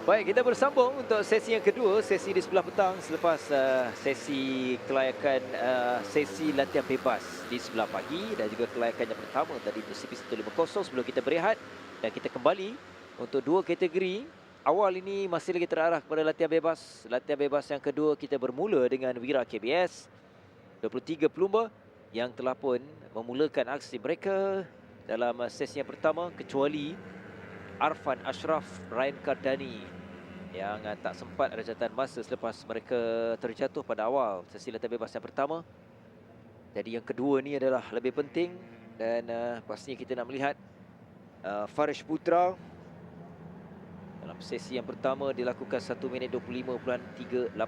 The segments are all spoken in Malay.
Baik, kita bersambung untuk sesi yang kedua, sesi di sebelah petang selepas sesi kelayakan sesi latihan bebas di sebelah pagi dan juga kelayakan yang pertama tadi untuk CP150 sebelum kita berehat dan kita kembali untuk dua kategori. Awal ini masih lagi terarah kepada latihan bebas. Latihan bebas yang kedua kita bermula dengan Wra KBS. 23 pelumba yang telah pun memulakan aksi mereka dalam sesi yang pertama kecuali Arfan Ashraf, Ryan Kardani yang tak sempat ada catatan masa selepas mereka terjatuh pada awal sesi latihan bebas yang pertama. Jadi yang kedua ni adalah lebih penting dan pastinya kita nak melihat Farish Putra dalam sesi yang pertama dilakukan 1 minit 25.382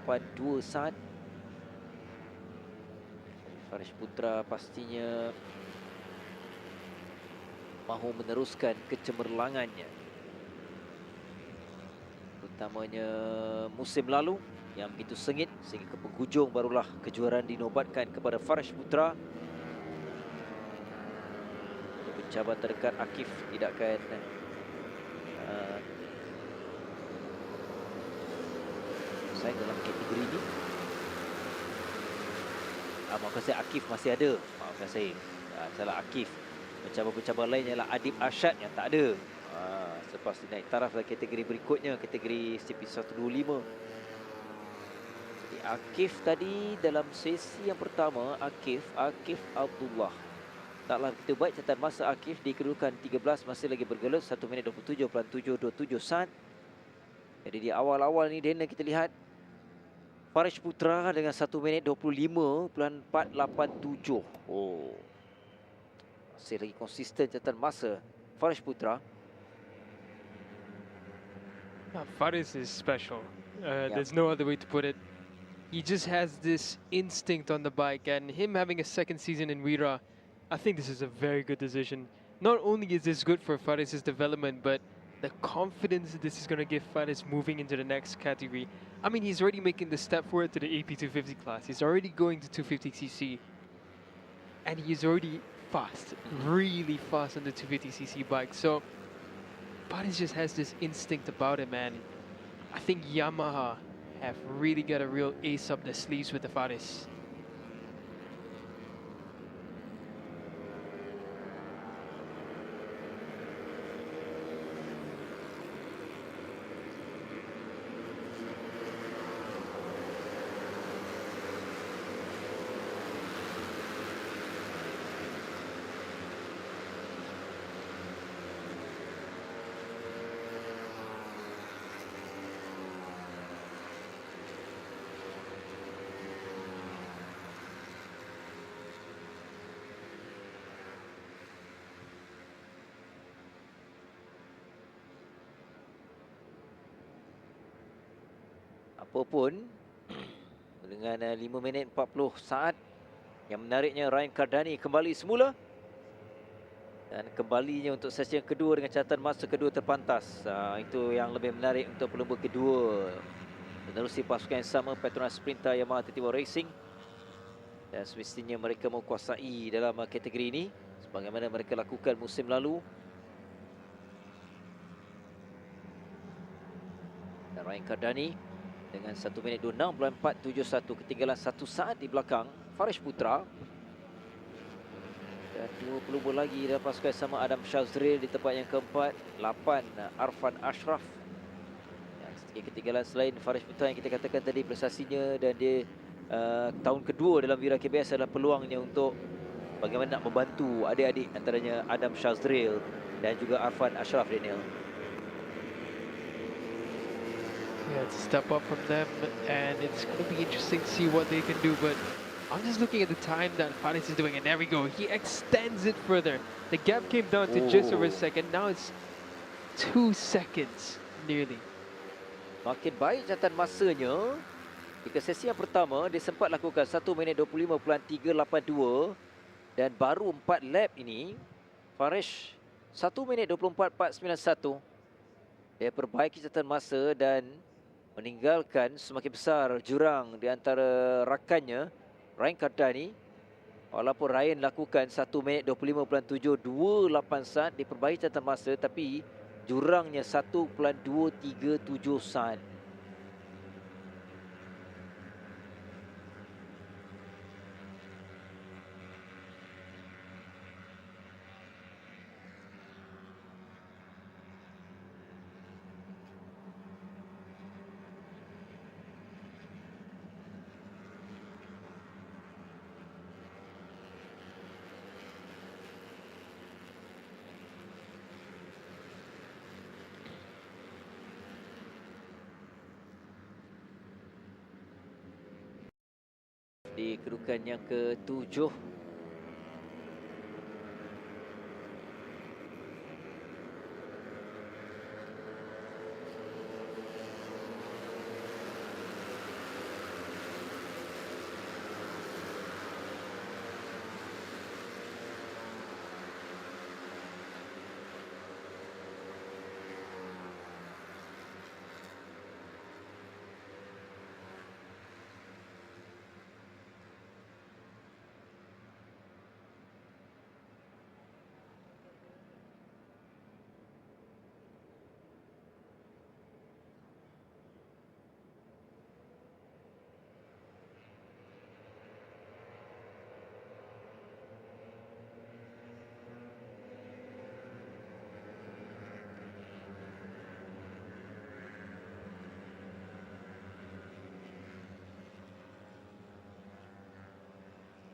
saat. Farish Putra pastinya mahu meneruskan kecemerlangannya, terutamanya musim lalu yang begitu sengit sehingga ke penghujung barulah kejuaraan dinobatkan kepada Farish Putra. Pencabar terdekat Akif tidak akan saya dalam kategori ini. Maafkan saya, Akif masih ada. Maafkan saya, salah Akif. Pencabar-pencabar lain ialah Adib Arsyad yang tak ada. Selepas naik taraf dalam kategori berikutnya, kategori CP125. Jadi Akif tadi dalam sesi yang pertama, Akif Abdullah. Taklah begitu baik catatan masa Akif di kedudukan 13, masih lagi bergelut 1 minit 27.727 saat. Jadi di awal-awal ni Dana kita lihat Farish Putra dengan 1 minit 25.487. Oh, masih lagi konsisten catatan masa Farish Putra. Faris is special. There's no other way to put it. He just has this instinct on the bike, and him having a second season in Wra, I think this is a very good decision. Not only is this good for Faris' development, but the confidence that this is going to give Faris moving into the next category. I mean, he's already making the step forward to the AP250 class. He's already going to 250cc. And he's already fast, really fast on the 250cc bike. So Faris just has this instinct about him, and I think Yamaha have really got a real ace up their sleeves with the Faris. Apapun dengan 5 minit 40 saat, yang menariknya Ryan Kardani kembali semula dan kembalinya untuk sesi yang kedua dengan catatan masa kedua terpantas. Itu yang lebih menarik untuk pelumba kedua menerusi pasukan yang sama, Petronas Sprinter Yamaha Cup Racing, dan semestinya mereka menguasai dalam kategori ini sebagaimana mereka lakukan musim lalu. Dan Ryan Kardani dengan 1 minit 26.471, ketinggalan 1 saat di belakang Farish Putra. Dan 2 pelumba lagi dalam pasukan sama, Adam Shazril di tempat yang keempat, 8 Arfan Ashraf. Dan sedikit ketinggalan selain Farish Putra yang kita katakan tadi prestasinya dan dia tahun kedua dalam Wra KBS adalah peluangnya untuk bagaimana nak membantu adik-adik, antaranya Adam Shazril dan juga Arfan Ashraf, Daniel. Yeah, it's a step up from them, and it's going to be interesting to see what they can do. But I'm just looking at the time that Faris is doing, and there we go. He extends it further. The gap came down to just over a second. Now it's 2 seconds, nearly. Makin baik catatan masanya. Jika sesi yang pertama, dia sempat lakukan 1 minit 25.382. Dan baru 4 lap ini, Farish 1 minit 24.491. Dia perbaiki catatan masa dan meninggalkan semakin besar jurang di antara rakannya, Ryan Kardani. Walaupun Ryan lakukan 1 minit 25.728 saat, diperbaiki catatan masa, tapi Jurangnya 1.237 saat. Di kedudukan yang ke-7.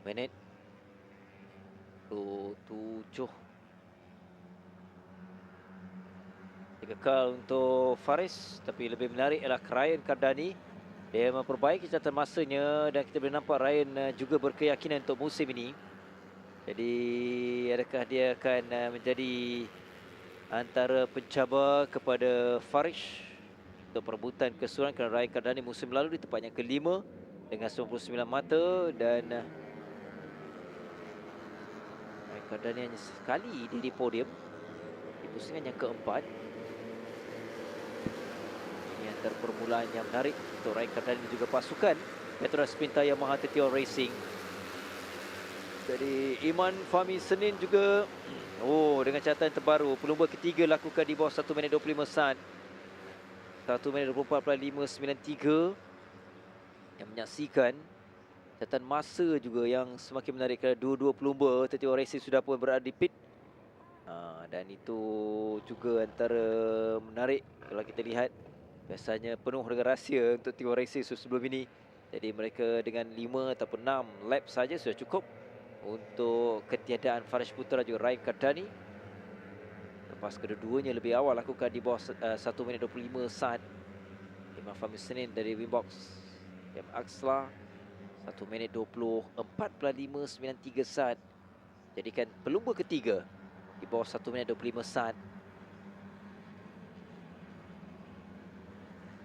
Minit 27. Kekal untuk Faris, tapi lebih menarik ialah Ryan Kardani. Dia memperbaiki catatan masanya dan kita boleh nampak Ryan juga berkeyakinan untuk musim ini. Jadi adakah dia akan menjadi antara pencabar kepada Faris untuk perebutan keseluruhan, kerana Ryan Kardani musim lalu di tempat yang ke-5 dengan 99 mata, dan Ryan Kardani hanya sekali dia di podium di pusingan yang ke-4. Ini antara permulaan yang menarik untuk Ryan Kardani dan juga pasukan Petronas Sprinter Yamaha Racing. Jadi Iman Fahmi Senin juga dengan catatan terbaru, pelumba ketiga lakukan di bawah 1 minit 25 saat. 1 minit 24.593 yang menyaksikan. Catatan masa juga yang semakin menarik kerana dua-dua pelumba Tetiwa Racing sudah pun berada di pit. Dan itu juga antara menarik kalau kita lihat. Biasanya penuh dengan rahsia untuk Tetiwa Racing sebelum ini. Jadi mereka dengan 5 ataupun 6 lap saja sudah cukup untuk ketiadaan Faris Putra juga Ryan Kardani. Lepas kedua-duanya lebih awal lakukan di bawah 1 minit 25 saat. Imam Fahmi Senin dari Wimbox yang Aksla 1 minit 24.593 saat. Jadikan pelumba ketiga di bawah 1 minit 25 saat.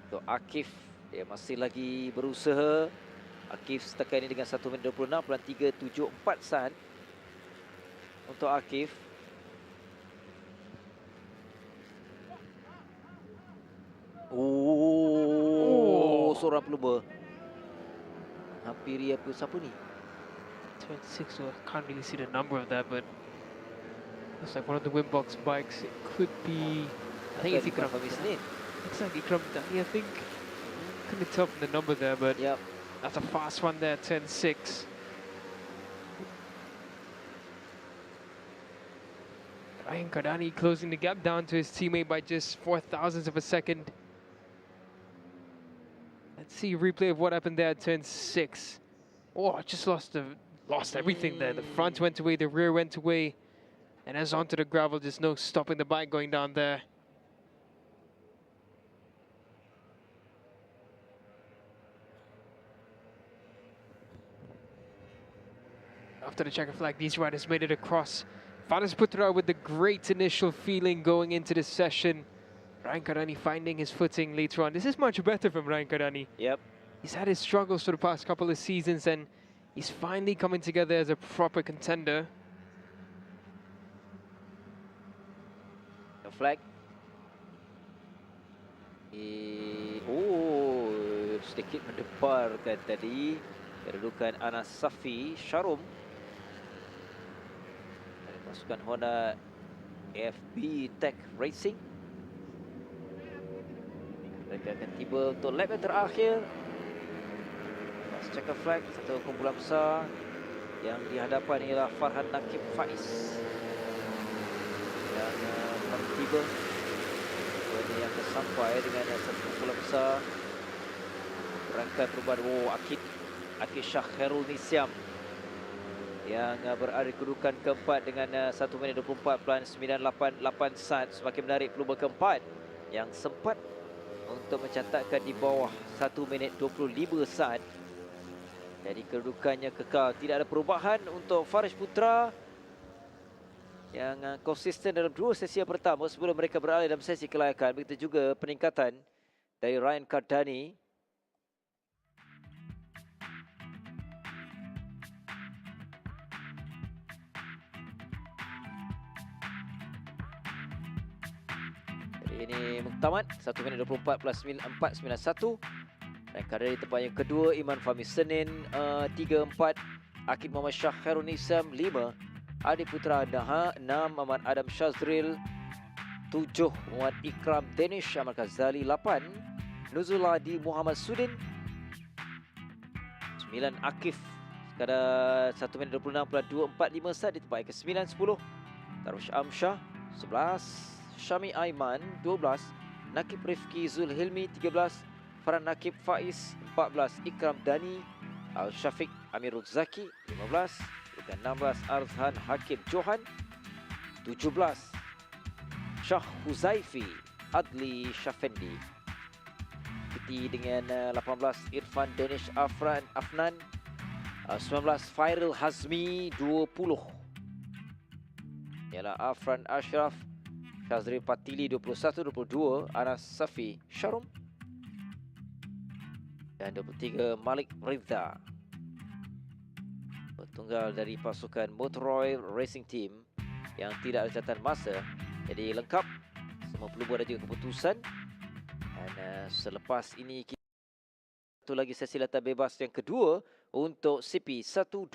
Untuk Akif, dia masih lagi berusaha. Akif setakat ini dengan 1 minit 26.374 saat. Untuk Akif. Seorang pelumba. Hampiri apa, siapa ni? Turn 6, so I can't really see the number of that, but looks like one of the Wimbox bikes. It could be, I think it's Ikram. Looks like Ikram Dani, I think. Couldn't tell from the number there, but Yep. That's a fast one there, turn 6. Ryan Kardani closing the gap down to his teammate by just 0.04 of a second. Let's see a replay of what happened there at turn 6. Oh, just lost everything there. The front went away, the rear went away, and as onto the gravel, just no stopping the bike going down there. After the checker flag, these riders made it across. Faris Putra with the great initial feeling going into this session. Ryan Kardani finding his footing later on. This is much better from Ryan Kardani. Yep. He's had his struggles for the past couple of seasons, and he's finally coming together as a proper contender. The flag. Sedikit mendeparkan tadi kedudukan Anas Safi Sharum dari pasukan Honda FB Tech Racing. Mereka akan tiba untuk lap yang terakhir. Lepas checker flag, satu kumpulan besar. Yang di hadapan ialah Farhan Nakib Faiz. Yang baru tiba. Ini yang akan sampai dengan satu kumpulan besar. Rangkaian perubahan. Akid Shah Khairul Nisyam. Yang berada di kedudukan keempat dengan 1 minit 24.988 saat. Semakin menarik pelumba keempat yang sempat untuk mencatatkan di bawah 1 minit 25 saat. Jadi kedudukannya kekal. Tidak ada perubahan untuk Faris Putra yang konsisten dalam 2 sesi yang pertama sebelum mereka beralih dalam sesi kelayakan. Begitu juga peningkatan dari Ryan Kardani. Ini muktamad 1 minit 24.491. Dan kadar di tempat yang kedua Iman Fahmi Senin 3-4. Akid Muhammad Shah Khairul Nisyam 5. Adi Putra Daha 6. Ahmad Adam Shazril 7. Muhammad Ikram Danish Ahmad Ghazali 8. Nuzul Adi Muhammad Sudin 9. Akif kadar 1 minit 26.245 saat di tempat yang ke-9 10. Tarush Amsyah 11. Syami Aiman 12, Nakib Rifki Zulhilmi 13, Farhan Nakib Faiz 14, Ikram Dani Al-Syafiq Amirul Zaki 15, dan 16 Arzhan Hakim Johan 17, Syah Huzaifi Adli Syafendi ikuti dengan 18 Irfan Danish Afnan 19 Fairul Hazmi 20 ialah Afran Ashraf Shazri Patili 21-22, Anas Safi Syarum dan 23 Malik Ridha. Tunggal dari pasukan Motoroy Racing Team yang tidak ada catatan masa. Jadi lengkap, semua pelumba dan juga keputusan. Dan selepas ini kita satu lagi sesi latihan bebas yang kedua untuk CP 125.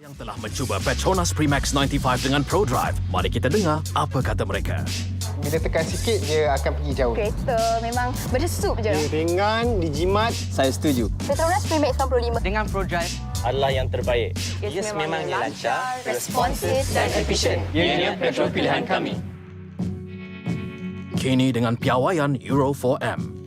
Yang telah mencuba Petronas Max 95 dengan Pro Drive. Mari kita dengar apa kata mereka. Bila tekan sikit, dia akan pergi jauh. Kereta memang berdesup je. Dia ringan, dijimat. Saya setuju. Petronas Max 95 Dengan Pro Drive adalah yang terbaik. ia memangnya lancar, responsif dan efisien. Ianya petrol pilihan kami. Kini dengan piawaian Euro 4M.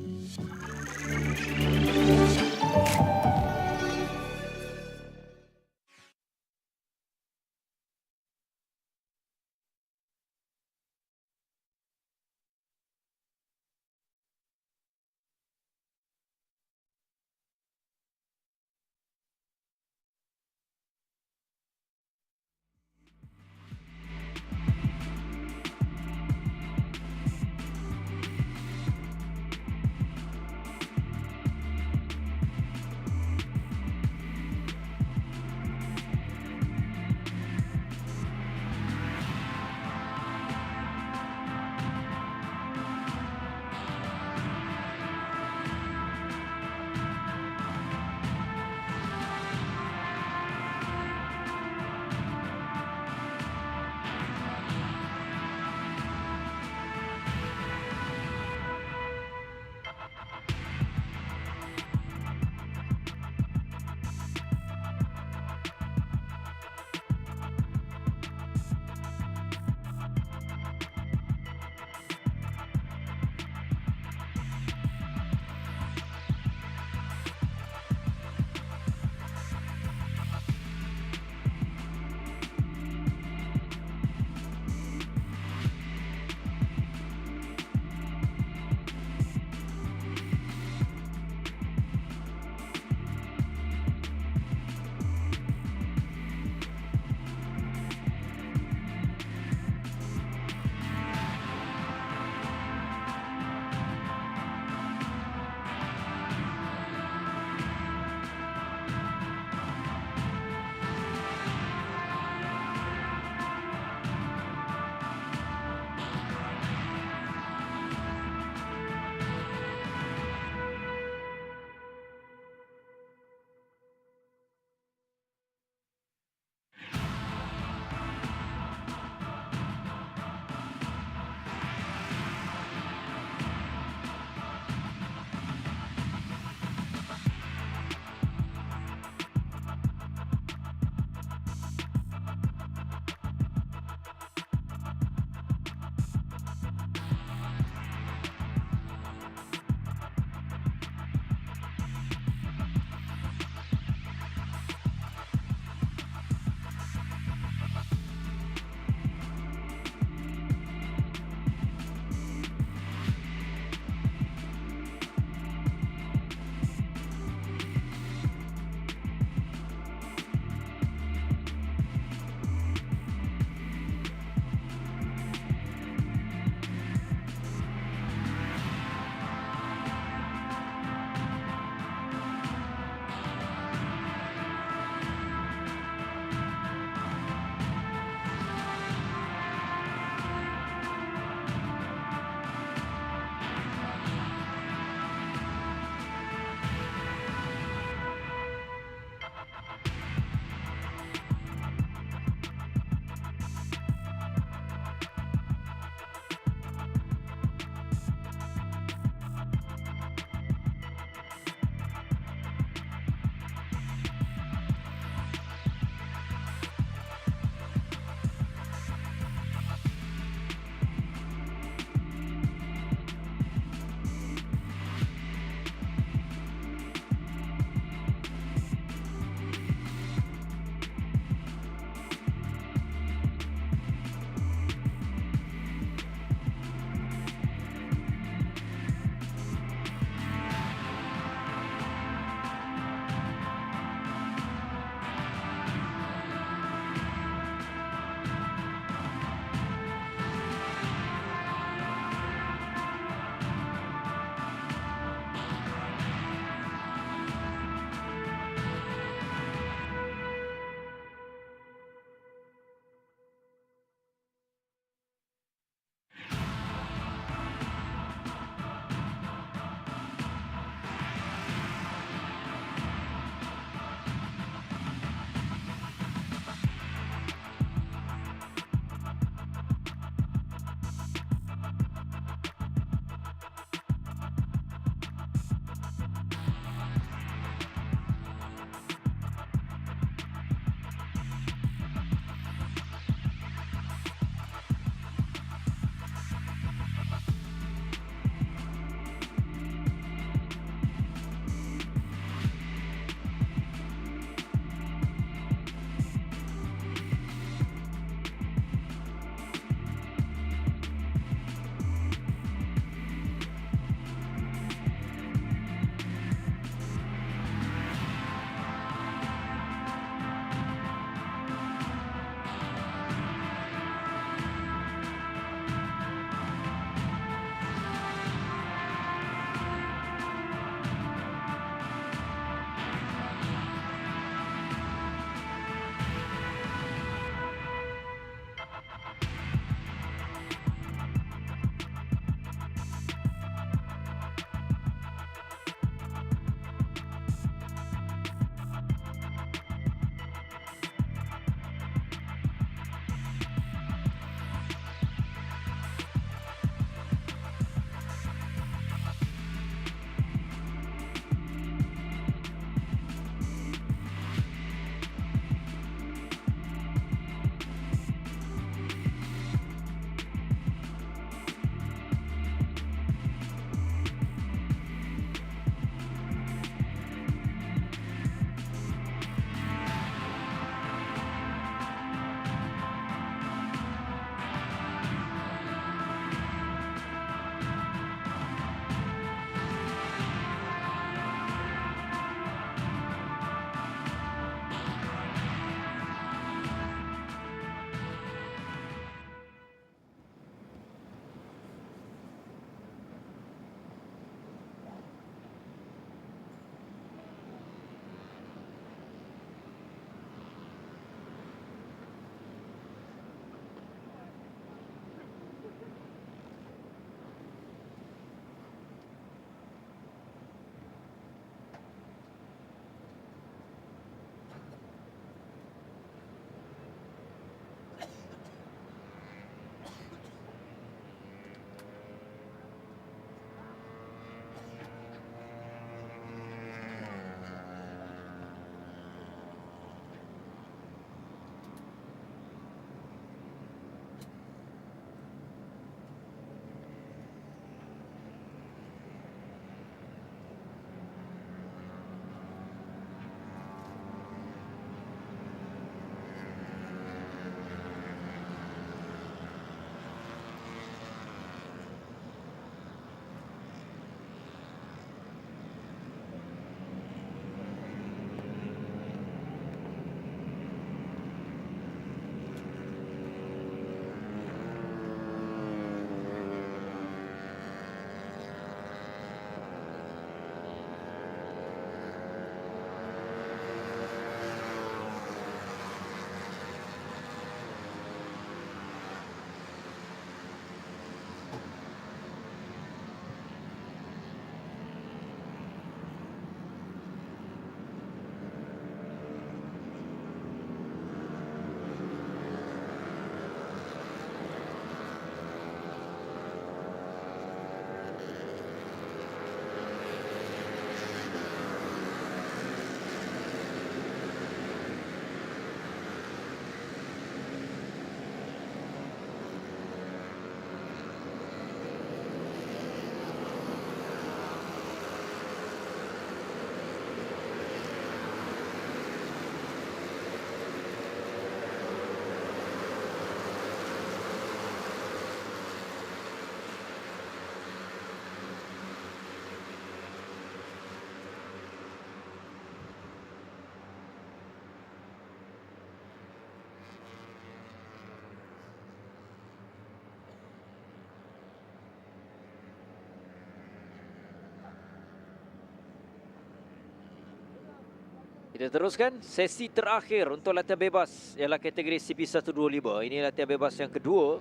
Kita teruskan sesi terakhir untuk latihan bebas ialah kategori CP125. Ini latihan bebas yang kedua.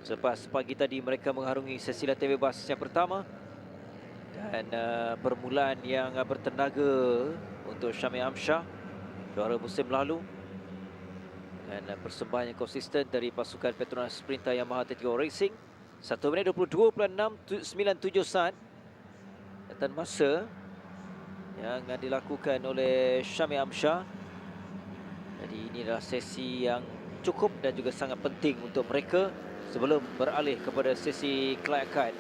Selepas pagi tadi mereka mengharungi sesi latihan bebas yang pertama. Dan permulaan yang bertenaga untuk Syamil Amsyah, juara musim lalu. Dan persembahan yang konsisten dari pasukan Petronas Sprinter Yamaha Racing. 1 minit 22.697 saat. Catatan masa yang dilakukan oleh Syamil Amsyah. Jadi ini adalah sesi yang cukup dan juga sangat penting untuk mereka sebelum beralih kepada sesi kelayakan.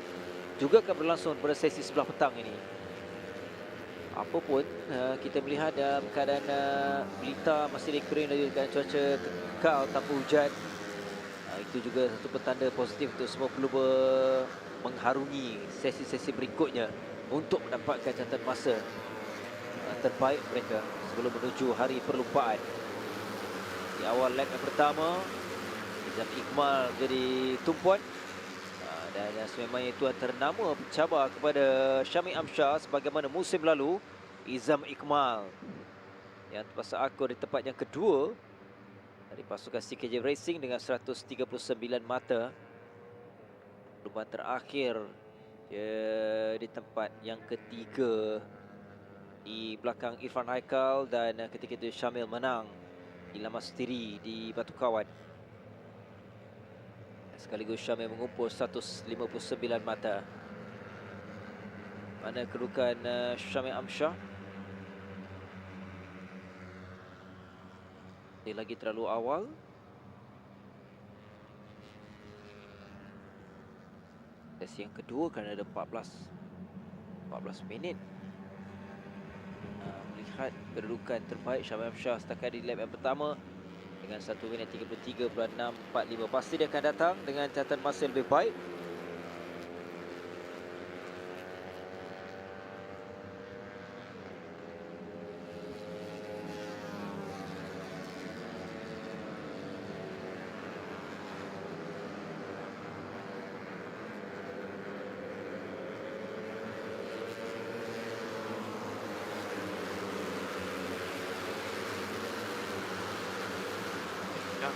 Juga akan berlangsung pada sesi sebelah petang ini. Apapun, kita melihat dalam keadaan berita masih dikering dan juga cuaca kekal tanpa hujan. Itu juga satu petanda positif untuk semua perlu mengharungi sesi-sesi berikutnya untuk mendapatkan catatan masa terbaik mereka sebelum menuju hari perlumbaan. Di awal leg yang pertama, Izam Iqmal jadi tumpuan. Dan sememangnya itu antara nama pencabar kepada Syamil Amsyah sebagaimana musim lalu. Izam Iqmal yang terpaksa akur di tempat yang kedua dari pasukan CKJ Racing dengan 139 mata. Perlumbaan terakhir dia di tempat yang ketiga di belakang Irfan Haikal, dan ketika itu Syamil menang di lama sendiri di Batu Kawan. Sekaligus Syamil mengumpul 159 mata. Mana kedudukan Syamil Amsyah? Dia lagi terlalu awal. Sesi yang kedua kan ada 14 minit. Melihat kedudukan terbaik Syamil Amsyah setakat di lap yang pertama dengan 1 minit 33.645. Pasti dia akan datang dengan catatan masa yang lebih baik.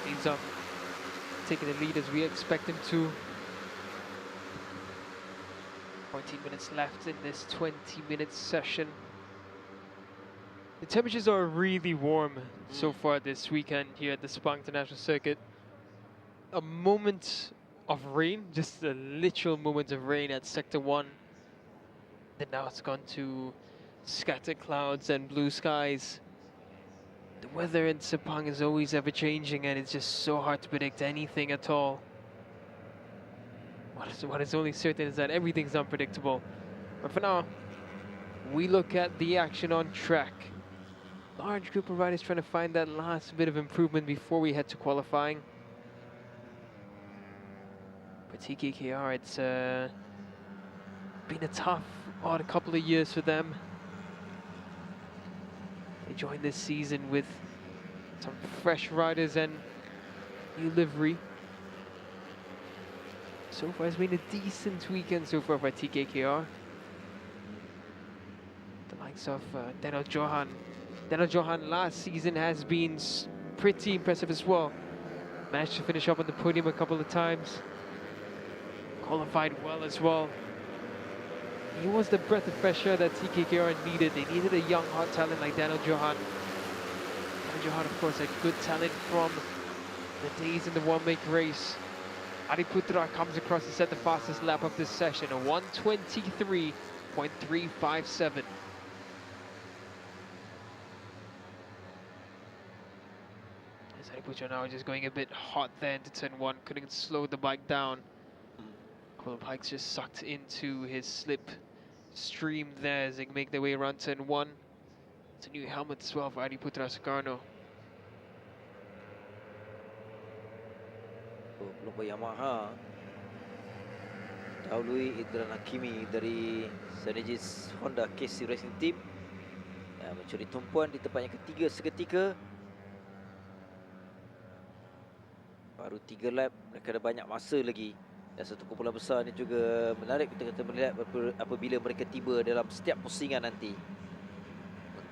He's taking the lead as we expect him to. 14 minutes left in this 20-minute session. The temperatures are really warm so far this weekend here at the Sepang International Circuit. A moment of rain, just a literal moment of rain at Sector 1. Then now it's gone to scattered clouds and blue skies. The weather in Sepang is always ever changing, and it's just so hard to predict anything at all. What is only certain is that everything's unpredictable. But for now, we look at the action on track. Large group of riders trying to find that last bit of improvement before we head to qualifying. For TKKR, it's been a tough, odd couple of years for them. They joined this season with some fresh riders and new livery. So far, it's been a decent weekend so far for TKKR. The likes of Daniel Johan. Daniel Johan last season has been pretty impressive as well. Managed to finish up on the podium a couple of times. Qualified well as well. He was the breath of fresh air that TKKR needed. They needed a young, hot talent like Daniel Johan. Daniel Johan, of course, a good talent from the days in the one-make race. Adiputra comes across to set the fastest lap of this session, a 1:23.357. As Adiputra now just going a bit hot there into turn 1, couldn't slow the bike down. Well, the bike's just sucked into his slip stream there as they make their way around turn 1. It's a new helmet as well for Adiputra Soekarno. Pelumba Yamaha dahului Idran Hakimi dari Synergis Honda KC Racing Team yang mencuri tumpuan di tempat yang ketiga seketika. Baru 3 lap, mereka ada banyak masa lagi. Dan satu kumpulan besar ini juga menarik kita melihat apabila mereka tiba dalam setiap pusingan nanti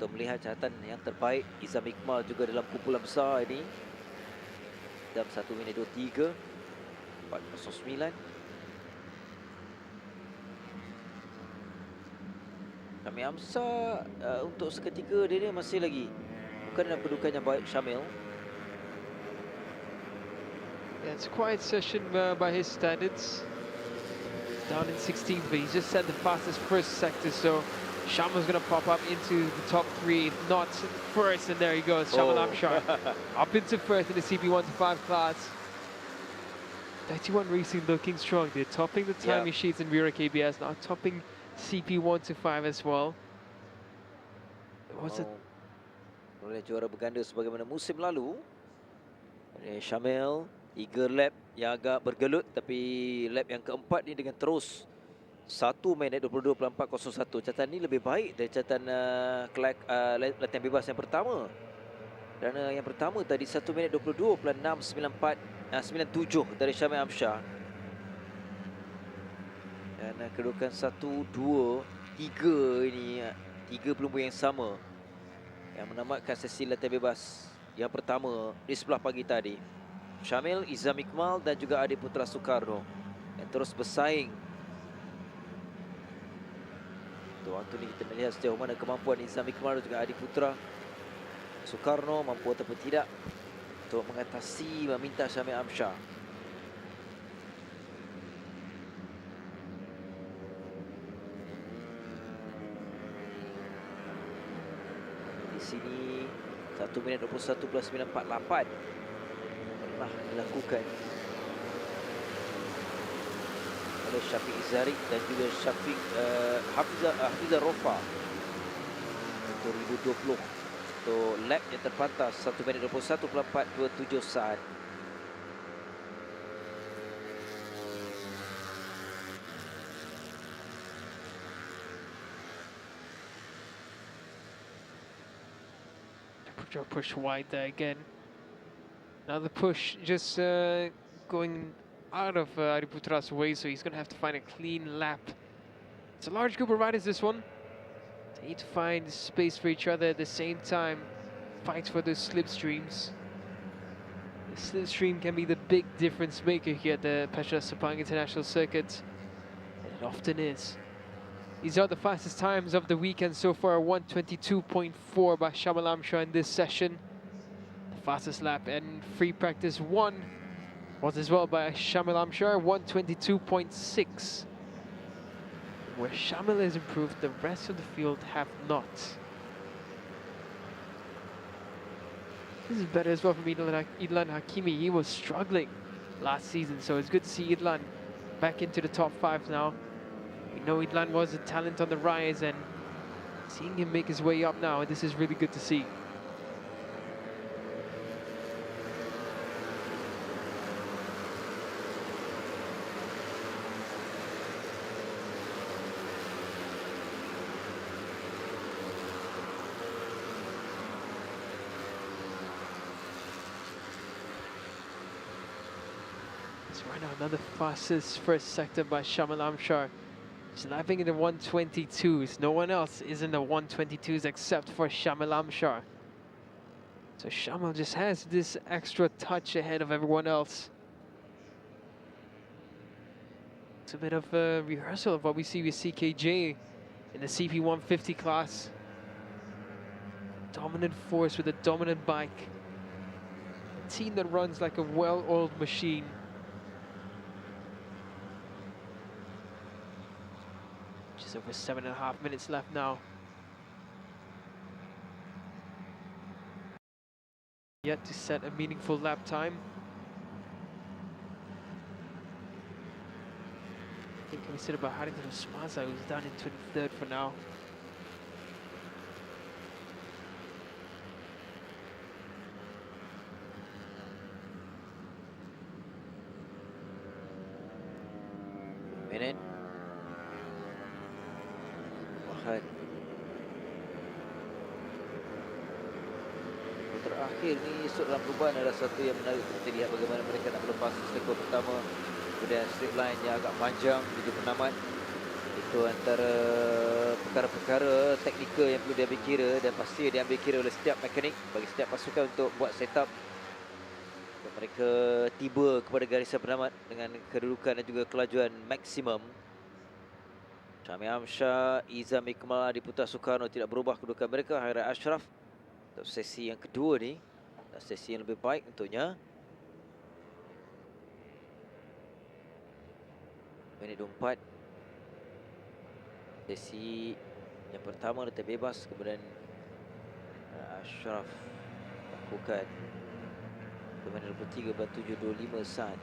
untuk melihat catatan yang terbaik Izam Iqmal juga dalam kumpulan besar ini. Dalam 1 minit 23 4:09. Syamil Amsar untuk seketika dia masih lagi bukan dalam kedudukan yang baik. Syamil. Yeah, it's a quiet session by his standards. Down in 16th, but he's just set the fastest first sector, so Shamal's going to pop up into the top 3, if not first, and there he goes, Shamal Amshar. Up into first in the CP1 to 5 class. 31 Racing looking strong. They're topping the timing sheets in Wra KBS, now topping CP1 to 5 as well. What's it? Oleh juara berganda sebagaimana musim lalu. Syamil, 3 lap yang agak bergelut, tapi lap yang keempat ni dengan terus 1 minit 22.401. Catatan ni lebih baik dari catatan latihan bebas yang pertama. Kerana yang pertama tadi 1 minit 22.697 dari Syamil Amshar. Dan kedudukan 1, 2, 3 ini 3 pelumbu yang sama yang menamatkan sesi latihan bebas yang pertama di sebelah pagi tadi. Syamil, Izam Iqmal dan juga adik putra Soekarno yang terus bersaing. Waktu ni kita melihat sejauh mana kemampuan Izam Iqmal dan juga adik putra Soekarno mampu ataupun tidak untuk mengatasi meminta Syamil Amshar. Di sini 1 minit 21.948 telah dilakukan oleh Syafiq Zarik dan juga Syafiq Hafizah Rofa untuk 2020 untuk lap yang terpantas 1 minit 21.427 saat. Push wide there again. Another push just going out of Adiputra's way, so he's going to have to find a clean lap. It's a large group of riders, this one. They need to find space for each other at the same time. Fight for those slipstreams. The slipstream can be the big difference maker here at the Petronas Sepang International Circuit. And it often is. These are the fastest times of the weekend so far. 1:22.4 by Shamal Amshar in this session. The fastest lap and free practice 1 was as well by Shamal Amshar, 1:22.6. Where Shamal has improved, the rest of the field have not. This is better as well from Idlan Hakimi. He was struggling last season, so it's good to see Idlan back into the top 5 now. We know Idlan was a talent on the rise, and seeing him make his way up now, this is really good to see. So right now, another fastest first sector by Shamal Amshar. He's lapping in the 1:22s. No one else is in the 1:22s except for Shamal Amshar. So Shamal just has this extra touch ahead of everyone else. It's a bit of a rehearsal of what we see with CKJ in the CP150 class. Dominant force with a dominant bike. A team that runs like a well-oiled machine. Just over 7.5 minutes left now. Yet to set a meaningful lap time. I think we said about Harington Osmaza, who's down in 23rd for now. Minute. Wahad. Terakhir ni esok dalam perubahan adalah satu yang menarik. Kita lihat bagaimana mereka nak melepas sektor pertama. Kemudian straight line yang agak panjang menuju penamat. Itu antara perkara-perkara teknikal yang perlu diambil kira dan pasti diambil kira oleh setiap mekanik bagi setiap pasukan untuk buat setup dan mereka tiba kepada garisan penamat dengan kedudukan dan juga kelajuan maksimum. Syami Amsyar, Izam Ikmal, Adiputra Soekarno tidak berubah kedudukan mereka. Hairat Ashraf untuk sesi yang kedua ni, dan sesi yang lebih baik untuknya. Minit 24. Sesi yang pertama letak bebas, kemudian Ashraf lakukan minit 23/7.25 saat.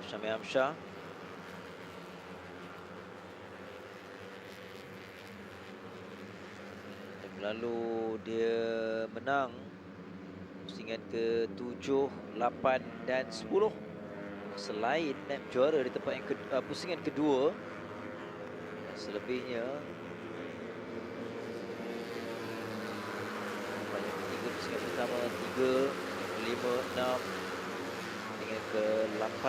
Syami Amsyar. Dan lalu dia menang pusingan ke-7, 8 dan 10. Selain naik juara di tempat yang pusingan kedua. Dan selebihnya yang ketiga pusingan pertama 3, 5, 6 dengan ke-8.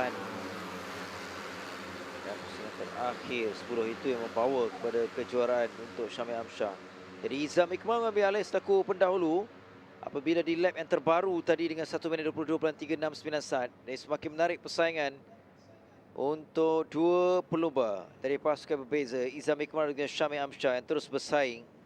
Dan pusingan terakhir 10 itu yang membawa kepada kejuaraan untuk Syami Amsyar. Jadi Izam Ikmal mengambil alih selaku pendahulu apabila di lap yang terbaru tadi dengan 1 minit 22.369 saat. Dan semakin menarik persaingan untuk dua pelumba dari pasukan berbeza, Izam Ikmal dengan Syami Amsyar yang terus bersaing.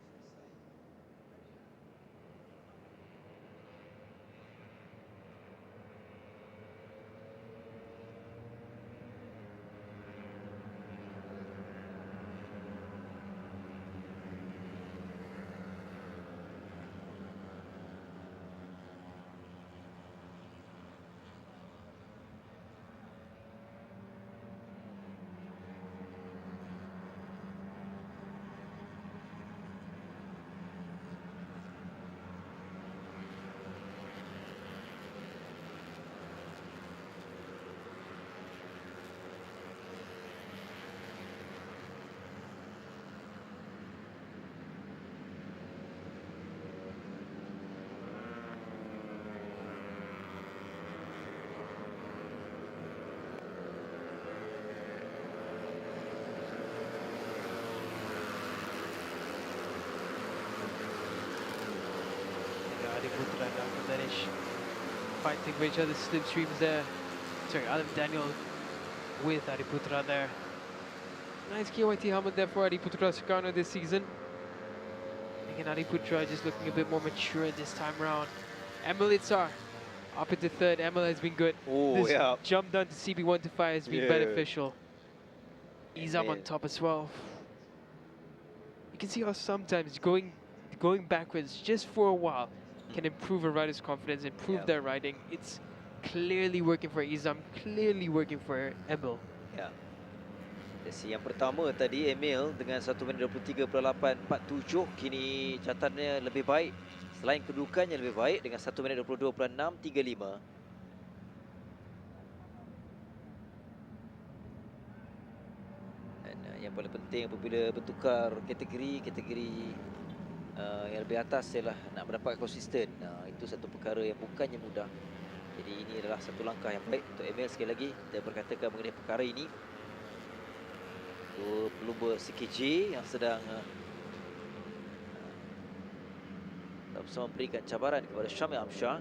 Adiputra and Bangladesh fighting for each other's slipstreams there. Sorry, Adam Daniel with Adiputra there. Nice KYT helmet there for Adiputra Soekarno this season. Again, Adiputra just looking a bit more mature this time round. Emil Itzar up into third. Emil has been good. Oh, this yeah. jump down to CB1 to 5 has been beneficial. Izam on top as well. You can see how sometimes going backwards just for a while can improve a rider's confidence, improve their riding. It's clearly working for Izam, clearly working for Emil. Ya. Sesi yang pertama tadi Emil dengan 1 minit 23.847, kini catatannya lebih baik. Selain kedudukannya lebih baik dengan 1 minit 22.635. Dan yang paling penting apabila bertukar kategori yang lebih atas ialah nak mendapat konsisten. Itu satu perkara yang bukannya mudah. Jadi ini adalah satu langkah yang baik untuk Emil. Sekali lagi kita berkatakan mengenai perkara ini. Pelumba CKJ yang sedang bersama memberikan cabaran kepada Syamil Amsyah.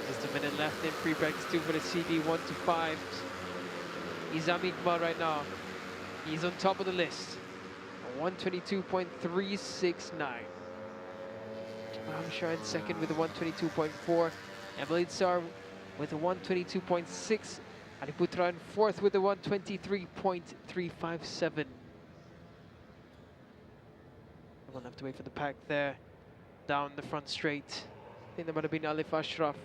Just a minute left in free practice 2 for the CB 1 to 5. Izam Iqbal right now. He's on top of the list. 122.369. Amshar in second with a 122.4. Emily Tsar with a 122.6. Adiputra in fourth with a 123.357. We'll have to wait for the pack there. Down the front straight. I think that might have been Alif Ashraf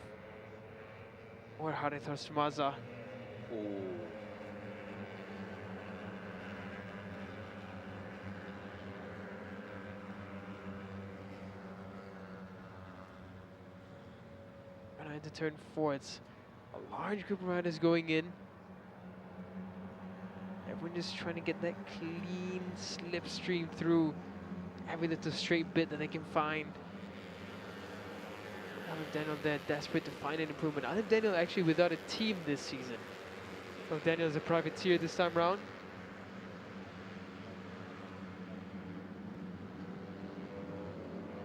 or Harith Osmaza. To turn 4, it's a large group of riders going in. Everyone just trying to get that clean slipstream through every little straight bit that they can find. Alif Daniel there, desperate to find an improvement. Alif Daniel actually without a team this season. Alif Daniel is a privateer this time round.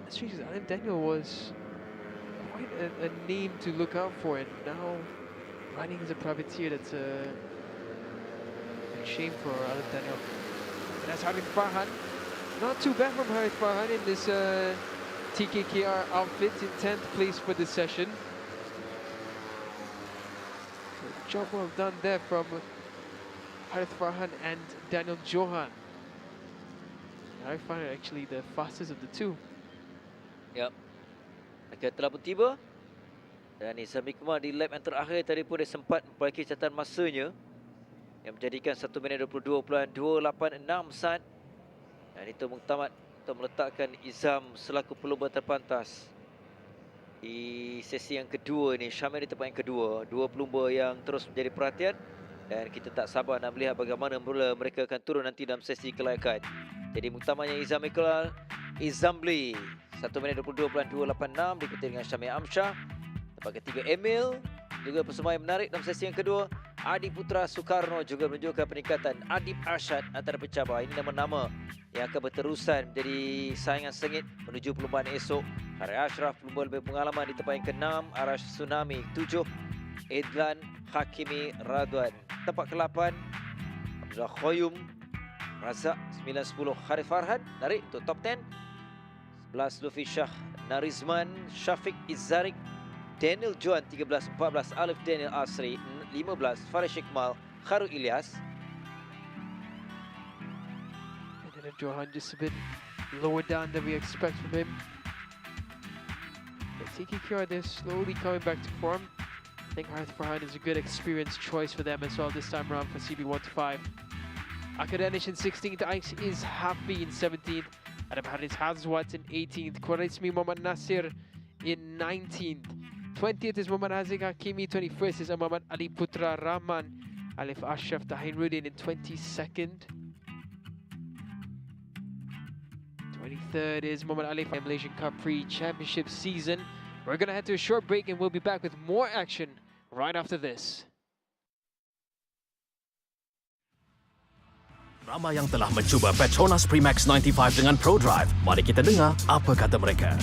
That's strange because Alif Daniel was quite a name to look out for, and now riding as a privateer, that's a shame for Alif Daniel. And that's Harith Farhan. Not too bad from Harith Farhan in this TKKR outfit, in 10th place for this session. So job well done there from Harith Farhan and Daniel Johan. Harith Farhan actually the fastest of the two. Yep. Mereka telah pun tiba. Dan Izam Iqbal di lap yang terakhir tadi pun dia sempat memperbaiki catatan masanya yang menjadikan 1 minit 22.286 saat. Dan itu muktamad untuk meletakkan Izam selaku pelumba terpantas di sesi yang kedua ini. Syamil di tempat yang kedua. Dua pelumba yang terus menjadi perhatian dan kita tak sabar nak melihat bagaimana mula mereka akan turun nanti dalam sesi kelayakan. Jadi muktamadnya Izam Iqbal, Izambli 1 minit 22.286 diikuti dengan Syamil Amsyah. Tempat ketiga Emil, juga persembahan menarik dalam sesi yang kedua. Adiputra Soekarno juga menunjukkan peningkatan. Adib Arsyad antara pencabar. Ini nama-nama yang akan berterusan menjadi saingan sengit menuju perlombaan esok. Hari Ashraf pelumba lebih pengalaman di tempat yang ke-6. Arash Tsunami 7. Edlan Hakimi Radwan. Tempat ke-8 Abdullah Khoyum Razak 9-10. Harith Farhan narik untuk top 10. 11 Lufi Shah Narizman Syafiq Izzarik. Daniel Johan 13-14. Alif Daniel Asri 15. Farish Iqmal Kharu Ilyas. And then Johan just a bit lower down than we expect from him. But TKKR, they're slowly coming back to form. I think Harith Farhan is a good experienced choice for them as well this time around for CB 1-5. Akadanish in 16th, Ice is Happy in 17th. Adam Haris Hazwat in 18th. Quraismi Muhammad Nasir in 19th. 20th is Muhammad Hazik Hakimi. 21st is Muhammad Ali Putra Rahman. Alif Ashraf Tahiruddin in 22nd. 23rd is Muhammad Ali Mam Malaysian Cub Prix Championship season. We're going to head to a short break and we'll be back with more action right after this. Ramai yang telah mencuba Petronas Max 95 dengan Pro Drive. Mari kita dengar apa kata mereka.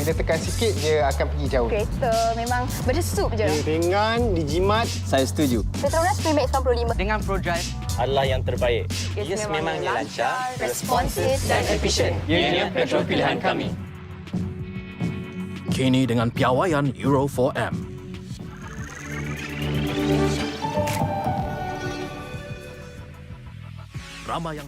Bila tekan sikit, dia akan pergi jauh. Kereta memang berdesup je. Dengan dijimat, Saya setuju. Petronas Max 95 Dengan Pro Drive adalah yang terbaik. Ia memangnya lancar, responsif dan efisien. Ianya petrol pilihan kami. Kini dengan piawaian Euro 4M. Ramai yang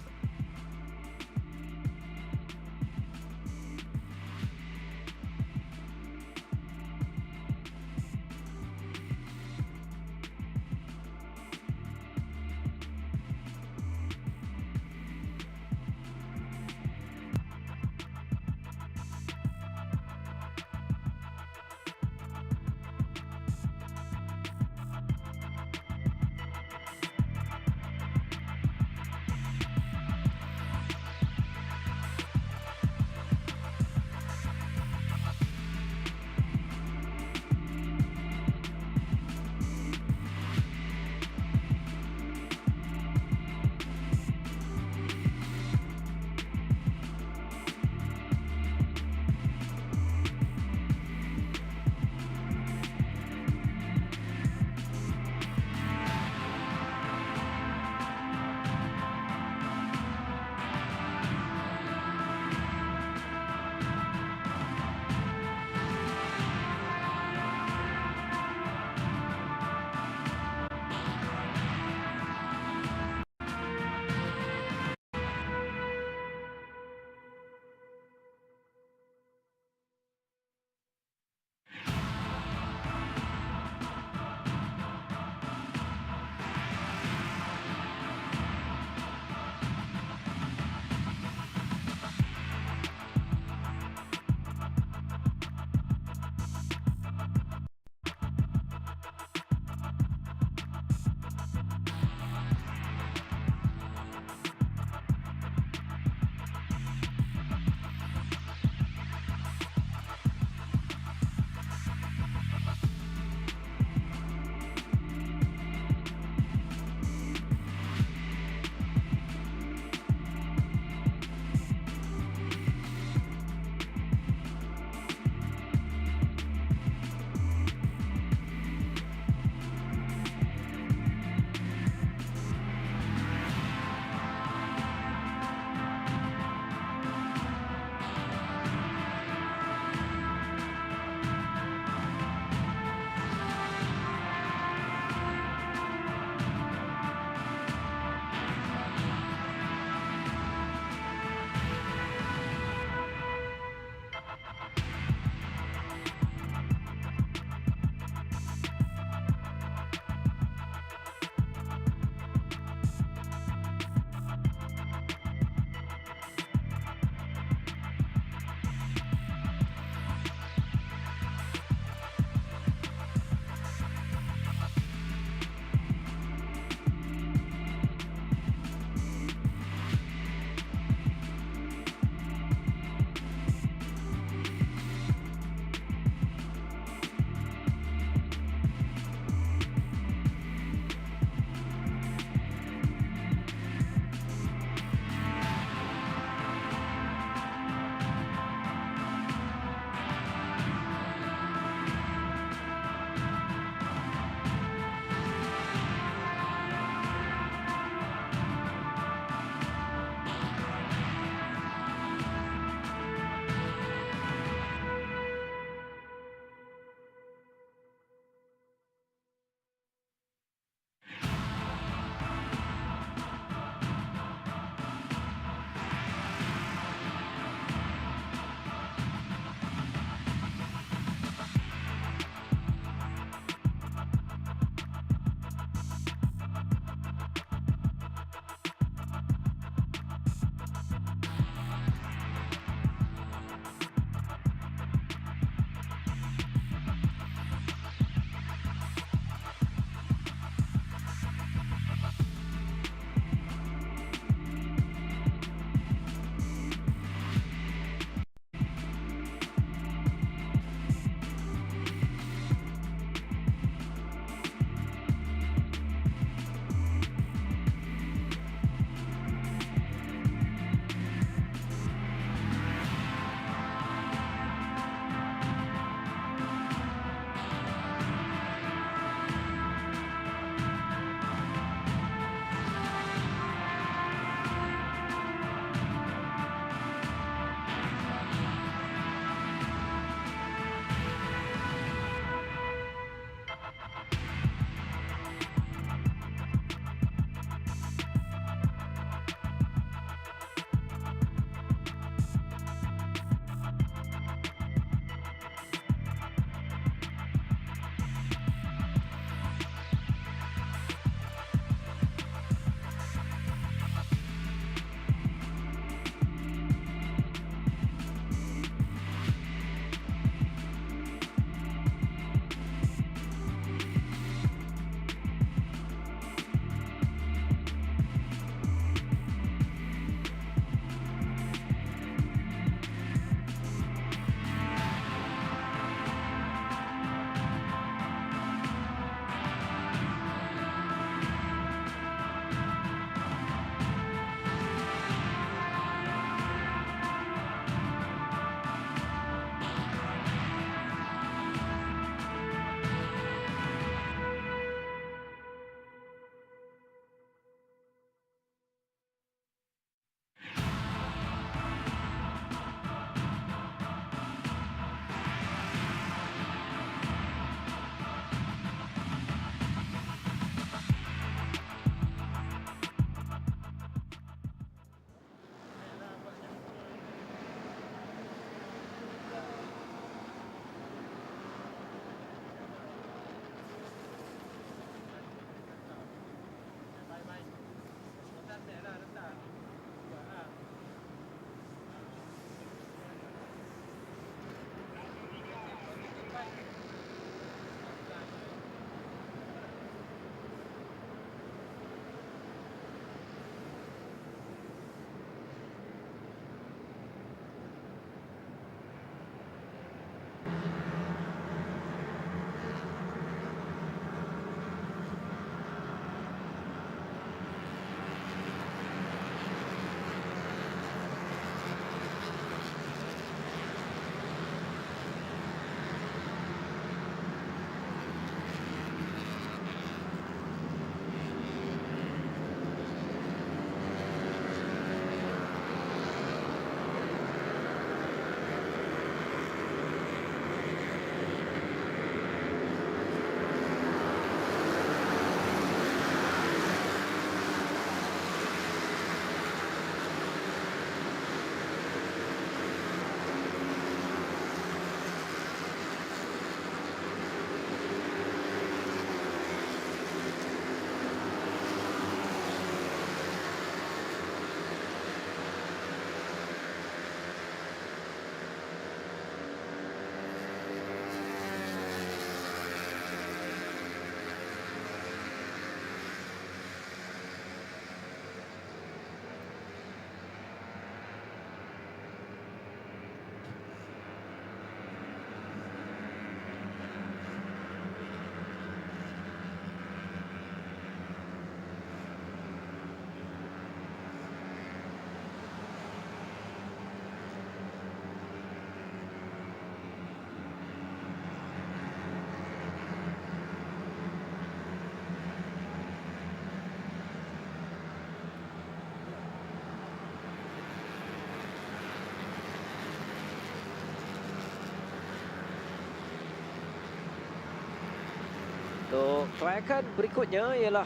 Untuk kelayakan berikutnya ialah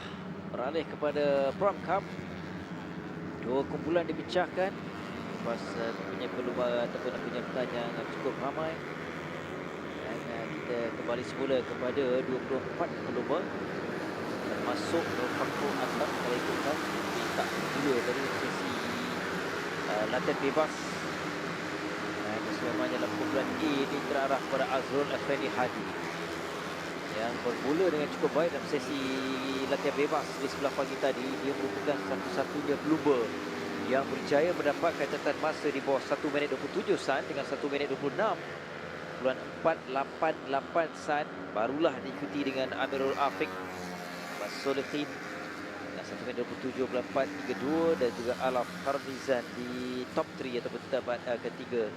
beralih kepada Pram Cup. Dua kumpulan dipecahkan lepas punya peluang ataupun penyertaan yang cukup ramai. Dan kita kembali semula kepada 24 pelumba, termasuk Nurfakul Azhar kalau ikutkan minta dua dari sesi latihan bebas. Dan kesemuanya dalam kumpulan A ini terarah kepada Azrul Effendi Hadi yang bermula dengan cukup baik dalam sesi latihan bebas di sebelah pagi tadi. Dia merupakan satu-satunya pelumba yang berjaya mendapatkan catatan masa di bawah 1 minit 27 san dengan 1 minit 26.488 san. Barulah diikuti dengan Amirul Afiq Solihin dengan 1 minit 27.432 dan juga Alaf Harbizan di top 3 ataupun tempat ketiga.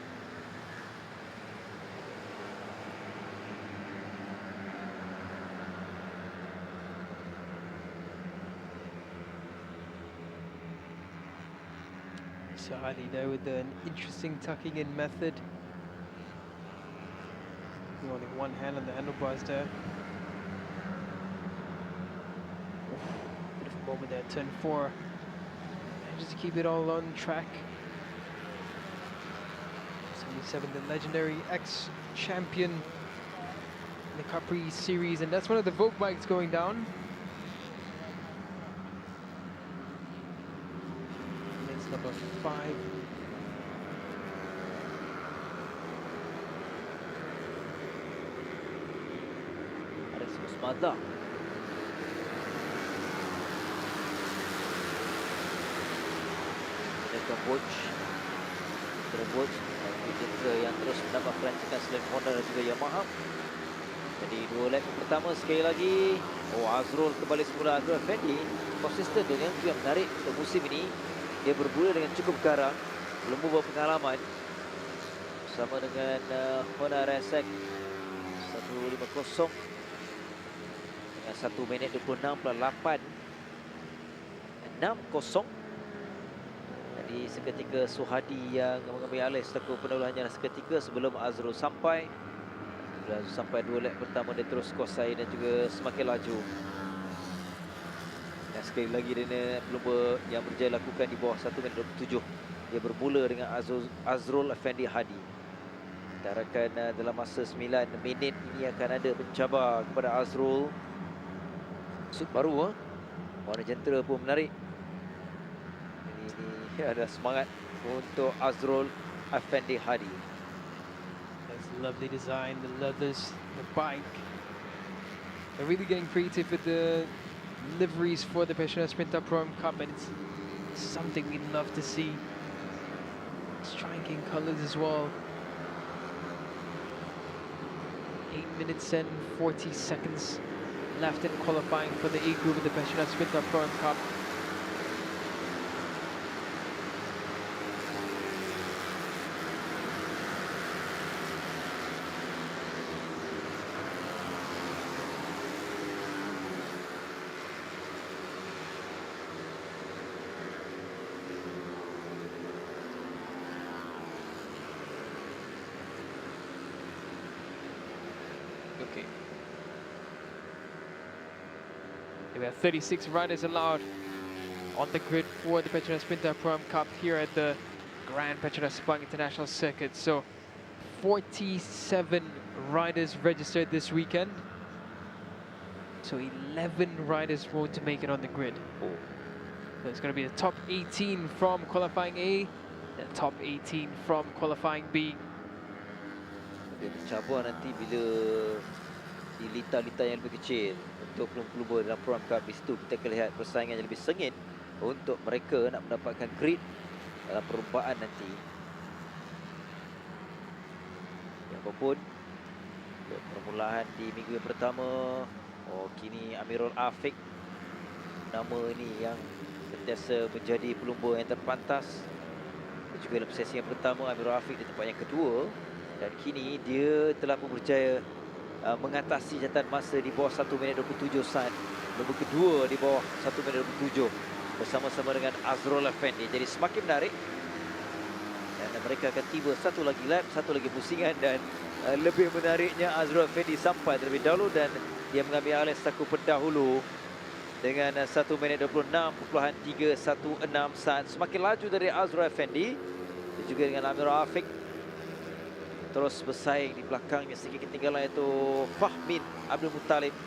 So Ali there with an interesting tucking in method. Only one hand on the handlebars there. Bit of a moment there, turn 4. Manages to keep it all on track. 77, the legendary ex-champion in the Cubprix series, and that's one of the Vogue bikes going down. Number 5. Ada Susmada. Ada Watch. Yang terus menambah perancangan selain Honda dan juga Yamaha. Jadi dua lap pertama sekali lagi. Azrul kembali semula. Azrul Effendi konsisten dengan itu yang menarik untuk musim ini. Dia bermula dengan cukup garang, belum membawa pengalaman bersama dengan Honda Resek 150 dengan 1 minit 26.860. Jadi seketika Suhadi yang mengambil alih selaku penolongnya seketika sebelum Azrul sampai. Bila Azrul sampai 2 lap pertama, dia terus kuasai dan juga semakin laju. Sekali lagi dia pelumba yang berjaya lakukan di bawah 1 minit 27. Dia bermula dengan Azrul Effendi Hadi. Kita harapkan dalam masa 9 minit ini akan ada pencabar kepada Azrul. Sud baru, warna jentera pun menarik. Ini ada semangat untuk Azrul Effendi Hadi. That's lovely design, the leathers, the bike. They're really getting creative with the liveries for the Petronas Mam Cup, and it's something we'd love to see. Striking colours as well. 8 minutes and 40 seconds left in qualifying for the A group of the Petronas Mam Cup. Okay. We have 36 riders allowed on the grid for the Petronas Mam Cup here at the Grand Petronas Sepang International Circuit. So 47 riders registered this weekend. So 11 riders want to make it on the grid. So it's going to be the top 18 from qualifying A, the top 18 from qualifying B. Dia bercabar nanti bila di lita-lita yang lebih kecil untuk pelumba dalam Pram Cup. Di situ kita akan lihat persaingan yang lebih sengit untuk mereka nak mendapatkan grid dalam perlombaan nanti. Apapun untuk permulaan di minggu yang pertama, kini Amirul Afiq, nama ini yang sentiasa menjadi pelumba yang terpantas. Dan juga dalam sesi yang pertama Amirul Afiq di tempat yang kedua. Dan kini dia telah pun berjaya mengatasi catatan masa di bawah 1 minit 27 san. Nombor kedua di bawah 1 minit 27 bersama-sama dengan Azrul Effendi. Jadi semakin menarik. Dan mereka akan tiba satu lagi lap, satu lagi pusingan. Dan lebih menariknya Azrul Effendi sampai terlebih dahulu dan dia mengambil alih saku pendahulu dengan 1 minit 26.316 saat semakin laju dari Azra Effendi dan juga dengan Amir Afiq terus bersaing di belakangnya sedikit ketinggalan iaitu Fahmin Abdul Muttalib.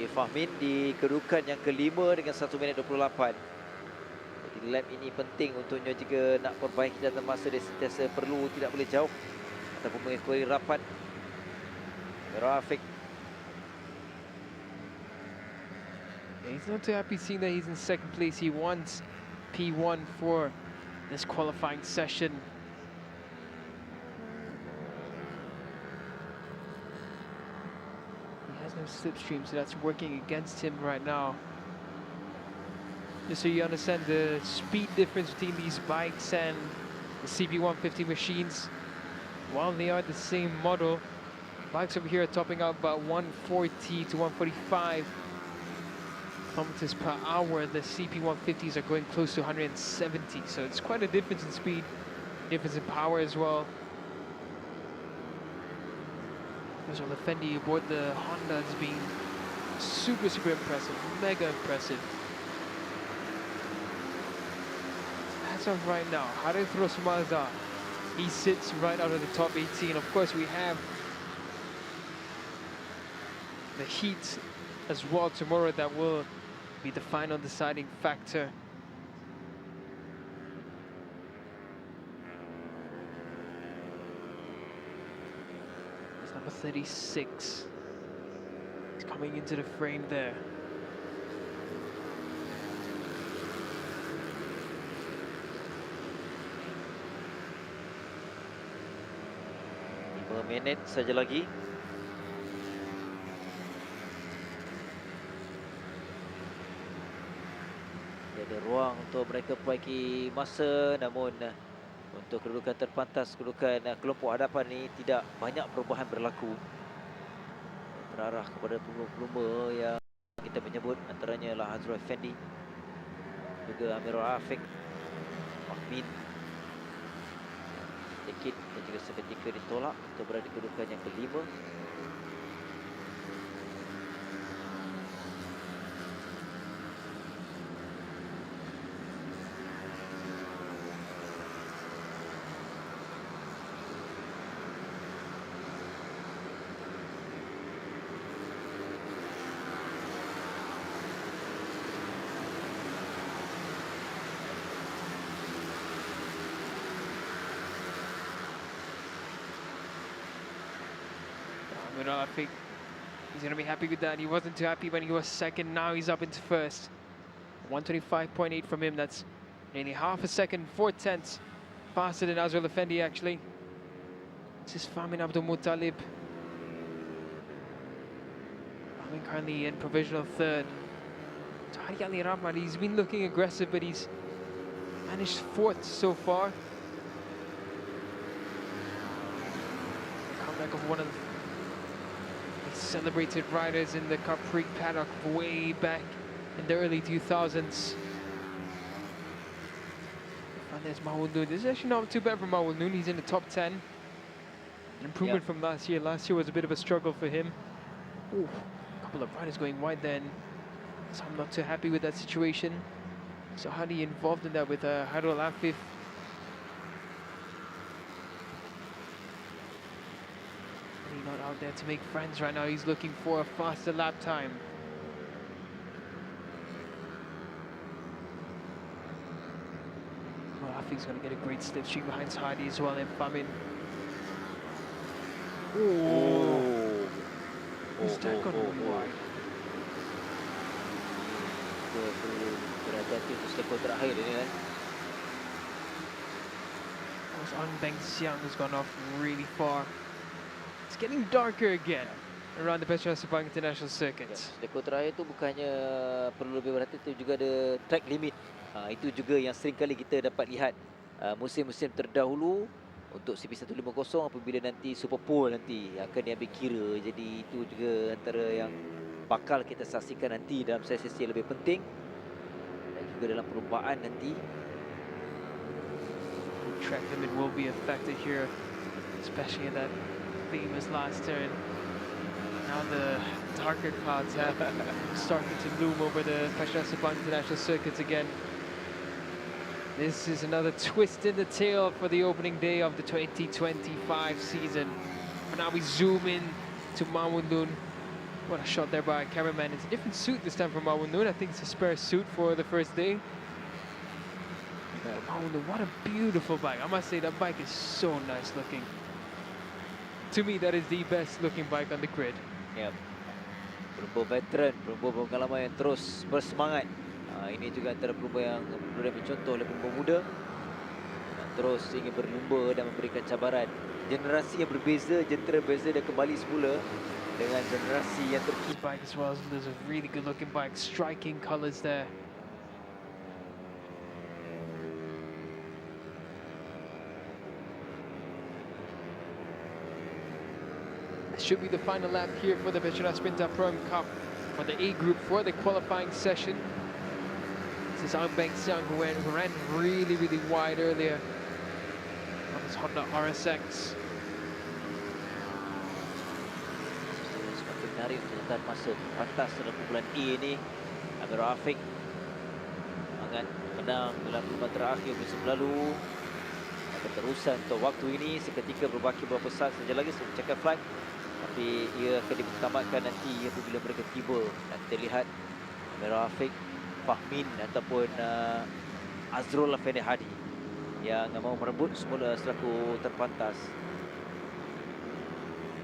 Fahmin di kedudukan yang kelima dengan 1 minit 28. Jadi lap ini penting untuknya jika nak perbaiki catatan masa. Dia sentiasa perlu tidak boleh jauh ataupun mengikuti rapat. Rafiq. He's not too happy seeing that he's in second place. He wants P1 for this qualifying session. No slipstream, so that's working against him right now. Just so you understand the speed difference between these bikes and the CB150 machines, while they are the same model, bikes over here are topping out about 140 to 145 kilometers per hour. The CP150s are going close to 170, so it's quite a difference in speed, difference in power as well. So Effendi aboard the Honda has been super impressive, mega impressive. As of right now, Harith Rosmaza, he sits right out of the top 18. Of course, we have the heat as well tomorrow that will be the final deciding factor. Number 36 is coming into the frame there. Minit saja lagi. Ada ruang untuk mereka perbaiki masa, namun untuk kedudukan terpantas, kedudukan kelompok hadapan ni tidak banyak perubahan berlaku. Terarah kepada pelumba-pelumba yang kita menyebut, antaranya lah Azrul Effendi, juga Amirul Afiq, Mahmin. Sedikit dan juga seketika ditolak untuk berada di kedudukan yang kelima. I think he's going to be happy with that. He wasn't too happy when he was second. Now he's up into first. 125.8 from him. That's nearly half a second, 4/10 faster than Azrul Effendi, actually. This is Fahmin Abdul Muttalib. Fahmin currently in provisional third. Tahri Ali Rahman, he's been looking aggressive, but he's managed fourth so far. Comeback of one of the celebrated riders in the Cubprix paddock way back in the early 2000s. And there's Mawul Noon. This is actually not too bad for Mawul Noon. He's in the top 10. An improvement from last year. Last year was a bit of a struggle for him. Ooh, a couple of riders going wide then. So I'm not too happy with that situation. So Hadi involved in that with Harul Afif. Not out there to make friends right now. He's looking for a faster lap time. Well, I think he's going to get a great slipstream behind Hadi as well. And Fahmin. He's that gone really wide. Berhati-hati untuk sekor terakhir ini kan. Was on Beng Xiang who's gone off really far. It's getting darker again around the Petronas Mam International Circuit. Dekor terakhir tu bukannya perlu lebih berhati, tu juga ada track limit. Itu juga yang sering kali kita dapat lihat musim-musim terdahulu untuk CP150 apabila nanti Super Pole nanti akan diambil kira. Jadi itu juga antara yang bakal kita saksikan nanti dalam sesi lebih penting dan juga dalam perlombaan nanti. Track limit will be affected here, especially in that famous last turn. Now the darker clouds have started to loom over the Petronas Mam International Circuits again. This is another twist in the tail for the opening day of the 2025 season. But now we zoom in to Mawun. What a shot there by cameraman. It's a different suit this time for Mawun. I think it's a spare suit for the first day. Mawun, what a beautiful bike. I must say that bike is so nice looking. To me, that is the best looking bike on the grid. Yep. Perempuan veteran, perempuan berpengalaman yang terus bersemangat. Ini juga antara perempuan yang boleh mencontoh oleh perempuan muda yang terus ingin berlumba dan memberikan cabaran. Generasi yang berbeza, jentera berbeza dan kembali semula dengan generasi yang This bike as well, there's a really good looking bike, striking colors there. This should be the final lap here for the Petronas Mam Cup for the A group for the qualifying session. This is Beng Xiang who ran really wide earlier on his Honda RSX. semakin menarik catatan masa pantas dalam kumpulan A ini. Amir Rafiq sangat menang dalam perlumbaan terakhir musim lalu. Keterusan untuk waktu ini seketika berbaki beberapa saat saja lagi sebelum check-out flight. Tapi ia akan ditamatkan nanti apabila mereka tiba. Dan kita lihat Amir Rafiq, Fahmin ataupun Azrul Effendi Hadi yang mahu merebut semula selaku terpantas.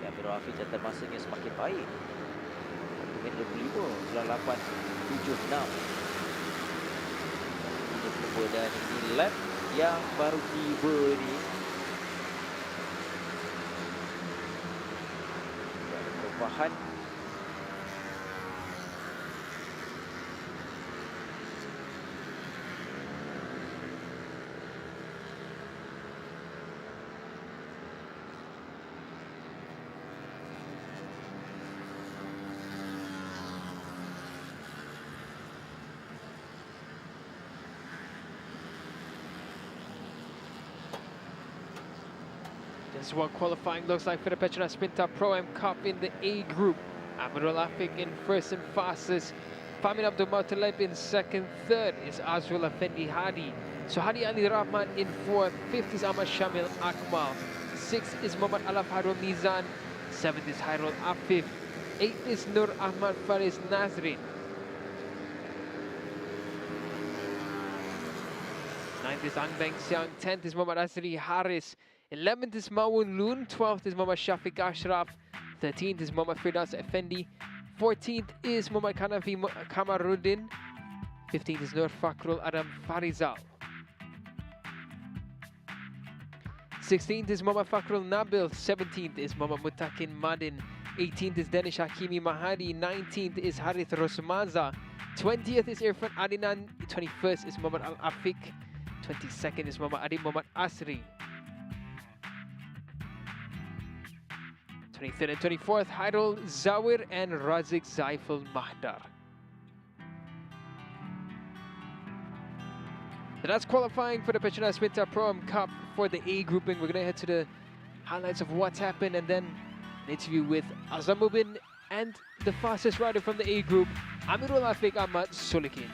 Dan Amir Rafiq catatan masanya semakin baik. 1 minit 25, 98, 76. Dan ini lap yang baru tiba ni. Ada perubahan. This is what qualifying looks like for the Petronas Mam Cup in the A group. Amir Rafiq in first and fastest. Fahmin Abdul Muttalib in second. Third is Azrul Effendi Hadi. So Hadi Ali Rahman in fourth. Fifth is Ahmad Shamil Akmal. Sixth is Muhammad Alaf Harul Mizan. Seventh is Hairul Afif. Eighth is Nur Ahmad Faris Nazrin. Ninth is Beng Xiang. 10th is Muhammad Asri Haris. 11th is Mawun Loon. 12th is Muhammad Shafiq Ashraf. 13th is Muhammad Firdaus Effendi. 14th is Muhammad Kanafi Kamaruddin. 15th is Nur Fakrul Adam Farizal. 16th is Muhammad Fakrul Nabil. 17th is Muhammad Mutakin Madin. 18th is Danish Hakimi Mahadi. 19th is Harith Rosmaza. 20th is Irfan Adinan. 21st is Muhammad Al Afiq. 22nd is Muhammad Adi Muhammad Asri. 23rd and 24th, Hairul Zawir and Razik Zaiful Mahdar. So that's qualifying for the Petronas Mam Cup for the A grouping. We're going to head to the highlights of what's happened and then an interview with Azamubin and the fastest rider from the A group, Amirul Afiq Ahmad Solikin.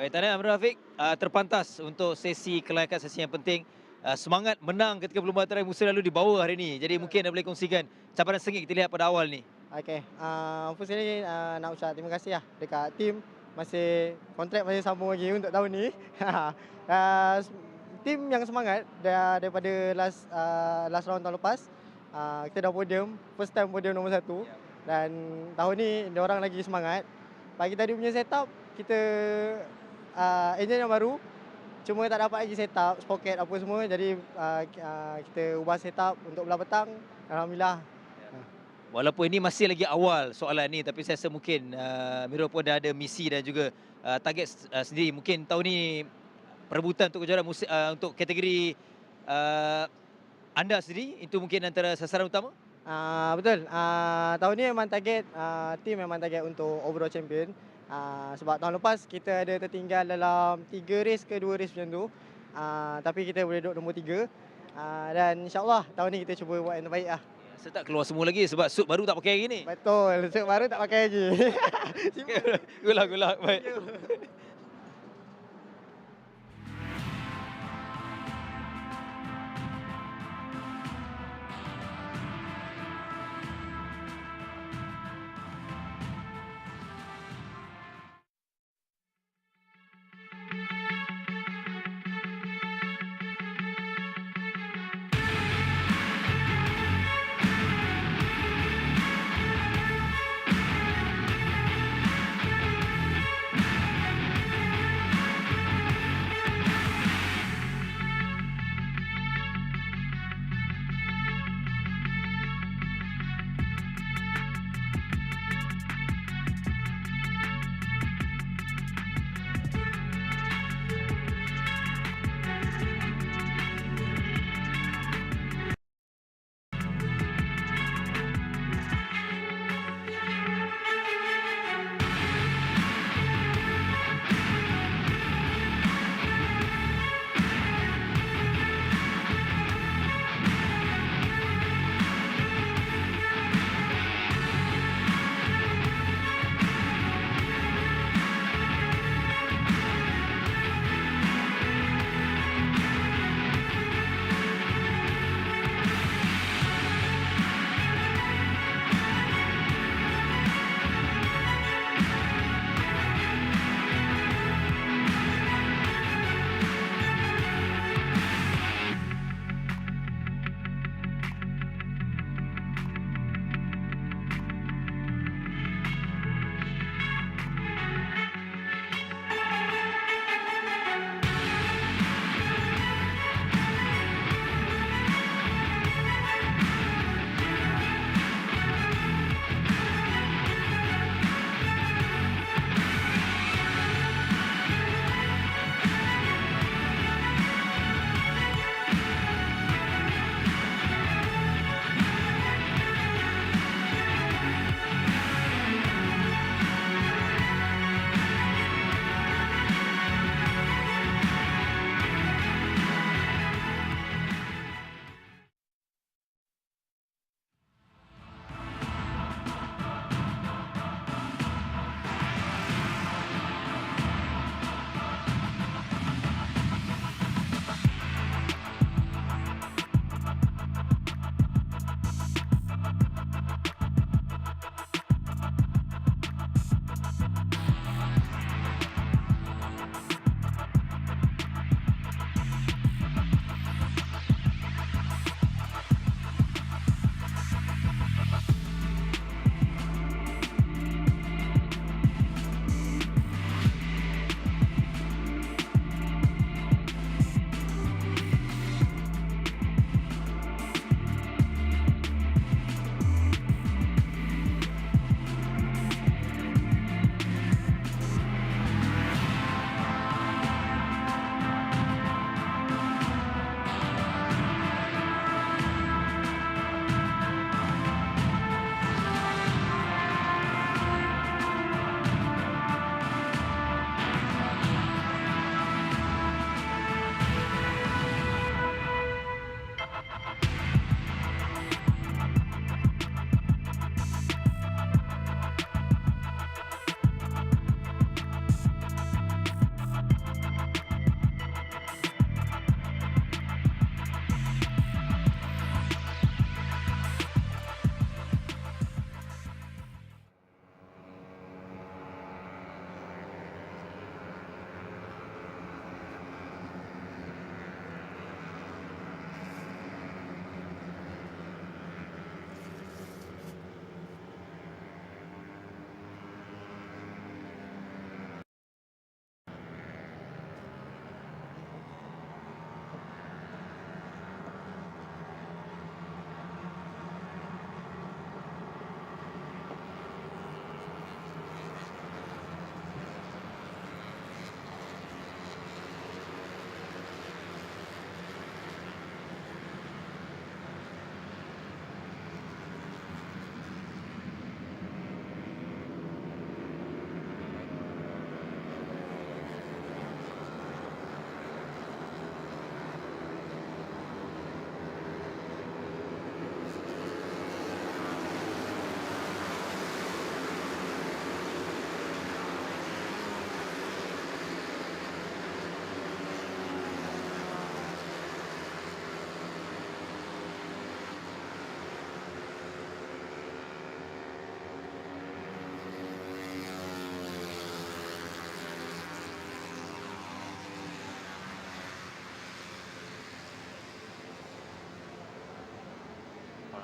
Baik, tahniah Abdul Rafiq. Terpantas untuk sesi kelayakan sesi yang penting. Semangat menang ketika perlumbaan terakhir musim lalu di bawah hari ini. Jadi mungkin anda boleh kongsikan cabaran sengit kita lihat pada awal ni. Okey, first ni nak ucap terima kasih lah dekat tim. Masih kontrak masih sambung lagi untuk tahun ni. Tim yang semangat daripada last round tahun lepas. Kita dah podium, first time podium nombor 1. Dan tahun ni diorang lagi semangat. Bagi tadi punya setup, kita engine yang baru. Cuma tak dapat lagi setup, sprocket apa semua. Jadi kita ubah setup untuk belah petang. Alhamdulillah. Walaupun ini masih lagi awal soalan ni, tapi saya rasa mungkin Miro pun dah ada misi dan juga target sendiri. Mungkin tahun ni perebutan untuk kejuaraan untuk kategori anda sendiri, itu mungkin antara sasaran utama? Betul. Tahun ni memang target, tim memang target untuk overall champion. Sebab tahun lepas kita ada tertinggal dalam 3 race ke 2 race macam tu. Tapi kita boleh duduk nombor 3. Dan insyaAllah tahun ni kita cuba buat yang terbaik lah. Saya tak keluar semua lagi sebab suit baru tak pakai hari ni. Betul, suit baru tak pakai lagi. Good luck. Baik.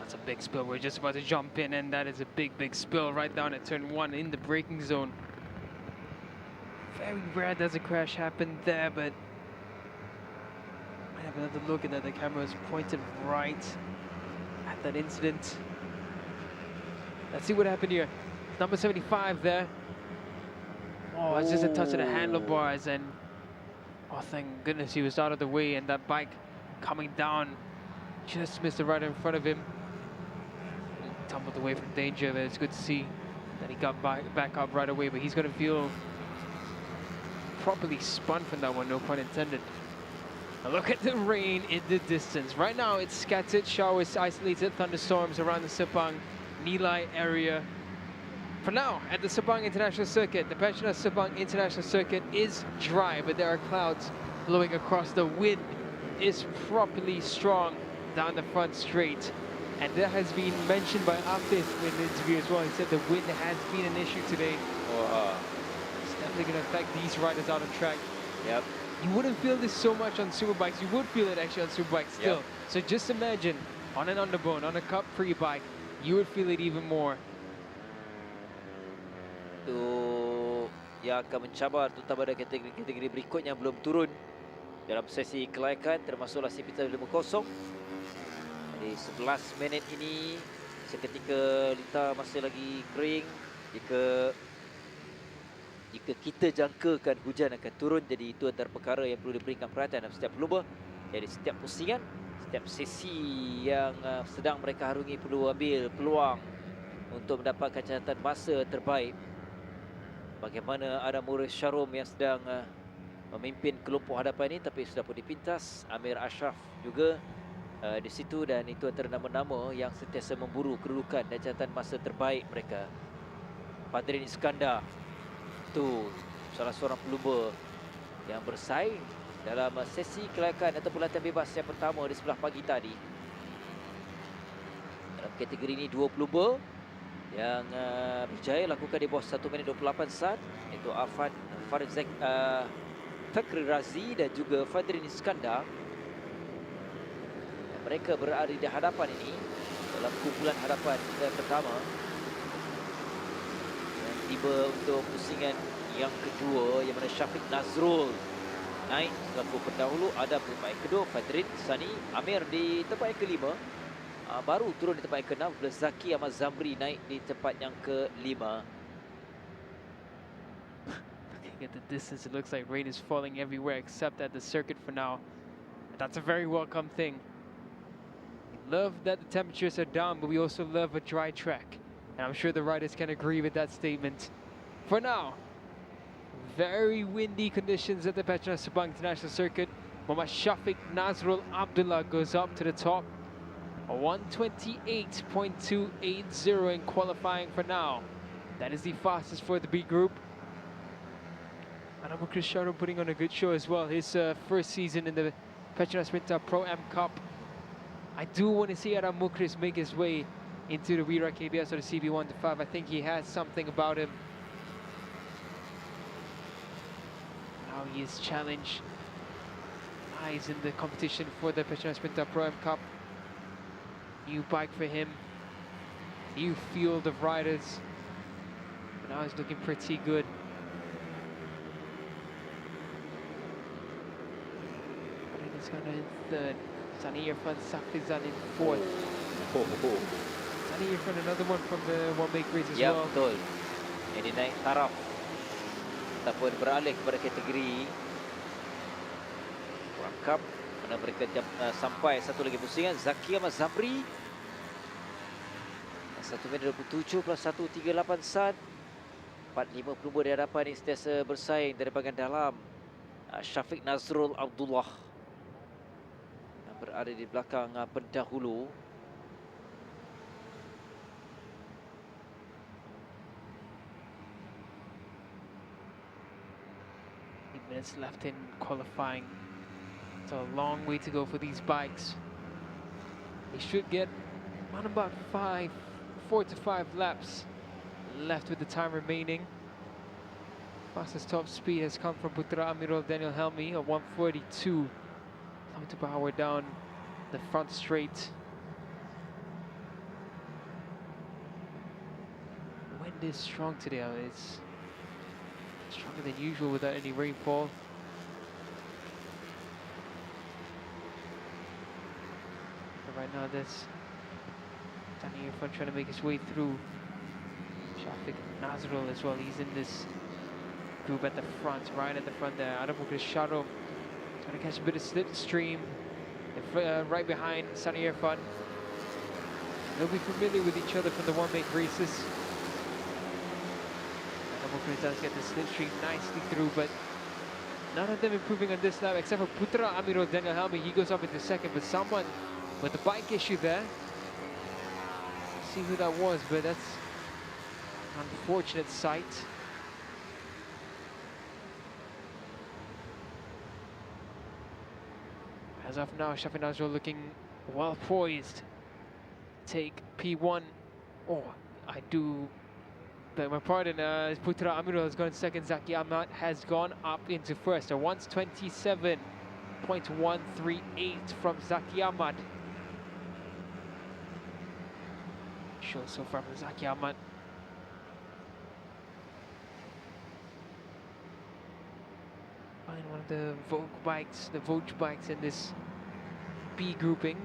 That's a big spill. We're just about to jump in, and that is a big spill right down at turn 1 in the braking zone. Very rare does a crash happen there, but might have another look at that. The camera is pointed right at that incident. Let's see what happened here. Number 75 there. Oh, it's just a touch of the handlebars, and oh, thank goodness he was out of the way, and that bike coming down just missed the rider in front of him. He tumbled away from danger, but it's good to see that he got back up right away, but he's going to feel properly spun from that one, no pun intended. Now look at the rain in the distance. Right now it's scattered showers, isolated thunderstorms around the Sepang Nilai area. For now, at the Sepang International Circuit, the Petronas Sepang International Circuit is dry, but there are clouds blowing across. The wind is properly strong down the front straight. And that has been mentioned by Afif in the interview as well. He said the wind has been an issue today. It's definitely going to affect these riders out on track. Yep. You wouldn't feel this so much on superbikes. You would feel it actually on superbikes still. Yep. So just imagine on an underbone, on a Cubprix bike, you would feel it even more. Untuk yang akan mencabar terutama pada kategori berikutnya belum turun dalam sesi kelayakan, termasuklah CP 50. Di 11 minit ini seketika Lita masih lagi kering. Jika kita jangkakan hujan akan turun, jadi itu antara perkara yang perlu diberikan perhatian dalam setiap pelumba. Jadi setiap pusingan, setiap sesi yang sedang mereka harungi perlu ambil peluang untuk mendapatkan catatan masa terbaik. Bagaimana ada Murid Syarum yang sedang memimpin kelompok hadapan ini, tapi sudah pun dipintas. Amir Ashraf juga di situ, dan itu antara nama-nama yang sentiasa memburu kedudukan dan catatan masa terbaik mereka. Fadrin Iskandar, itu salah seorang pelumba yang bersaing dalam sesi kelayakan ataupun latihan bebas yang pertama di sebelah pagi tadi. Dalam kategori ini dua pelumba yang berjaya lakukan di bawah 1 minit 28 saat, iaitu Fakri Razi dan juga Fadrin Iskandar. Dan mereka berada di hadapan ini dalam kumpulan hadapan yang pertama. Dan tiba untuk pusingan yang kedua, yang mana Syafiq Nazrul naik selaku pendahulu. Ada tempat yang kedua Fadrin Sani, Amir di tempat yang kelima. Baru turun di tempat yang ke-6, Zaki Ahmad Zamri naik di tempat yang ke-5. Looking at the distance, it looks like rain is falling everywhere except at the circuit for now. And that's a very welcome thing. We love that the temperatures are down, but we also love a dry track. And I'm sure the riders can agree with that statement. For now, very windy conditions at the Petronas Mam International Circuit. Muhammad Syafiq Nazrul Abdullah goes up to the top. A 1:28.280 in qualifying for now. That is the fastest for the B group. And Cristiano putting on a good show as well. His first season in the Petronas Pro Am Cup. I do want to see Adam Mukris make his way into the Wra KBS or the CB1 to 5. I think he has something about him. Now he is challenged. He's in the competition for the Petronas Pro Am Cup. New bike for him, new field of riders, but now he's looking pretty good. He's gonna in third. Sani Irfan Safizan in fourth. Sani Irfan, another one from the One Make Race as well. Ya, betul. Ini naik taraf ataupun beralih kepada kategori World Cup. Mana mereka sampai satu lagi pusingan, Zaki Ahmad Zamri 1 minit 27 plus 1:38 saat. 4-5 pelumba di hadapan ini sentiasa bersaing dari bahagian dalam. Syafiq Nazrul Abdullah yang berada di belakang pendahulu. Minutes left in qualifying. It's a long way to go for these bikes. They should get around about 4 to 5 laps left with the time remaining. Fastest top speed has come from Putra Amirul Daniel Helmi, a 1:42. Coming to power down the front straight. wind is strong today. It's stronger than usual without any rainfall. But right now, there's standing in front trying to make his way through. Shafiq Nazrul as well. He's in this group at the front, right at the front there. Adamukris Sharom trying to catch a bit of slipstream. Right behind Sunny Irfan. They'll be familiar with each other from the one-make races. Adamukris does get the slipstream nicely through, but none of them improving on this lap except for Putra Amirul Daniel Helmi. He goes up into second, but someone with the bike issue there. See who that was, but that's an unfortunate sight. As of now, Shafiq Nazrul looking well poised. Take P1. Oh, I do beg my pardon. Putra Amirul has gone second. Zaki Ahmad has gone up into first. A 1:27.138 from Zaki Ahmad. Show so far from Zaki Ahmad. Find one of the Vogue bikes in this B grouping.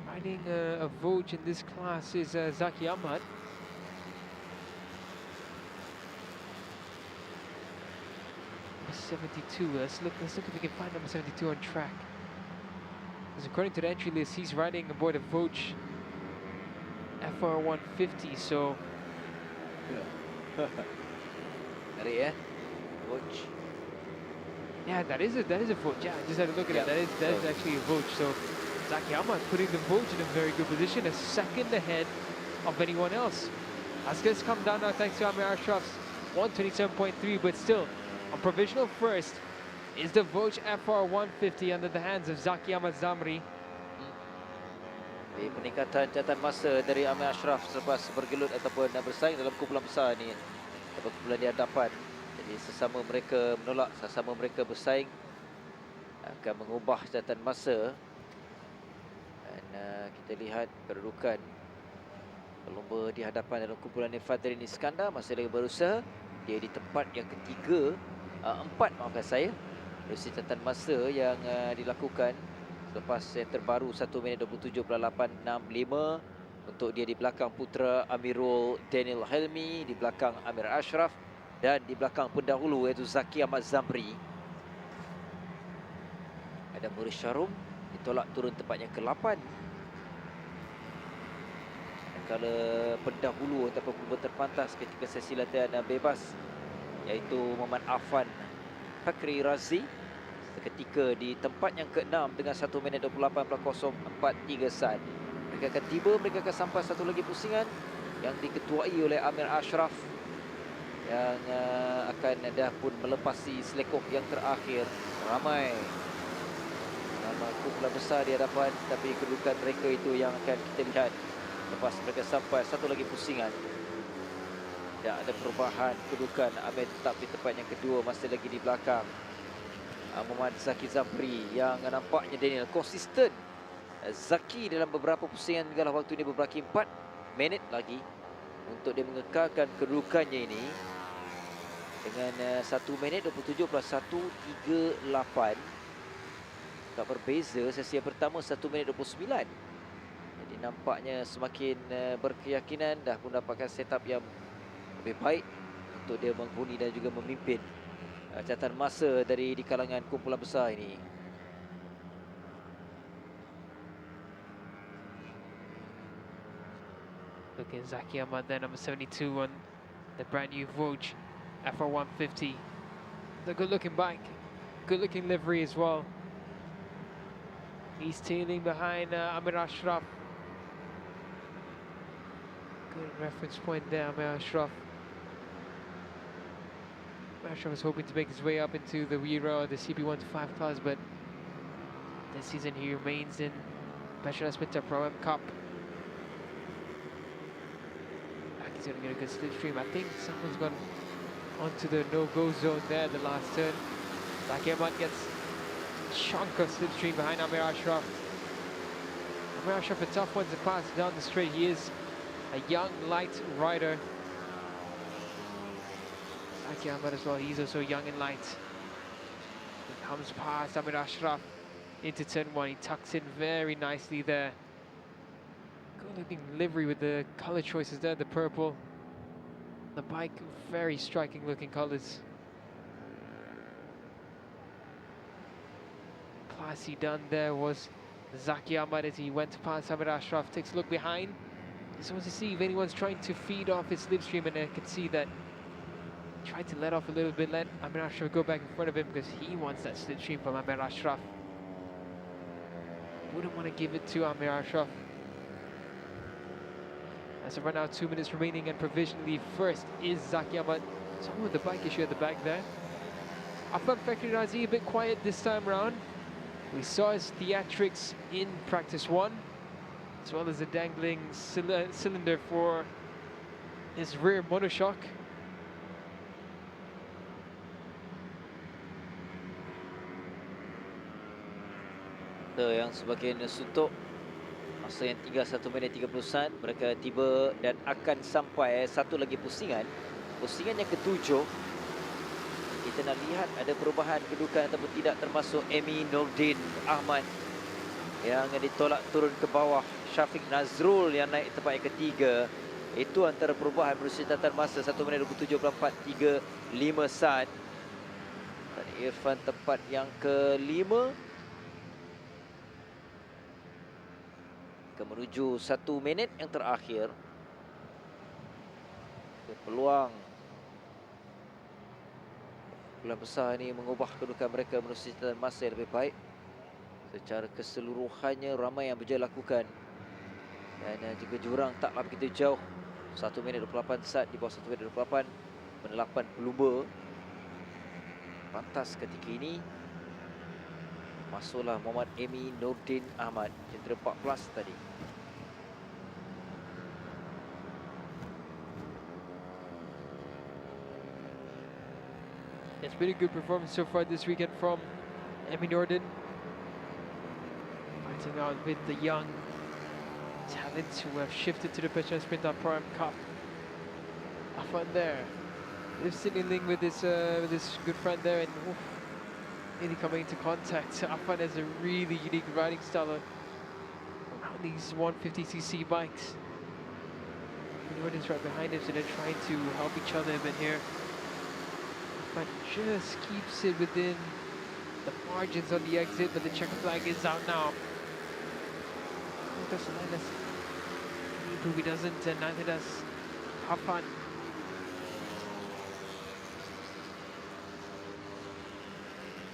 Riding a Vogue in this class is Zaki Ahmad. Number 72. Let's look if we can find number 72 on track. Because according to the entry list, he's riding aboard a Vogue FR 150. So. Coach. Yeah, that is a Vogue. Yeah, I just had to look at it. That is actually a Vogue. So Zaki Ahmad putting the Vogue in a very good position, a second ahead of anyone else. That's going to come down now thanks to Amir Ashraf's 127.3, but still on provisional first is the Vogue FR 150 under the hands of Zaki Ahmad Zamri. Peningkatan catatan masa dari Amir Ashraf selepas bergelut ataupun bersaing dalam kumpulan besar ni. Kumpulan di hadapan. Jadi sesama mereka menolak, sesama mereka bersaing akan mengubah catatan masa. Dan kita lihat kedudukan pelumba di hadapan dalam kumpulan Fadrin Iskandar masih lagi berusaha. Dia di tempat yang ketiga, empat maafkan saya. Dari catatan masa yang dilakukan selepas yang terbaru 1 minit 27.865 untuk dia di belakang Putra Amirul Daniel Helmi, di belakang Amir Ashraf dan di belakang pendahulu iaitu Zaki Ahmad Zamri. Ada Murid Syarum ditolak turun tempatnya ke-8. Kalau pendahulu ataupun pelumba terpantas ketika sesi latihan bebas iaitu Muhammad Afan Fakri Razi seketika di tempat yang ke-6 dengan 1 minit 28.043 saat. Mereka akan tiba, mereka akan sampai satu lagi pusingan yang diketuai oleh Amir Ashraf yang akan dah pun melepasi selekoh yang terakhir. Ramai kumpulan besar di hadapan, tapi kedudukan mereka itu yang akan kita lihat lepas mereka sampai satu lagi pusingan. Tak ada perubahan kedudukan. Amir tetap di tempat yang kedua, masih lagi di belakang Muhammad Zaki Zamri yang nampaknya Daniel konsisten. Zaki dalam beberapa pusingan hingga waktu ini berbaki 4 minit lagi untuk dia mengekalkan kedudukannya ini dengan 1 minit 27.138. Tak berbeza sesi yang pertama 1 minit 29. Jadi nampaknya semakin berkeyakinan, dah pun dapatkan setup yang lebih baik untuk dia menghuni dan juga memimpin catatan masa dari di kalangan kumpulan besar ini. Looking Zaki Ahmad there, number 72 on the brand new Vogue FR 150. The good looking bike, good looking livery as well. He's tailing behind Amir Ashraf. Good reference point there, Amir Ashraf. Amir Ashraf was hoping to make his way up into the Wra or the CP125 class, but this season he remains in Petronas Mam Cup. He's going to get a good slipstream. I think someone's gone onto the no-go zone there, the last turn. Zaki Ahmad gets a chunk of slipstream behind Amir Ashraf. Amir Ashraf, a tough one to pass down the straight. He is a young light rider. Zaki Ahmad as well, he's also young and light. He comes past Amir Ashraf into turn 1. He tucks in very nicely there. Good looking livery with the color choices there, the purple. The bike, very striking looking colors. Classy done there was Zaki Ahmad as he went past Amir Ashraf. Takes a look behind. Just wants to see if anyone's trying to feed off his slipstream, and I can see that he tried to let off a little bit, let Amir Ashraf go back in front of him because he wants that slipstream from Amir Ashraf. Wouldn't want to give it to Amir Ashraf. As of right now, 2 minutes remaining, and provisionally first is Zaki Ahmad. Someone with the bike issue at the back there. Afan Fakri Razi a bit quiet this time round. We saw his theatrics in practice 1, as well as a dangling cylinder for his rear monoshock. Yang sebagian suntuk. Masa yang tinggal 1 minit 30 saat, mereka tiba dan akan sampai satu lagi pusingan. Pusingan yang ke-7. Kita nak lihat ada perubahan kedudukan ataupun tidak, termasuk Emi Nordin Ahmad yang ditolak turun ke bawah. Syafiq Nazrul yang naik tempat yang ketiga. Itu antara perubahan menerusi catatan masa 1 minit 27.435 saat. Dan Irfan tempat yang ke-5. Menuju 1 minit yang terakhir. Peluang besar ini mengubah kedudukan mereka menuju catatan masa yang lebih baik. Secara keseluruhannya ramai yang berjaya lakukan. Dan juga jurang taklah begitu jauh. 1 minit 28 saat, di bawah 1 minit 28. Penelapan pelumba. Pantas ketika ini masuklah Muhammad Emi Nordin Ahmad, jentera 14 tadi. It's been a good performance so far this weekend from Emi Nordin. Fighting out with the young talents who have shifted to the Petronas Mam Cup. Afan there, they're signaling with this good friend there, and really coming into contact. Afan has a really unique riding style around these 150cc bikes. Nordin's right behind him, so they're trying to help each other a bit here. But just keeps it within the margins on the exit, but the checker flag is out now. He doesn't, and neither does Afan.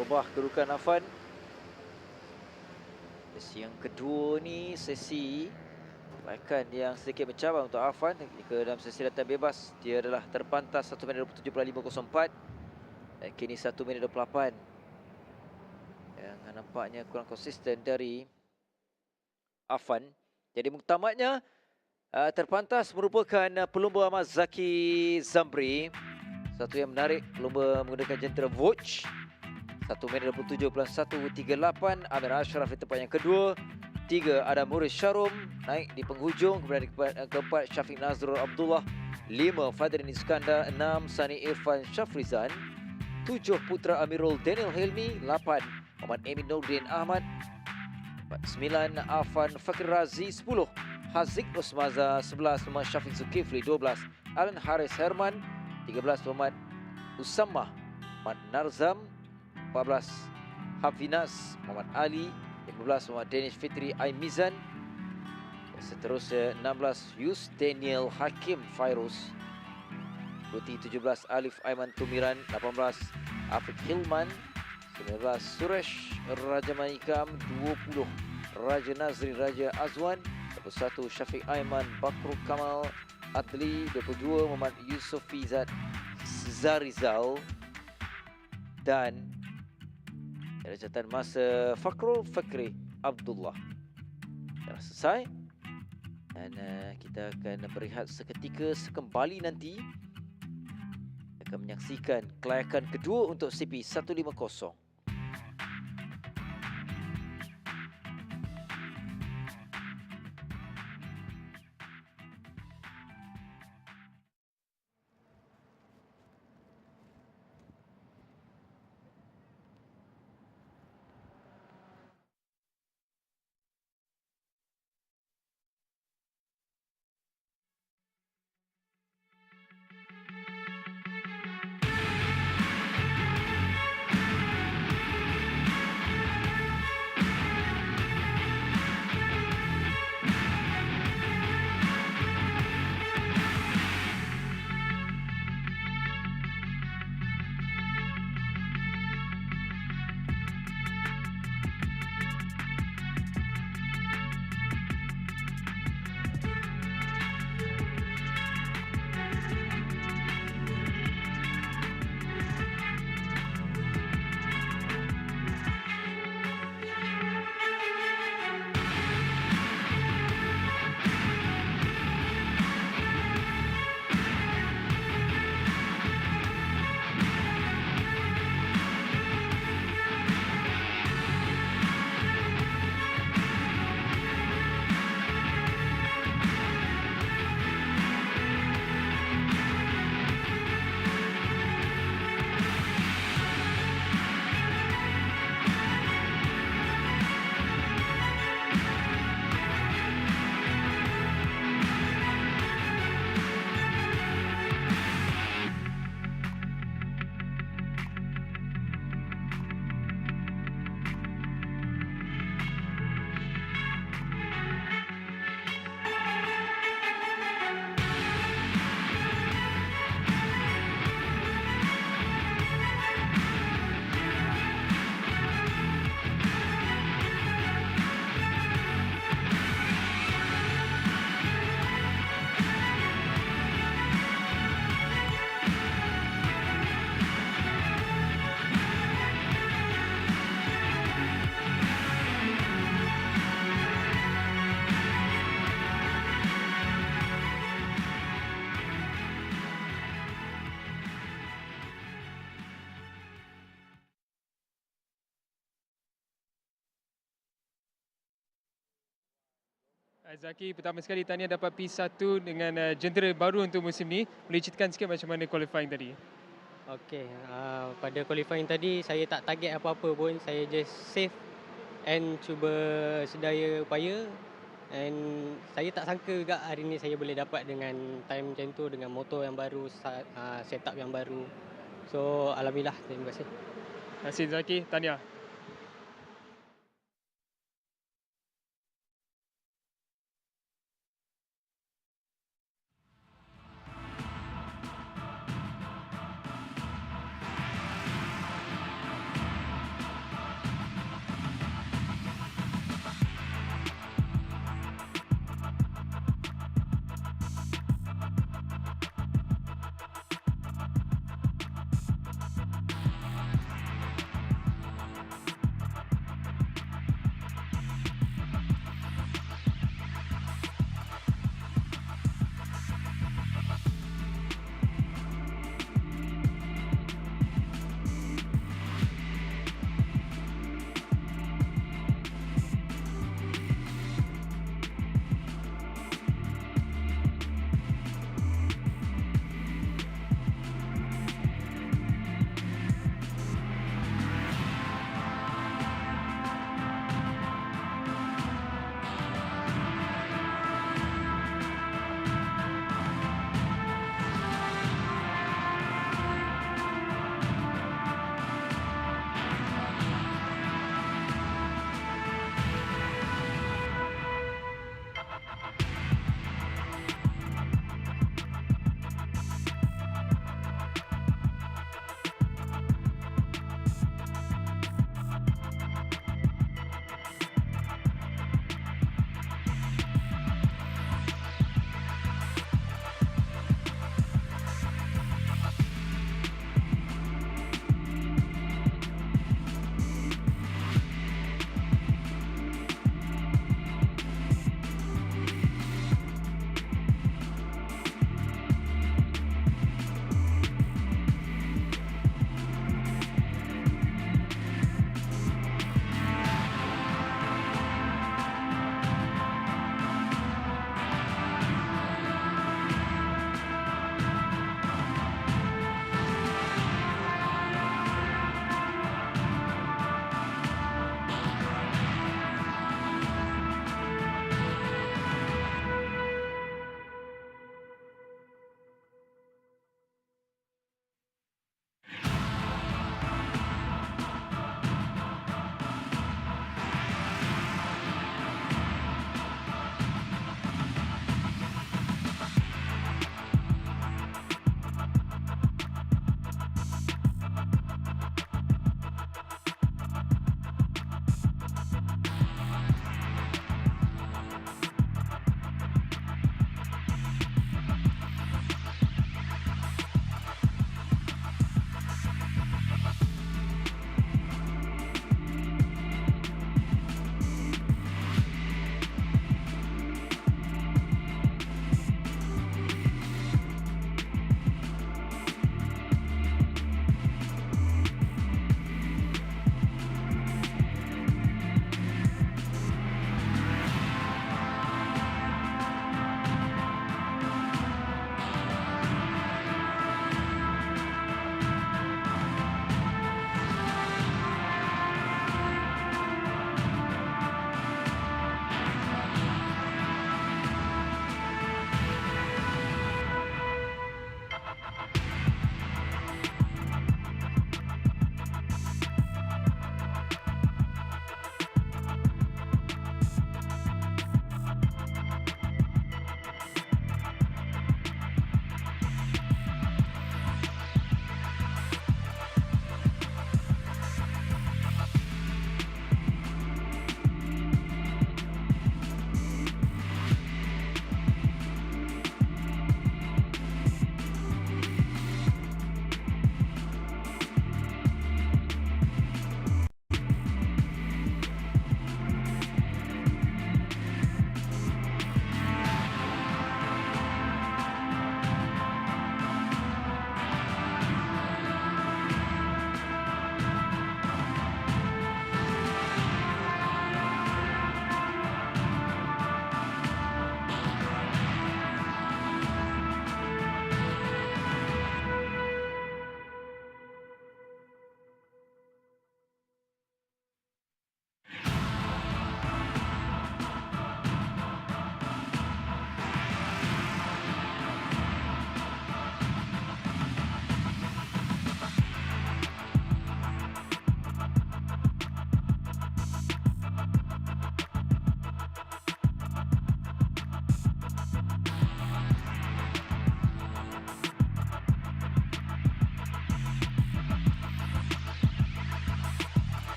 Ubah kedudukan Afan. Sesi yang kedua ni sesi bahkan yang sedikit mencabar untuk Afan. Ke dalam sesi latihan bebas, dia adalah terpantas 1 minit 27.504. Dan kini 1 minit 28. Yang nampaknya kurang konsisten dari Afan. Jadi muktamadnya terpantas merupakan pelumba Ahmad Zaki Zamri. Satu yang menarik, pelumba menggunakan jentera Vogue. 1 minit 27.138. Amir Ashraf di tempat yang kedua. 3 ada Murid Syarum naik di penghujung. Kemudian di keempat Syafiq Nazrul Abdullah. 5 Fadrin Iskandar. 6 Sani Irfan Syafrizan. 7 Putra Amirul Daniel Helmi. 8 Muhammad Emin Nordin Ahmad. 9 Afan Fakir Razi. 10 Haziq Rosmaza. 11 Muhammad Syafiq Zulkifli. 12 Alan Haris Herman. 13 Muhammad Usamah Muhammad Narzam. 14 Hafinas Muhammad Ali. 15 Muhammad Danish Fitri Aimizan. Seterusnya 16 Yus Daniel Hakim Fairuz. 17 Alif Aiman Tumiran. 18 Afiq Hilman. 19 Suresh Raja Manikam. 20 Raja Nazri Raja Azwan. 21 Syafiq Aiman Bakru Kamal Adli. 22 Muhammad Yusuf Fizat Zarizal. Dan catatan masa Fakrul Fakri Abdullah telah selesai. Dan kita akan berehat seketika. Sekembali nanti akan menyaksikan kelayakan kedua untuk CP 150. Zaki, pertama sekali tahniah dapat P1 dengan jentera baru untuk musim ni. Boleh ceritakan sikit macam mana qualifying tadi? Okey, pada qualifying tadi saya tak target apa-apa pun. Saya just save and cuba sedaya upaya. And saya tak sangka juga hari ni saya boleh dapat dengan time macam tu, dengan motor yang baru, setup yang baru. So, alhamdulillah, terima kasih. Terima kasih Zaki, tahniah.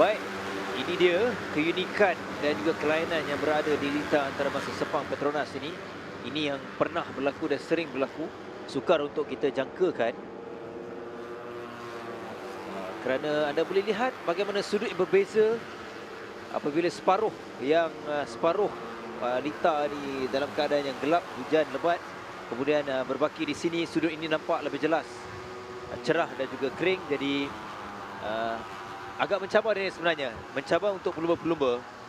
Baik, ini dia keunikan dan juga kelainan yang berada di lintah antarabangsa Sepang Petronas ini. Ini yang pernah berlaku dan sering berlaku. Sukar untuk kita jangkakan. Kerana anda boleh lihat bagaimana sudut yang berbeza apabila separuh lintah ni dalam keadaan yang gelap, hujan lebat. Kemudian berbaki di sini, sudut ini nampak lebih jelas, cerah dan juga kering. Jadi agak mencabar dia sebenarnya. Mencabar untuk pelumba-pelumba.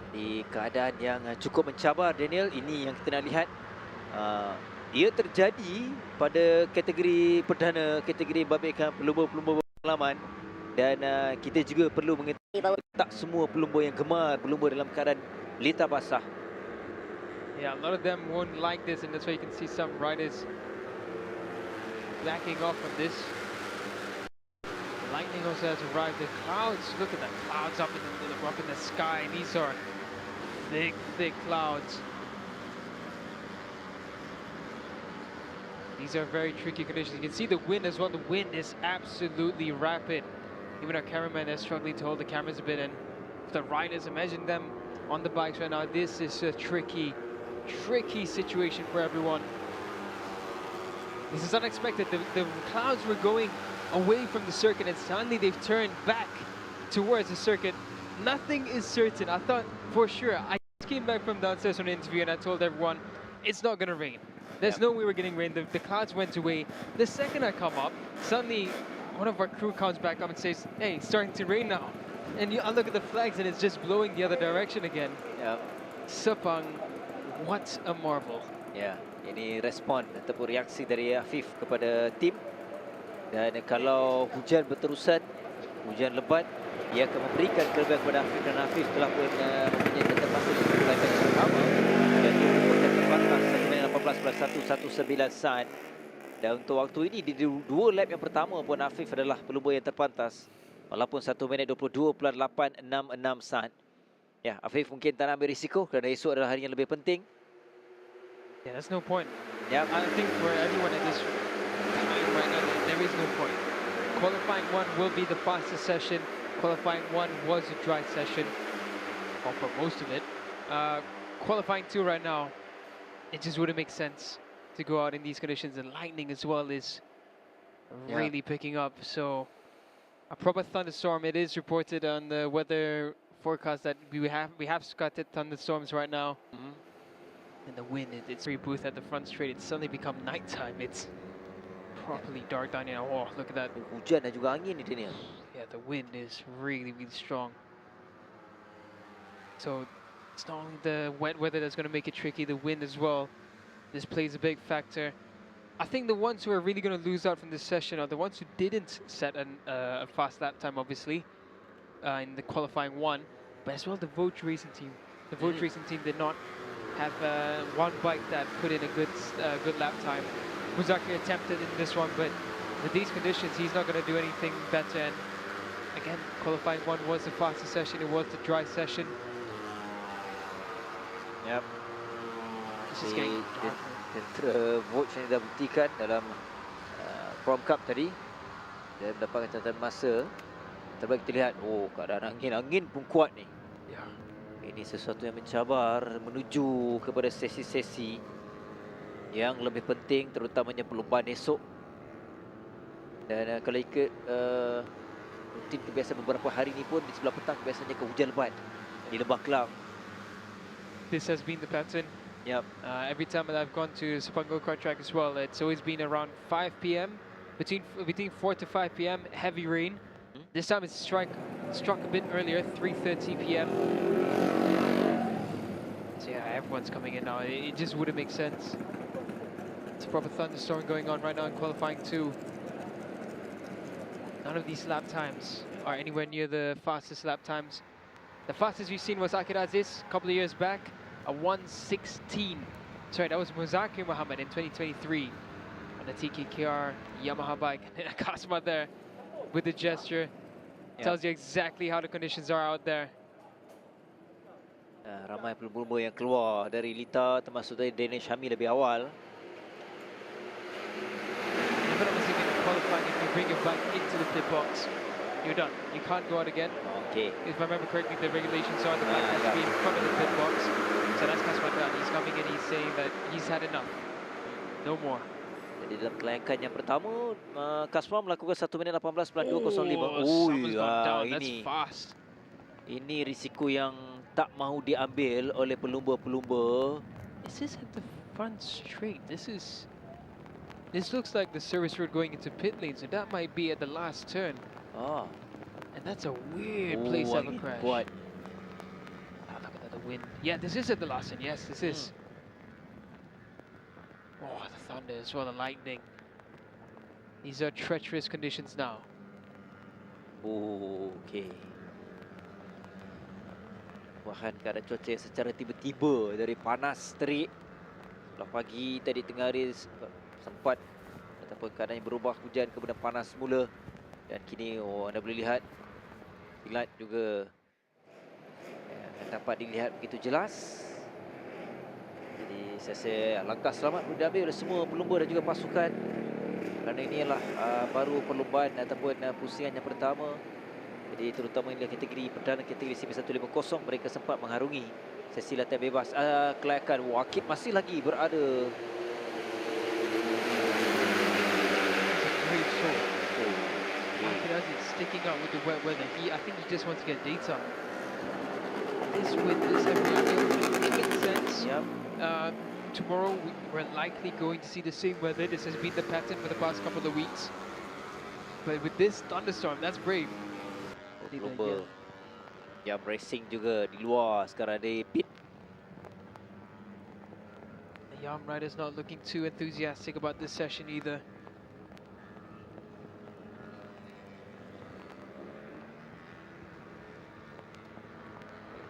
Di keadaan yang cukup mencabar, Daniel, ini yang kita nak lihat. Ia terjadi pada kategori perdana, kategori babitkan pelumba-pelumba pengalaman. Dan kita juga perlu mengetahui bahawa tak semua pelumba yang gemar pelumba dalam keadaan lintah basah. Yeah, a lot of them won't like this, and that's why you can see some riders backing off from this. Lightning also has arrived. The clouds, look at the clouds up in the sky. These are big, thick clouds. These are very tricky conditions. You can see the wind as well. The wind is absolutely rapid. Even our cameraman is struggling to hold the cameras a bit. And the riders, imagine them on the bikes right now. This is a tricky situation for everyone. This is unexpected. The clouds were going away from the circuit, and suddenly they've turned back towards the circuit. Nothing is certain. I thought for sure. I came back from downstairs from the interview and I told everyone it's not going to rain. There's no way we're getting rain. The clouds went away. The second I come up, suddenly one of our crew comes back up and says, hey, it's starting to rain now. And I look at the flags and it's just blowing the other direction again. Sepang, what a marvel. Ini respon ataupun reaksi dari Afif kepada tim. Dan kalau hujan berterusan, hujan lebat, ia akan memberikan kelebihan kepada Afif, dan Afif telah pun mempunyai ketepatan untuk kelaikan yang pertama. Dan dia merupakan terpantas 1.18.119 saat. Dan untuk waktu ini di dua lap yang pertama pun Afif adalah pelumba yang terpantas. Walaupun 1 minit 22.866 saat. Ya, Afif mungkin tak nak ambil risiko kerana esok adalah hari yang lebih penting. Yeah, there's no point. I think for everyone in this time right now, there is no point. Qualifying 1 will be the fastest session. Qualifying 1 was a dry session, or for most of it. Qualifying 2 right now, it just wouldn't make sense to go out in these conditions. And lightning as well is really picking up. So a proper thunderstorm. It is reported on the weather forecast that we have scattered thunderstorms right now. And the wind, it's very booth at the front straight. It's suddenly become nighttime. It's properly dark down here. Oh, look at that. Hujan dan juga angin ni, Daniel. Yeah, the wind is really strong. So it's not only the wet weather that's going to make it tricky, the wind as well. This plays a big factor. I think the ones who are really going to lose out from this session are the ones who didn't set a fast lap time, obviously, in the qualifying 1, but as well the Vogue Racing team. The Vogue Racing team did not have one bike that put in a good lap time. Muzaki attempted in this one, but with these conditions, he's not going to do anything better. And again, qualifying 1 was the fastest session. It was the dry session. This is getting darker. Vogue yang dah buktikan dalam Prom Cup tadi, dia mendapatkan catatan masa terbaik. Kita lihat, keadaan angin pun kuat ni. Ini sesuatu yang mencabar menuju kepada sesi-sesi yang lebih penting, terutamanya perlombaan esok. Dan kalau ikut rutin kebiasaan beberapa hari ini pun, di sebelah petang biasanya ke hujan lebat di Lembah Kelang. This has been the pattern. Every time that I've gone to Sepang go-kart track as well, it's always been around 5 p.m. between 4 to 5 p.m. heavy rain. This time it's struck a bit earlier, 3:30 p.m. So yeah, everyone's coming in now. It just wouldn't make sense. It's a proper thunderstorm going on right now in qualifying 2. None of these lap times are anywhere near the fastest lap times. The fastest we've seen was Akir Aziz a couple of years back, a 1:16. Sorry, that was Muzakir Muhammad in 2023 on the TKKR Yamaha bike. And Kasma there with the gesture tells you exactly how the conditions are out there. Ramai pelumba yang keluar dari Lita, termasuk dari Danish Hami lebih awal. Even obviously in qualifying, if you bring your bike into the pit box, you're done. You can't go out again. Okay. If I remember correctly, the regulations are the bike has to be in front of the pit box. So that's Kasmatan. He's coming in, he's saying that he's had enough. No more. Jadi dalam kelayakan yang pertama, Kasma melakukan 1 minit 18.205. Someone's gone down. That's Ini, fast. ini risiko yang tak mahu diambil oleh pelumba-pelumba. This isn't the front straight. This looks like the service road going into pit lane, so that might be at the last turn. And that's a weird place to have a crash. Kuat. Look at the wind. Yeah, this is at the last turn. Yes, this is. Oh, the thunder as well, the lightning. These are treacherous conditions now. Okay. Perubahan keadaan cuaca secara tiba-tiba dari panas terik. Setelah pagi tadi tengah hari sempat ataupun keadaannya berubah, hujan kemudian panas semula. Dan kini anda boleh lihat kilat juga dapat dilihat begitu jelas. Jadi saya rasa langkah selamat boleh diambil oleh semua pelumba dan juga pasukan. Kerana ini adalah baru perlombaan ataupun pusingan yang pertama. Jadi terutama inilah kategori perdana, kategori CP150, mereka sempat mengharungi sesi latihan bebas. Kelayakan Wakit masih lagi berada. Great show. He's sticking out with the wet weather. I think he just wants to get data. This wind, this heavy rain, makes sense. Yep. Tomorrow we're likely going to see the same weather. This has been the pattern for the past couple of weeks. But with this thunderstorm, that's brave. Pelumba yang racing juga di luar sekarang di pit. The Yam rider's not looking too enthusiastic about this session either.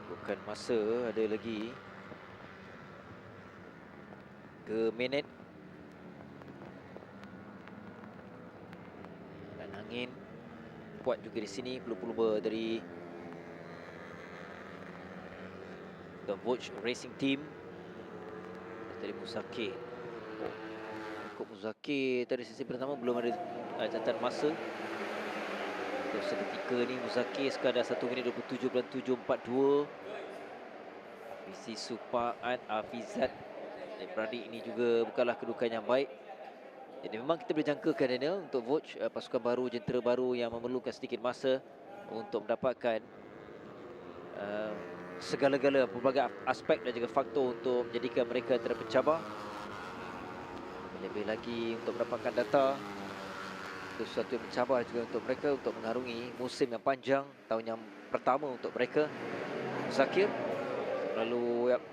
Bukan masa, ada lagi ke minit. Dan angin kuat juga di sini. Pelumba dari The Watch Racing Team. Dari Muzakir. Untuk Muzakir tadi sesi pertama belum ada catatan masa. Untuk seketika ni Muzakir sekadar 1 minit 27.742. Visi Supaan Afizat dan beradik ini juga bukanlah kedudukan yang baik. Jadi memang kita boleh jangkakan Daniel untuk Watch, pasukan baru, jentera baru yang memerlukan sedikit masa untuk mendapatkan segala-gala pelbagai aspek dan juga faktor untuk menjadikan mereka terpencabar. Lebih lagi untuk mendapatkan data, itu sesuatu yang mencabar juga untuk mereka untuk mengarungi musim yang panjang, tahun yang pertama untuk mereka. Zakir lalu dia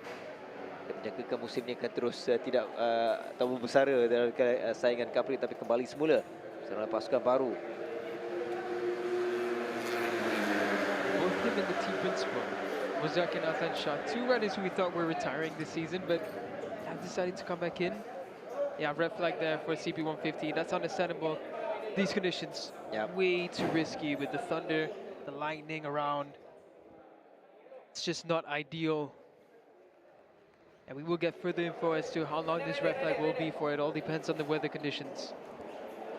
menjangkakan musim ini akan terus tidak tamu bersara dalam saingan Cubprix, tapi kembali semula bersama pasukan baru. Both him and the team principal, Muzakir and Azan Shah, 2 riders who we thought were retiring this season, but have decided to come back in. Yeah, red flag there for CP150. That's understandable. These conditions, way too risky with the thunder, the lightning around. It's just not ideal. And we will get further info as to how long this red flag will be for. It all depends on the weather conditions.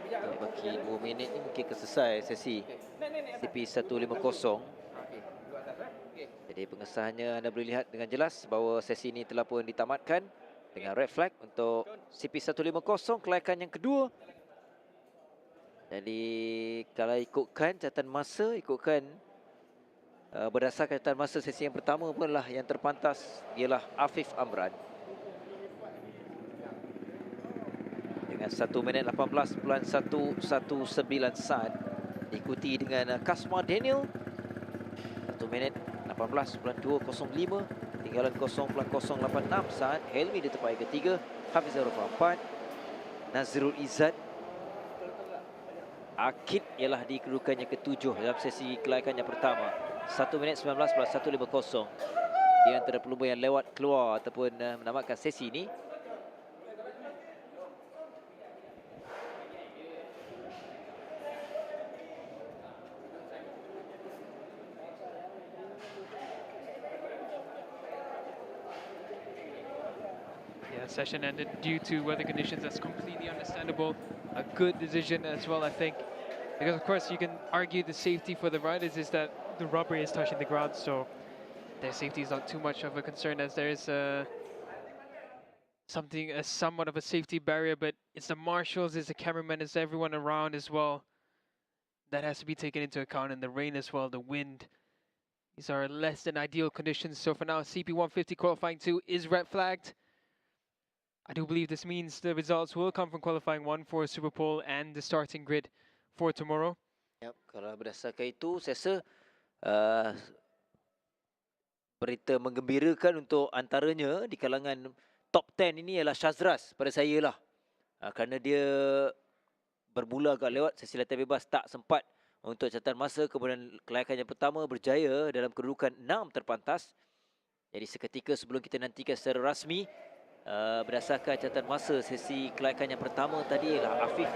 Bagi 2 minit ni mungkin akan selesai sesi CP150. Jadi pengesahannya anda boleh lihat dengan jelas bahawa sesi ini telah pun ditamatkan dengan red flag untuk CP150, kelayakan yang kedua. Jadi kalau ikutkan catatan masa, berdasarkan catatan masa sesi yang pertama pun lah yang terpantas ialah Afif Amran dengan 1 minit 18.119 saat, diikuti dengan Kasma Daniel 1 minit 18.205, tinggalan 0.086 saat. Helmi di tempat ketiga, Hafizah Rufa 4, Nazrul Izzat Akid ialah di kedudukan yang ke-7 dalam sesi kelayakan yang pertama. 1 minit 19 plus 1.50. Di antara pelumba yang lewat keluar ataupun menamatkan sesi ini. Session ended due to weather conditions. That's completely understandable. A good decision as well, I think, because of course you can argue the safety for the riders is that the rubber is touching the ground, so their safety is not too much of a concern, as there is somewhat of a safety barrier. But it's the marshals, it's the cameramen, it's everyone around as well that has to be taken into account, and the rain as well, the wind. These are less than ideal conditions. So for now, CP150 qualifying 2 is red flagged. I do believe this means the results will come from qualifying 1 for Super Pole and the starting grid for tomorrow. Yep, kalau berdasarkan itu, saya rasa berita menggembirakan untuk antaranya di kalangan top 10 ini ialah Shazraz pada saya lah. Kerana dia bermula agak lewat sesi latihan bebas, tak sempat untuk catatan masa. Kemudian kelayakan yang pertama berjaya dalam kedudukan 6 terpantas. Jadi seketika sebelum kita nantikan secara rasmi, berdasarkan catatan masa sesi kelayakan yang pertama tadi ialah Afif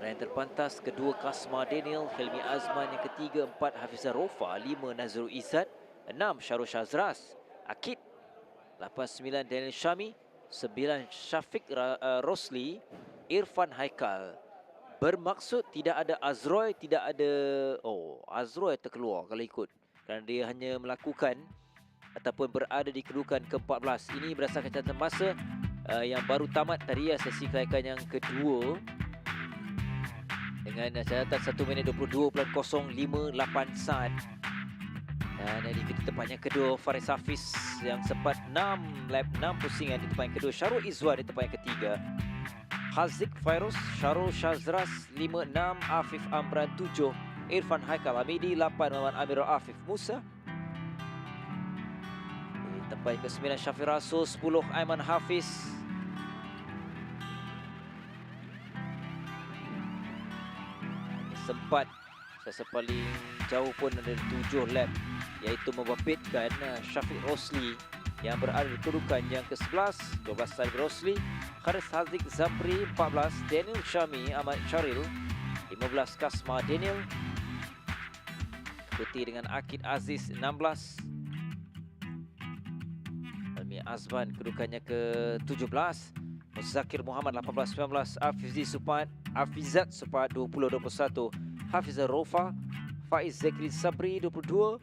yang terpantas, kedua Kasma Daniel, Helmi Azman yang ketiga, 4 Hafizah Rofa, 5 Nazrul Izzat, 6 Syarul Shazraz, Akid, 8-9 Daniel Syami, 9 Syafiq Rosli, Irfan Haikal. Bermaksud tidak ada Azroy, tidak ada Azroy terkeluar kalau ikut, kerana dia hanya melakukan ataupun berada di kedudukan ke-14. Ini berdasarkan catatan masa yang baru tamat tadi, sesi kelayakan yang kedua, dengan catatan 1 minit 22.058 saat. Dan di tempat yang kedua, Faris Hafiz yang sempat 6 pusingan di tempat yang kedua. Syarul Izwan di tempat yang ketiga. Haziq Fairuz, Syarul Shazraz 5-6, Afif Amran 7, Irfan Haikal Hamidi 8, Muhammad Amirul Afif Musa. Tempat ke-9 Syafiq Rasul, 10 Aiman Hafiz. Sempat saya paling jauh pun ada 7 lap, iaitu membabitkan Syafiq Rosli yang berada di kedudukan yang ke-11, 12 Said Rosli, Haris Haziq Zapri 14, Daniel Syami Ahmad Syaril 15, Kasma Daniel, ikuti dengan Akid Aziz 16, Azban kedudukannya ke-17, Muzakir Muhammad 18-19, Afizat Supat 20-21, Hafizah Rofa, Faiz Zakri Sabri 22,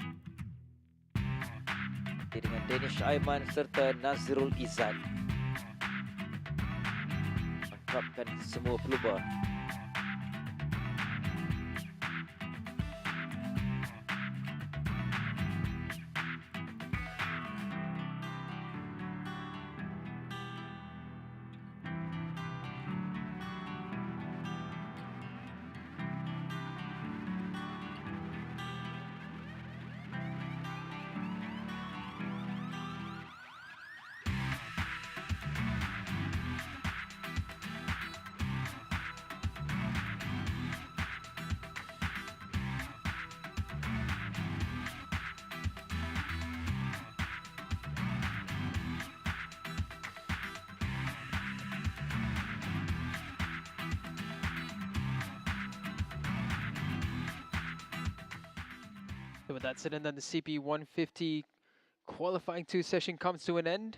dengan Danish Aiman serta Nazirul Izzat. Mantapkan semua pelumba. So with that said, and then the CP150 qualifying 2 session comes to an end.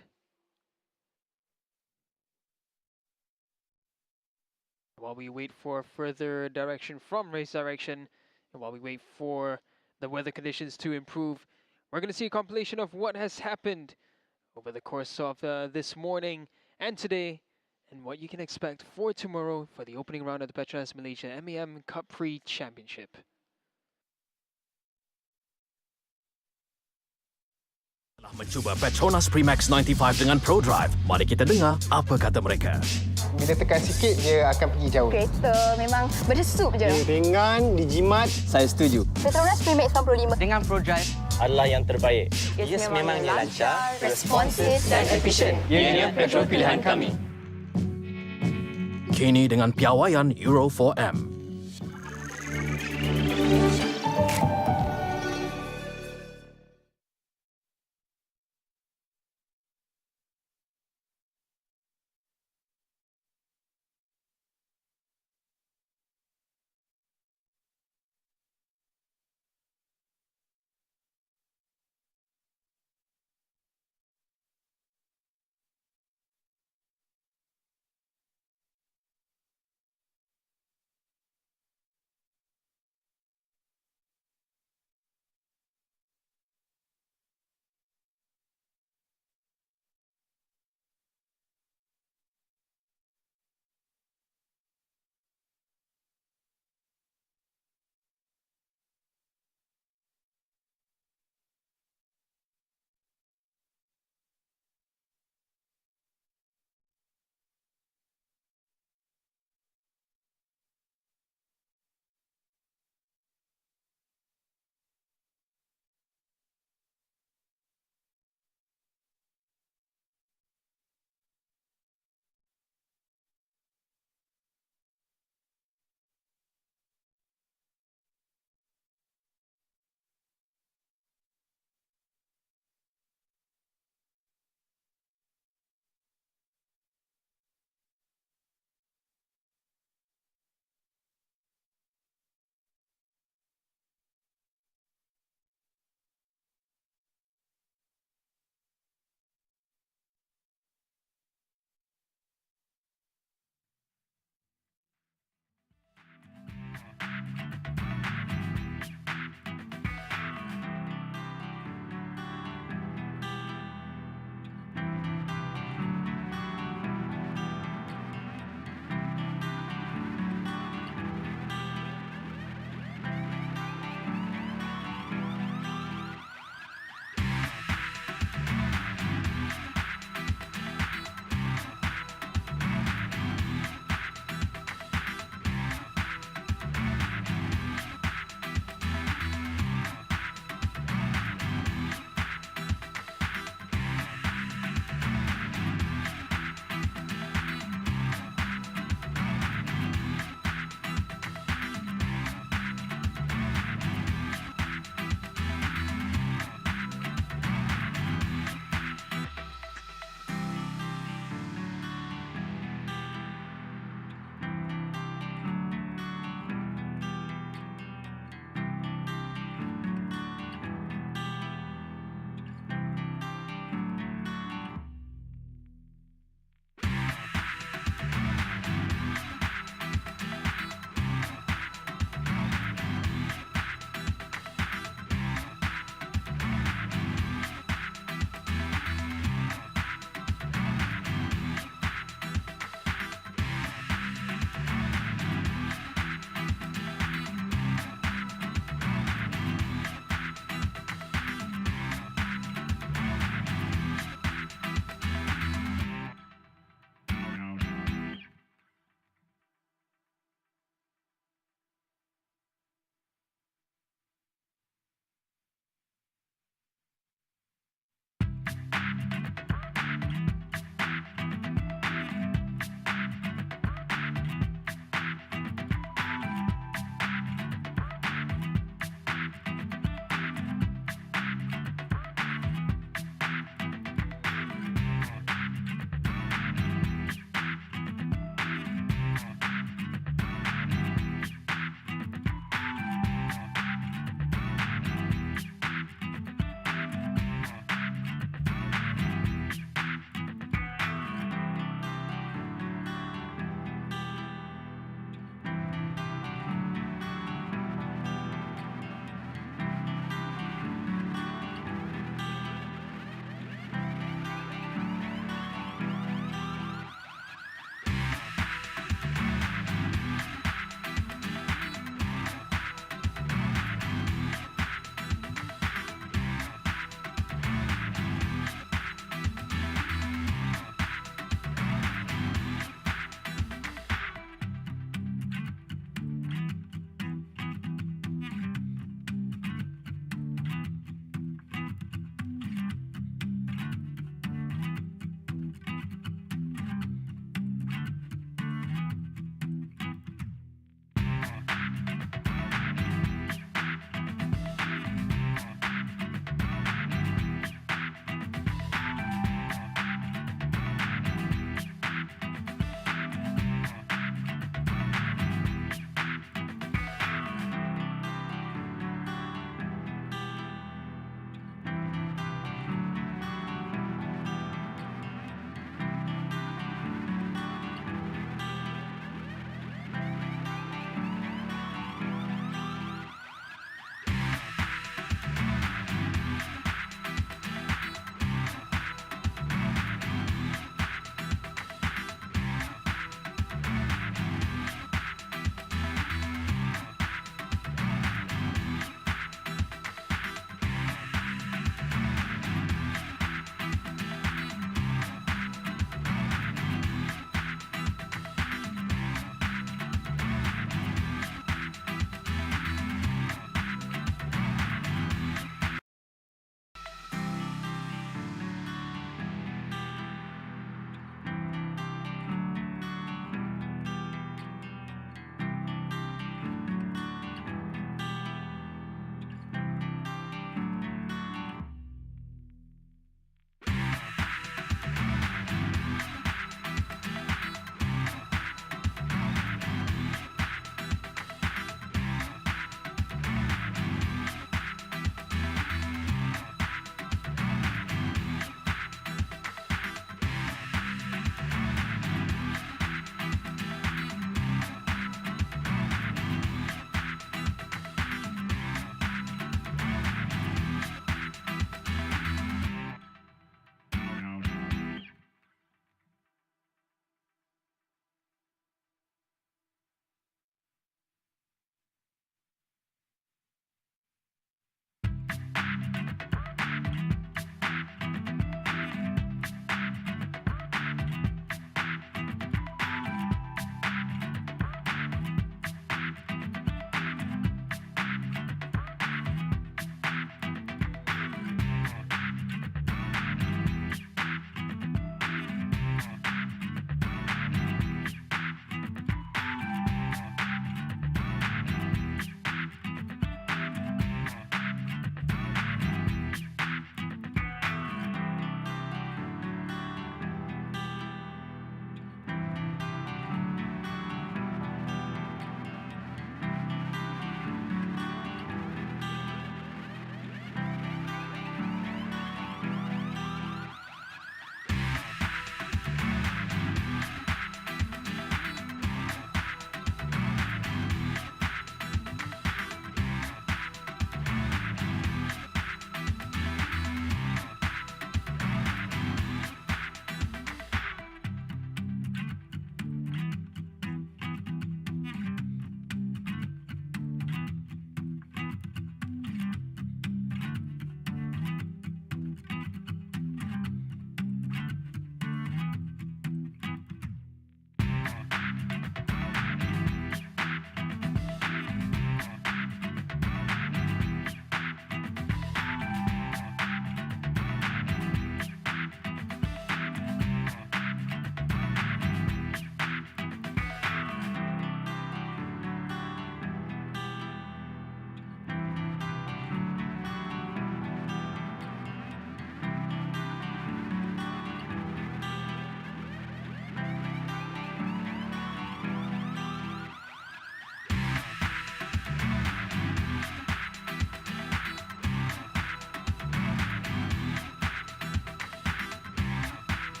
While we wait for further direction from race direction, and while we wait for the weather conditions to improve, we're going to see a compilation of what has happened over the course of this morning and today, and what you can expect for tomorrow for the opening round of the Petronas Malaysian Cup Prix Championship. Telah mencuba Petronas Max 95 dengan Pro Drive. Mari kita dengar apa kata mereka. Bila tekan sikit, dia akan pergi jauh. Kereta memang berdesup je. Dia ringan, dijimat. Saya setuju. Petronas Max 95 Dengan Pro Drive Adalah yang terbaik. Ia memangnya lancar, responsif dan efisien. Ianya petrol pilihan kami. Kini dengan piawaian Euro 4M.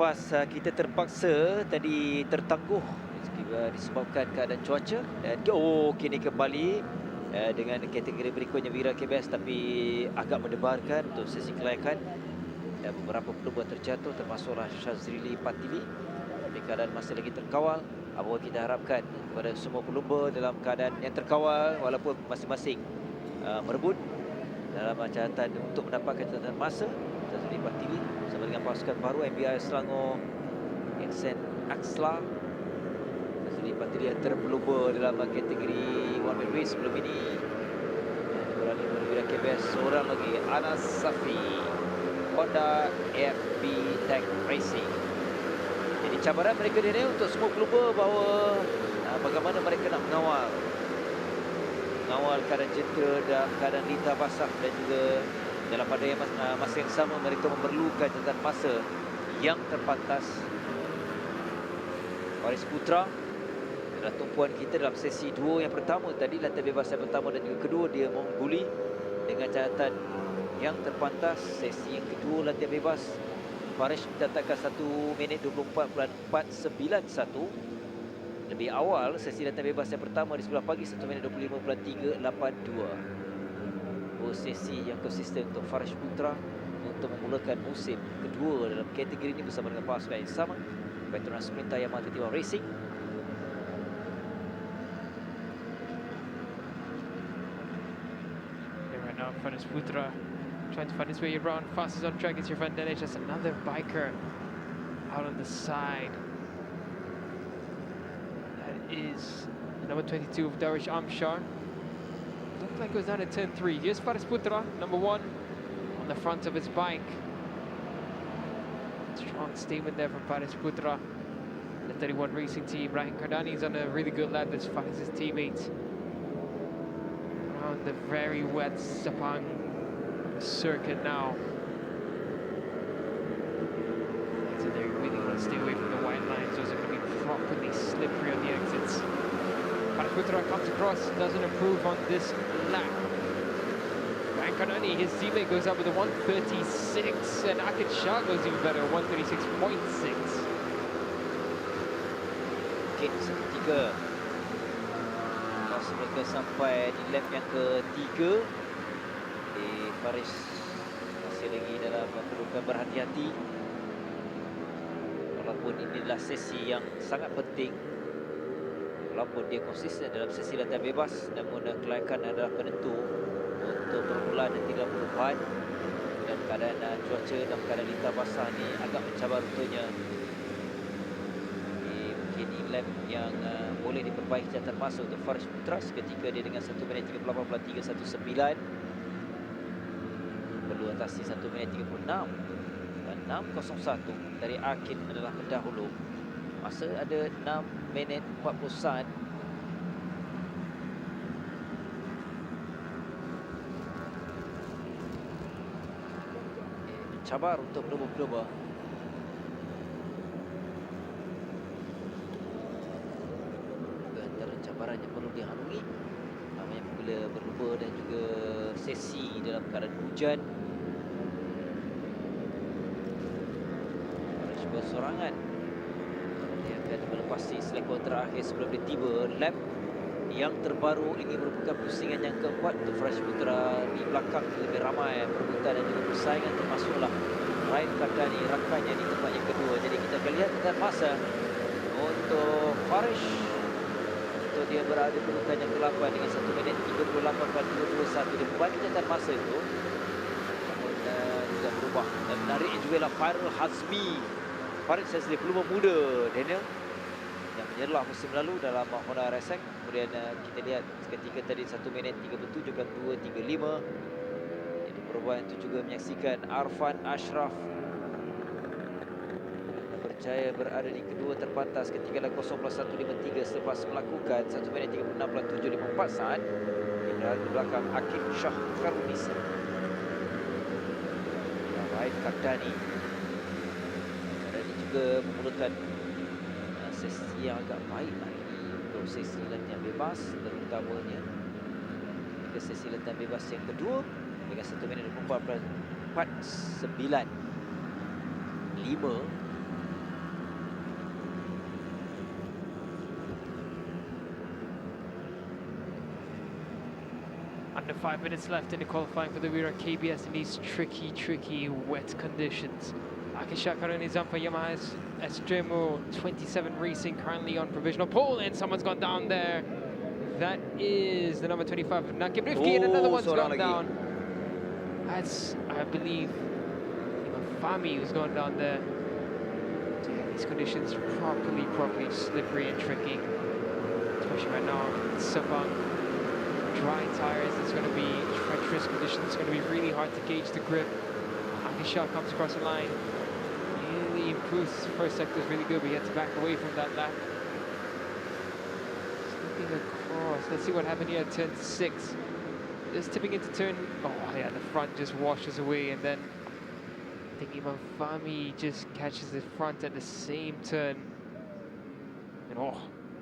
selepas kita terpaksa tadi tertangguh disebabkan keadaan cuaca, dan kini kembali dengan kategori berikutnya Wra KBS, tapi agak mendebarkan untuk sesi kelayakan dan beberapa pelumba terjatuh termasuklah Syazrili Patili, tapi keadaan masih lagi terkawal. Apa kita harapkan kepada semua pelumba dalam keadaan yang terkawal walaupun masing-masing merebut dalam catatan untuk mendapatkan catatan masa. Syazrili Patili bersama dengan pasukan baru MBI Selangor Aksen Aksla. Syazrili Patili antara pelumba dalam kategori one man race sebelum ini. Beralih dari Wra KBS, seorang lagi Anas Safi, Honda FB Tech Racing. Jadi cabaran mereka ni untuk semua pelumba bahawa bagaimana mereka nak mengawal keadaan jentera dan keadaan lintah basah, dan juga dalam pada masa yang sama mereka memerlukan catatan masa yang terpantas. Faris Putra adalah tumpuan kita dalam sesi 2 yang pertama tadi, latihan bebas yang pertama dan juga kedua dia mengguli dengan catatan yang terpantas. Sesi yang kedua latihan bebas, Faris mencatatkan 1 minit 24.491. Lebih awal sesi latihan bebas yang pertama di sebelah pagi 1 minit 25.382. Sesi yang konsisten untuk Faris Putra untuk memulakan musim kedua dalam kategori ini bersama dengan pasukan yang sama, Petronas Mam Malaysian Racing. Right now, Faris Putra trying to find his way around. Fastest on track is your friend Dennis. Just another biker out on the side. That is number 22 of Darish Amshar. Looked like it was down at 10.3. Here's Faris Putra, number 1, on the front of his bike. Strong statement there from Faris Putra. The 31 racing team. Rahim Kardani is on a really good lap. That's Faris' teammate. Around the very wet Sepang circuit now. So they really want to stay away from the white lines. Those are going to be properly slippery on the exits. Faris Putra comes across, doesn't improve on this lap. Rahim Kardani, his teammate, goes up with a 1:36, and Akid Shah goes even better, 1:36.6. Mungkin seketika masa mereka sampai di lap yang ketiga, Faris masih lagi dalam perlukan berhati-hati. Walaupun ini adalah sesi yang sangat penting, walaupun dia konsisten dalam sesi latihan bebas, namun kelayakan adalah penentu untuk permulaan nanti dalam perubahan. Dan keadaan cuaca dan keadaan lintah basah ni agak mencabar untuknya. Mungkin ini lap yang boleh diperbaiki catatan masa untuk Faris Putra seketika dia dengan 1 minit 38.319. Perlu atasi 1 minit 36 dan 6.01 dari Akid adalah pendahulu. Masa ada 6 minit 40 cabar untuk pelumba-pelumba. Antara cabaran yang perlu dilalui namanya bila berlumba dan juga sesi dalam keadaan hujan. Faris bersorangan. Dia akan melepasi selekor terakhir sebelum dia tiba lap yang terbaru. Ini merupakan pusingan yang keempat untuk Faris Putra. Di belakang lebih ramai perebutan dan juga persaingan, termasuklah Rahim Kardani rakannya di tempat yang kedua. Jadi kita akan lihat tentang masa untuk Faris. Untuk dia berada di urutan yang ke-8 dengan 1 minit 38.221. Dia berbagi catatan masa itu, namun tidak berubah. Dan menarik juga lah Fairul Hazmi. Faris Hazmi pelumba muda Daniel yang menyerlah musim lalu dalam Honda RSX. Kemudian kita lihat seketika tadi 1 minit 37.235. Jadi perubahan itu juga menyaksikan Arfan Ashraf berjaya berada di kedua terpantas ketika 0.153 selepas melakukan 1 minit 36.754 saat. Dia berada di belakang Akid Shah Karunisa. Rahim Kardani juga memulakan sesi yang agak baik hari ini untuk sesi latihan bebas, terutamanya ke sesi latihan bebas yang kedua dengan 1 minit 24.495. Under 5 minutes left in the qualifying for the Wra KBS in these tricky, wet conditions. Akisha Karanizam for Yamaha's Estremo 27 Racing currently on provisional pole, and someone's gone down there. That is the number 25 of Nakib Rifki, and another one's gone down. That's, I believe, Fami who's gone down there. These conditions properly slippery and tricky. Especially right now, Sabang, dry tires, it's going to be treacherous conditions. It's going to be really hard to gauge the grip. Akisha comes across the line. Really improves. First sector is really good, but he had to back away from that lap. Slipping across. Let's see what happened here at turn 6. Just tipping into turn. Oh yeah, the front just washes away, and then I think Imam Fahmi just catches the front at the same turn. And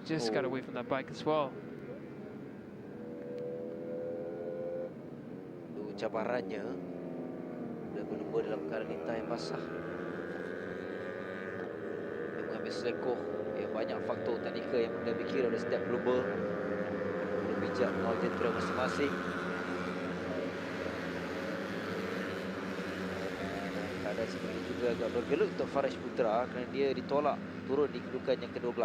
just got away from that bike as well. Cabarannya berlumba dalam keadaan lintas yang basah. Dia mengambil selekoh. Banyak faktor teknikal yang perlu fikir oleh setiap pelumba. Perlu bijak mengawal tentera masing-masing. Keadaan seperti itu juga agak bergelut untuk Faris Putra kerana dia ditolak turun di kedudukan yang ke-12.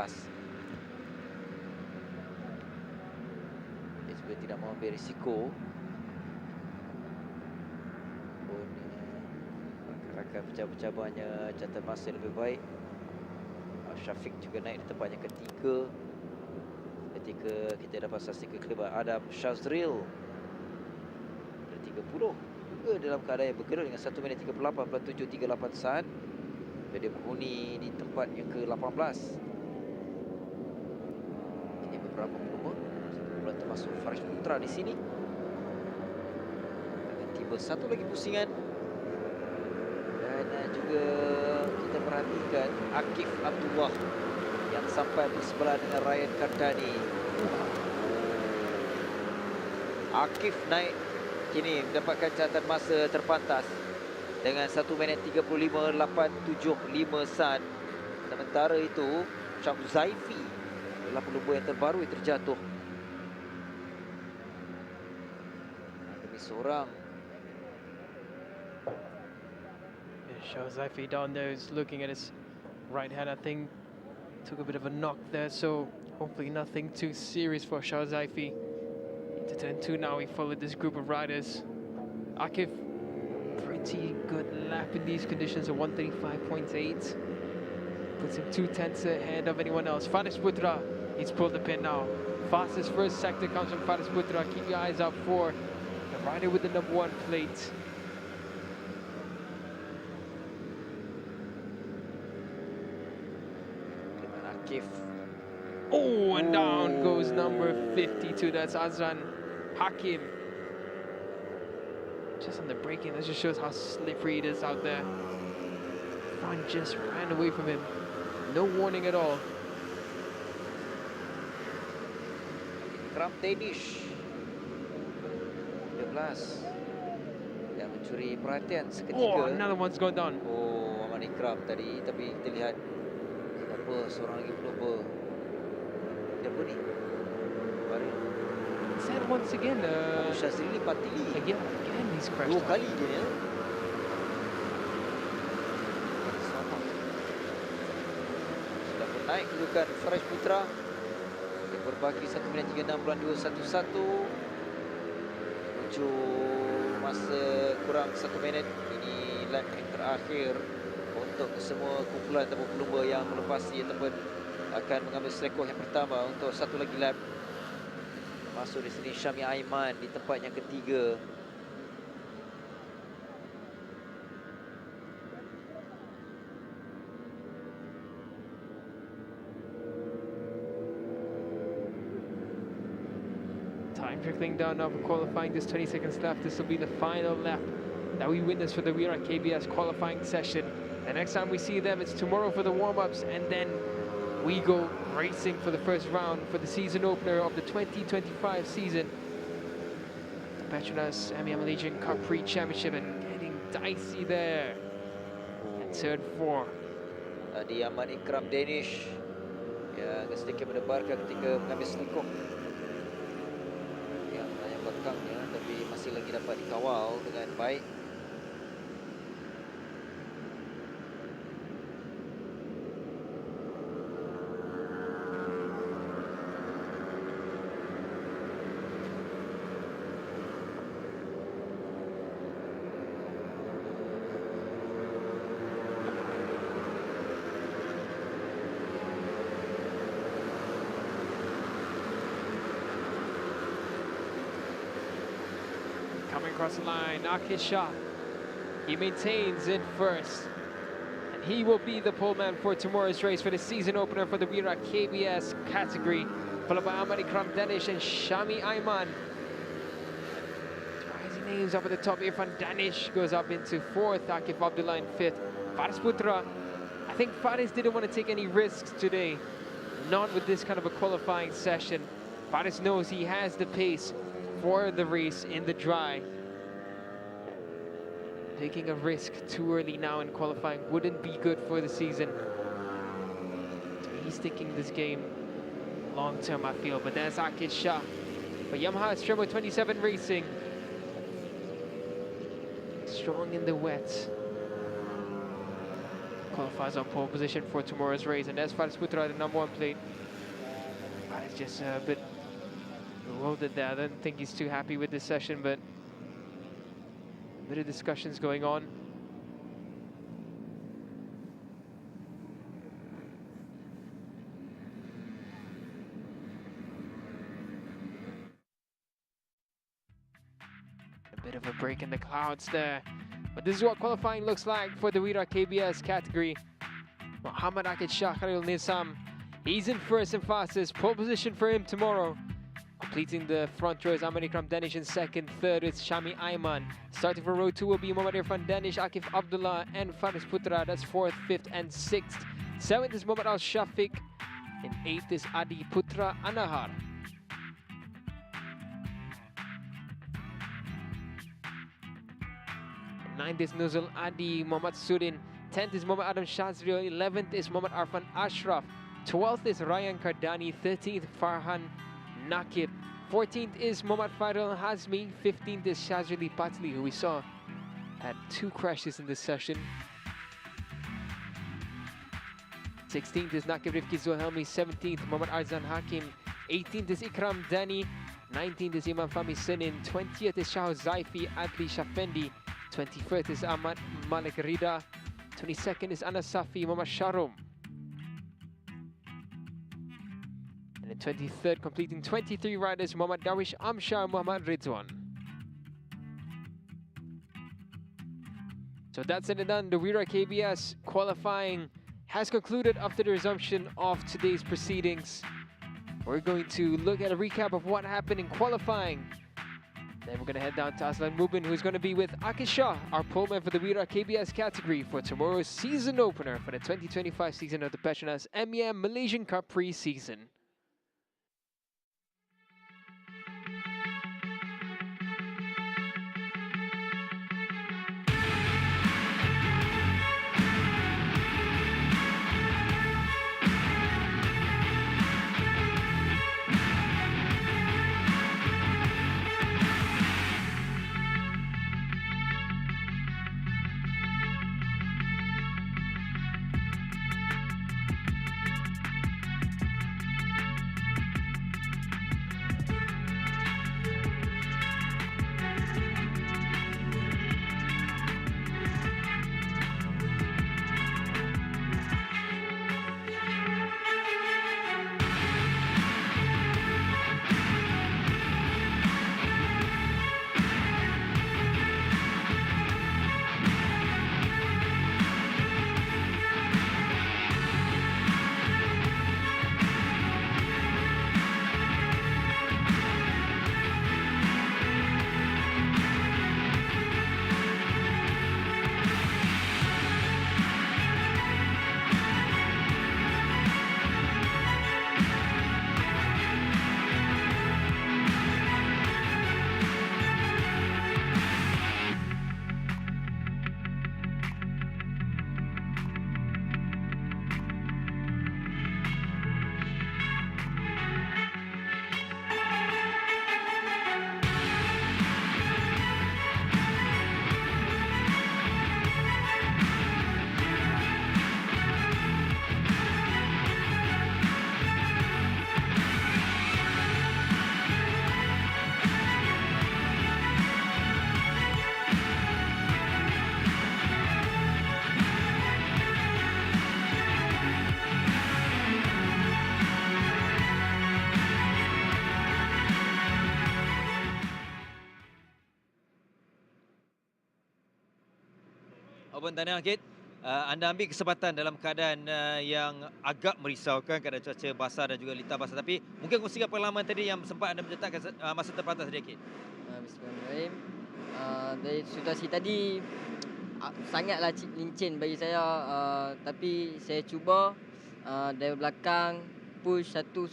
Dia juga tidak mahu ambil risiko. Rakan pencabar-pencabarnya catatan masa lebih baik. Syafiq juga naik di tempat yang ketiga. Ketika kita dapat saksikan kelebihan Adam Shazril 30 juga dalam keadaan yang bergerak dengan 1 minit 38.738 saat. Dia menghuni di tempat yang ke-18. Ini beberapa pelumba termasuk Faris Putra di sini. Akan tiba satu lagi pusingan. Dan juga kita perhatikan Akif Abdullah yang sampai bersebelah dengan Ryan Kardani. Akif naik kini mendapatkan catatan masa terpantas dengan 1 minit 35.875 saat. Sementara itu Syam Zaifi adalah pelumba yang terbaru yang terjatuh. Demi seorang. Shazaifi down there is looking at his right hand. I think took a bit of a knock there, so hopefully nothing too serious for Shazaifi. Into turn 2 now, he followed this group of riders. Akif, pretty good lap in these conditions, a 135.8. Puts him 2/10 ahead of anyone else. Faris Putra, he's pulled the pin now. Fastest first sector comes from Faris Putra. Keep your eyes out for the rider with the number 1 plate. Oh, and down goes number 52. That's Azran Hakim. Just on the braking, that just shows how slippery it is out there. Front just ran away from him. No warning at all. Kram Danish 13 yang mencuri perhatian seketika. Oh, another one's gone down. Oh, Aman Ikram tadi, tapi kita lihat apa seorang lagi pelumba. Siapa ni? Baru. Sad once again. Shazili Patili. Again, he's crashed. 2 kali dia ya. Sudah pun naik kedudukan Faris Putra. Dia berbagi 1 minit 36.211. Menuju masa kurang 1 minit. Ini lap yang terakhir untuk semua kumpulan ataupun pelumba yang melepasi ataupun akan mengambil selekoh yang pertama untuk satu lagi lap. Masuk di sini Syami Aiman di tempat yang ketiga. Time trickling down now for qualifying. Just 20 seconds left. This will be the final lap that we witness for the Wra KBS qualifying session. The next time we see them, it's tomorrow for the warm-ups, and then we go racing for the first round for the season opener of the 2025 season. The Petronas Mam Malaysian Cub Prix Championship, and getting dicey there at turn 4. Tadi Aman Ikram Danish yang sedikit mendebarkan ketika mengambil selekoh. Yang belakangnya tapi masih lagi dapat dikawal dengan baik. Coming across the line, Akisha. He maintains in first. And he will be the pole man for tomorrow's race for the season opener for the Wra KBS category. Followed by Ahmad Ikram Danish and Shami Ayman. Rising names up at the top. Irfan Danish goes up into fourth. Akif Abdullah in fifth. Faris Putra. I think Faris didn't want to take any risks today. Not with this kind of a qualifying session. Faris knows he has the pace for the race in the dry. Taking a risk too early now in qualifying wouldn't be good for the season. He's thinking this game long term, I feel. But there's Akid Shah for Yamaha Stremo 27 Racing. Strong in the wet. Qualifies on pole position for tomorrow's race. And there's Faris Putra, the number 1 plate. Faris just a bit bewildered there. I don't think he's too happy with this session, but a bit of discussions going on. A bit of a break in the clouds there. But this is what qualifying looks like for the Wra KBS category. Muhammad Akid Shah Khalil Nizam. He's in first and fastest. Pole position for him tomorrow. Completing the front row is Ahmad Ikram Danish in second. Third is Shami Ayman. Starting for row 2 will be Muhammad Irfan Danish, Akif Abdullah and Faris Putra. That's 4th, 5th and 6th. 7th is Muhammad Al Shafiq. And 8th is Adi Putra Anahar. And 9th is Nuzul Adi Muhammad Sudin. 10th is Muhammad Adam Shazrio. 11th is Muhammad Arfan Ashraf. 12th is Ryan Kardani. 13th Farhan Nakib. 14th is Muhammad Faisal Hazmi. 15th is Shazili Patli, who we saw had 2 crashes in this session. 16th is Nakib Rifki Zohelmi. 17th Muhammad Arzan Hakim. 18th is Ikram Dani. 19th is Imam Fahmi Senin. 20th is Shah Zaifi Adli Shafendi. 21st is Ahmad Malik Rida. 22nd is Anas Safi Muhammad Sharum. And in 23rd, completing 23 riders, Muhammad Darwish Amshar Muhammad Ridwan. So that's it and done. The Wra KBS qualifying has concluded after the resumption of today's proceedings. We're going to look at a recap of what happened in qualifying. Then we're going to head down to Aslan Mubin, who's going to be with Akid Shah, our poleman for the Wra KBS category for tomorrow's season opener for the 2025 season of the Petronas Mam Malaysian Cup Prix season. Abang Tanah Kit, anda ambil kesempatan dalam keadaan yang agak merisaukan, keadaan cuaca basah dan juga lintah basah. Tapi mungkin kongsikan pengalaman tadi yang sempat anda mencetakkan masa terbatas sedikit. Bismillahirrahmanirrahim. Dari situasi tadi sangatlah lincin bagi saya, tapi saya cuba dari belakang push satu.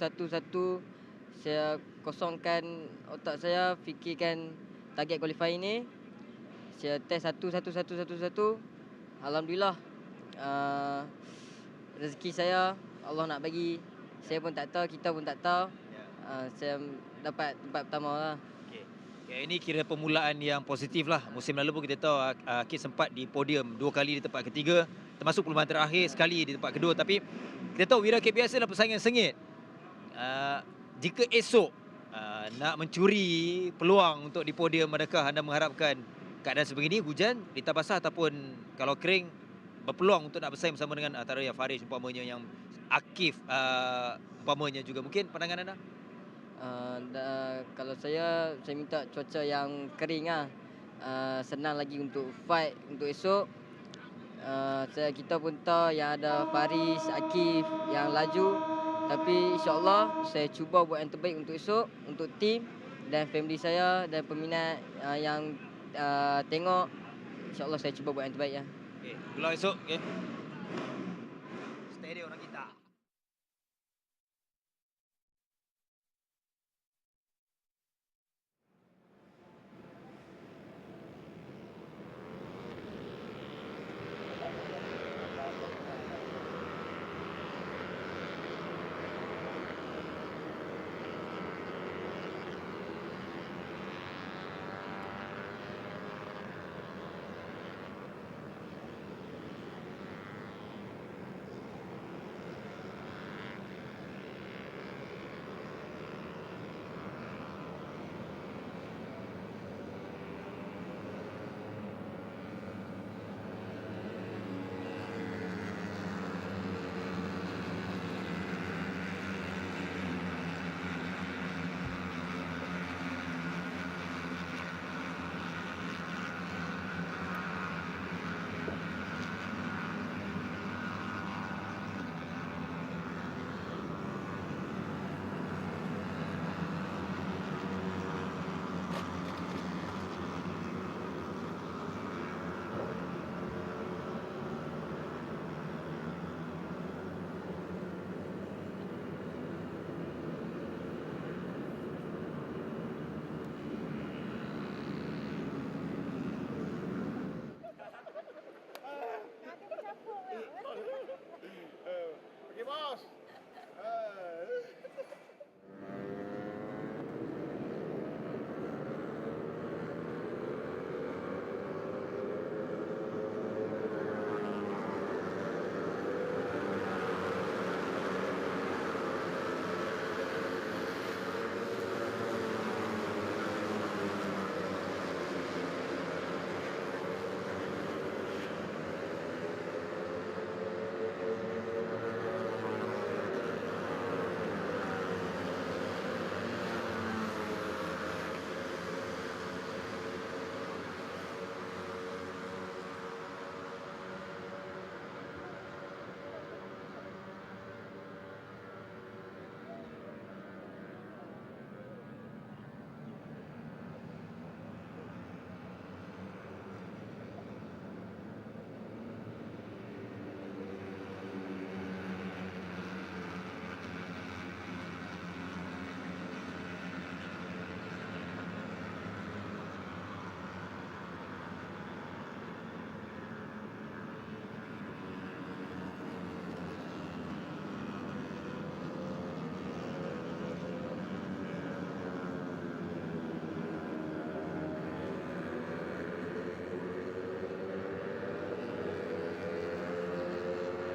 Saya kosongkan otak saya, fikirkan target qualifying ni. Saya test satu. Alhamdulillah, rezeki saya Allah nak bagi. Saya pun tak tahu, kita pun tak tahu. Saya dapat tempat pertama lah. Okay, ini kira permulaan yang positif lah. Musim lalu pun kita tahu Kit sempat di podium 2 kali di tempat ketiga, termasuk perlumbaan terakhir sekali di tempat kedua. Tapi kita tahu Wra KBS adalah persaingan sengit. Jika esok nak mencuri peluang untuk di podium, adakah anda mengharapkan keadaan sebegini, hujan, lintah basah, ataupun kalau kering, berpeluang untuk nak bersaing bersama dengan antara yang Faris umpamanya, yang Akif umpamanya juga? Mungkin pandangan anda? Kalau saya minta cuaca yang kering lah. Senang lagi untuk fight untuk esok. Kita pun tahu yang ada Faris, Akif yang laju. Tapi insyaAllah saya cuba buat yang terbaik untuk esok, untuk tim dan family saya dan peminat yang tengok. InsyaAllah saya cuba buat yang terbaik ya. Okay, gelar esok. Okay. Stay dia orang kita.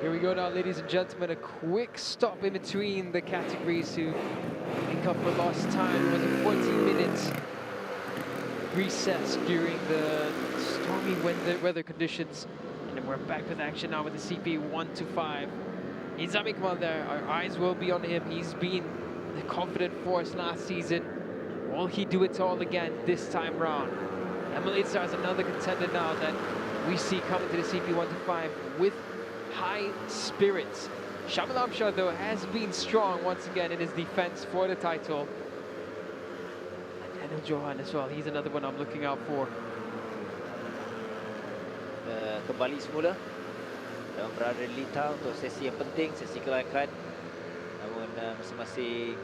Here we go now, ladies and gentlemen. A quick stop in between the categories to make up for lost time. It was a 14-minute recess during the stormy weather conditions. And then we're back with action now with the CP 1 to 5. Izami Kamal there, our eyes will be on him. He's been the confident force last season. Will he do it all again this time round? And Malaysia is another contender now that we see coming to the CP125 with high spirits. Mam Malaysian though has been strong once again in his defense for the title. And Johan as well, he's another one I'm looking out for. Kembali semula dan berada di lita untuk sesi yang penting, sesi kelayakan. Namun masing-masing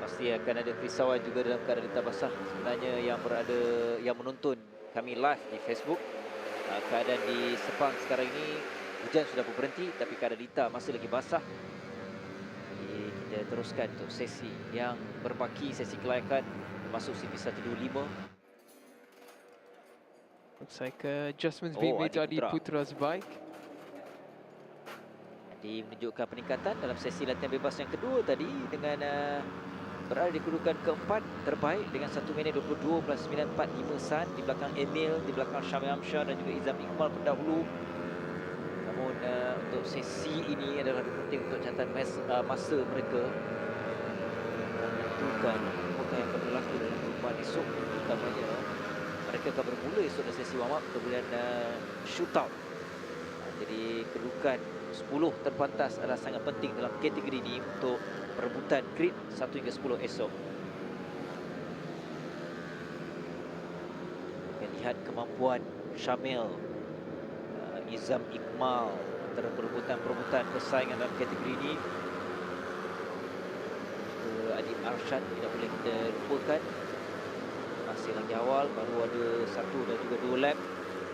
pasti akan ada kerisauan juga dalam keadaan lita basah. Sebenarnya yang menonton kami live di Facebook, keadaan di Sepang sekarang ini hujan sudah berhenti, tapi keadaan lita masih lagi basah. Jadi kita teruskan untuk sesi yang berbaki, sesi kelayakan masuk CP125. Looks like adjustments being made to Adi Putra's bike. Adi menunjukkan peningkatan dalam sesi latihan bebas yang kedua tadi dengan berada di kedudukan keempat terbaik dengan 1 minit 22.945 san di belakang Emil, di belakang Mam Malaysian dan juga Izam Iqbal pendahulu. Namun untuk sesi ini adalah penting untuk catatan masa mereka menentukan apa yang akan berlaku dalam perlombaan esok, utamanya mereka akan bermula esok dari sesi warm up kemudian shootout. Jadi kedudukan 10 terpantas adalah sangat penting dalam kategori ini untuk perebutan grid 1 hingga 10 esok. Kita lihat kemampuan Syamil, Izam Iqmal antara perebutan persaingan dalam kategori ini. Adib Arsyad tidak boleh kita lupakan. Masih lagi awal, baru ada 1 dan juga 2 lap.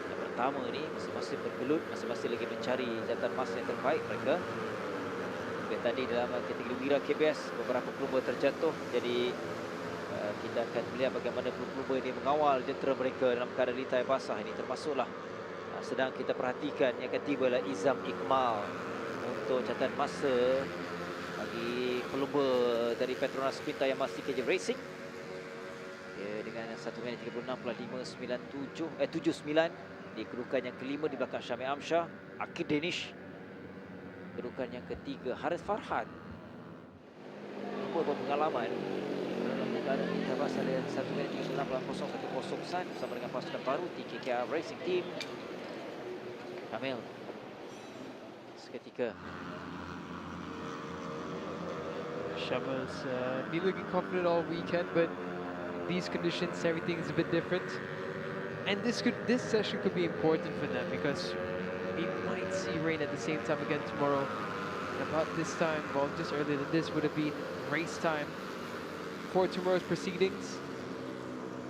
Yang pertama ni masing-masing bergelut, masing-masing lagi mencari catatan masa yang terbaik mereka. Tadi dalam kategori Wra KBS beberapa pelumba terjatuh, jadi kita akan melihat bagaimana pelumba ini mengawal jentera mereka dalam keadaan lita yang basah ini. Termasuklah sedang kita perhatikan yang akan tiba adalah Izam Iqmal untuk catatan masa bagi pelumba dari Petronas Mam yang masih KJ Racing. Dengan 1 minit 36.579 di kedudukan yang kelima di belakang Mam Malaysian. Akid Danish kedudukan yang ketiga. Haris Farhan berpengalaman dalam keadaan kita bahas ada 1 minit 36.010 san bersama dengan pasukan baru TKKR Racing Team. Kamil seketika Shaba's been looking confident all weekend, but these conditions, everything is a bit different, and this session could be important for them because we might see rain at the same time again tomorrow. And about this time, well, just earlier than this would have been race time for tomorrow's proceedings.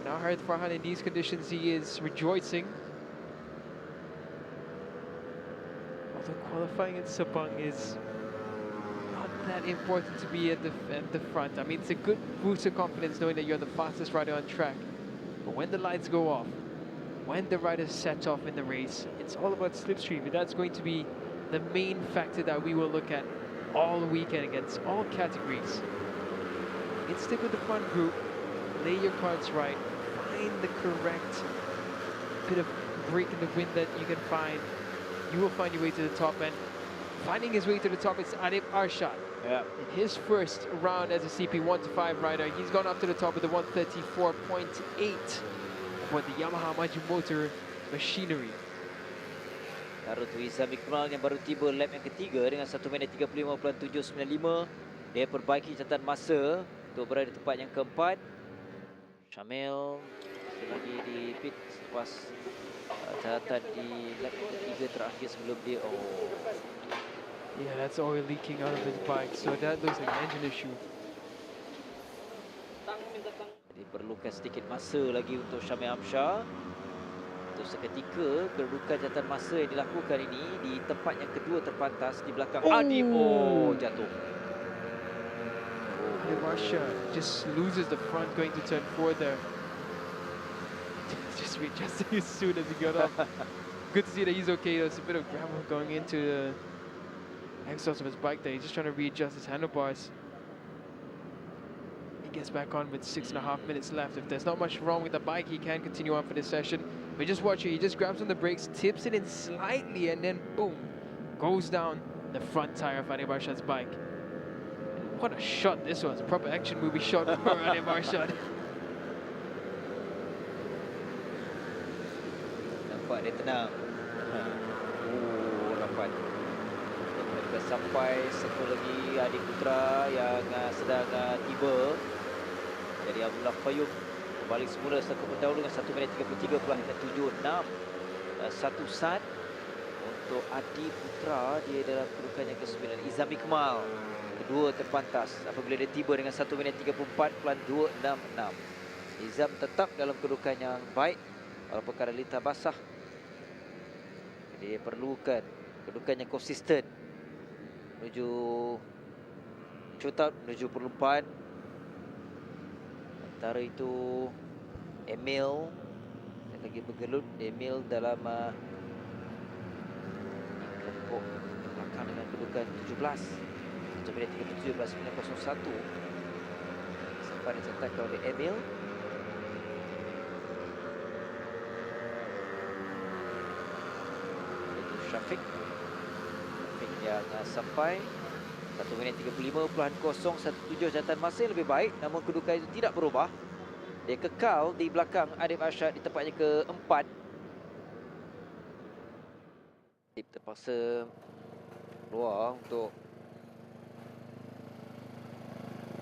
Now Harith Farhan, in these conditions, he is rejoicing. Although qualifying in Sepang is not that important to be at the front. I mean, it's a good boost of confidence knowing that you're the fastest rider on track. But when the lights go off, when the riders set off in the race, it's all about slipstream. And that's going to be the main factor that we will look at all weekend against all categories. It's stick with the front group, lay your cards right, find the correct bit of break in the wind that you can find. You will find your way to the top, and finding his way to the top is Adib Arshad. Yeah. In his first round as a CP125 rider, he's gone up to the top with a 134.8 for the Yamaha Motor machinery. Kartu Izam Iqbal yang baru tiba lap yang ketiga dengan 1 minit 35.795. Dia perbaiki catatan masa untuk berada di tempat yang keempat. Syamil masih lagi di pit selepas catatan di lap ketiga terakhir sebelum dia. Yeah, that's oil leaking out of his bike, so that looks like an engine issue. Jadi perlukan sedikit masa lagi untuk Mam Malaysian. Untuk seketika kedudukan catatan masa yang dilakukan ini di tempat yang kedua terpantas di belakang Adib. Jatuh. Adib Arshad just loses the front going to turn 4 there. Just readjusting as soon as he got off. Good to see that he's okay. There's a bit of gravel going into the exhaust of his bike there. He's just trying to readjust his handlebars. He gets back on with 6.5 minutes left. If there's not much wrong with the bike, he can continue on for this session. But just watch it. He just grabs on the brakes, tips it in slightly, and then boom, goes down the front tire of Adib Arshad's bike. And what a shot this was. Proper action movie shot for Adib Arshad. Boleh tenang. Rapat. Kita sampai satu lagi adik putra yang sedang tiba. Jadi Abdullah Qayyum kembali semula setelah mendahulu dengan 1 minit 33.76. Satu sat untuk adik putra dia dalam kedudukan yang ke-9. Izami Kemal kedua terpantas apabila dia tiba dengan 1 minit 34.266. Izam tetap dalam kedudukan yang baik walaupun keadaan lintah basah. Dia perlukan kedudukan yang konsisten menuju shootout, menuju perlumbaan. Antara itu Emil lagi bergelut. Emil dalam kelompok belakang dengan kedudukan 17. 1 minit 37.901. Sampai dicetakkan oleh Emil. Syafiq yang sampai 1 minit 35.017. Catatan masa yang lebih baik, namun kedudukan itu tidak berubah. Dia kekal di belakang Adib Arsyad di tempatnya ke-4. Adib terpaksa keluar untuk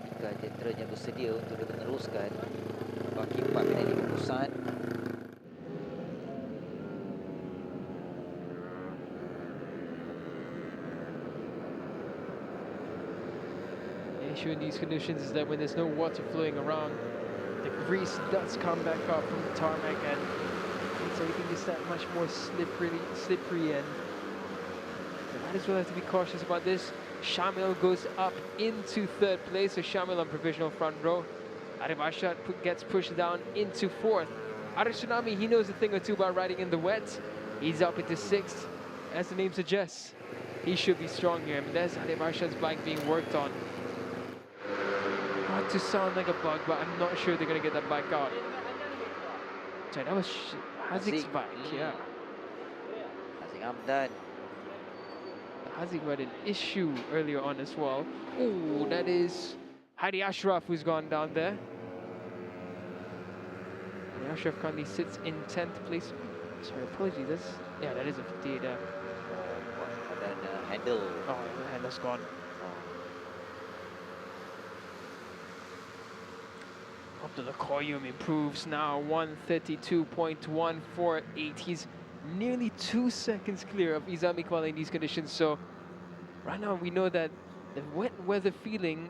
jika jenderanya bersedia untuk dia meneruskan bagi 4 minit 50 saat. The issue in these conditions is that when there's no water flowing around, the grease does come back up from the tarmac, and it's everything is that much more slippery, and the riders will have to be cautious about this. Shamil goes up into 3rd place, so Shamil on provisional front row. Arif Arshad gets pushed down into 4th. Arif Tsunami, he knows a thing or two about riding in the wet. He's up into 6th. As the name suggests, he should be strong here. And there's Arif Arshad's bike being worked on. Not to sound like a bug, but I'm not sure they're going to get that bike out. Sorry, that was Hazik's bike, yeah. Hazik Hamdan. Hazik had an issue earlier on as well. Oh, that is Hadi Ashraf who's gone down there. Hadi Ashraf currently sits in 10th place. Sorry, apologies. Yeah, that is a 58 there. And then handle. Oh, the handle's gone. Abdullah Qayyum improves now, 132.148. He's nearly 2 seconds clear of Izami Kuala in these conditions. So right now we know that the wet weather feeling,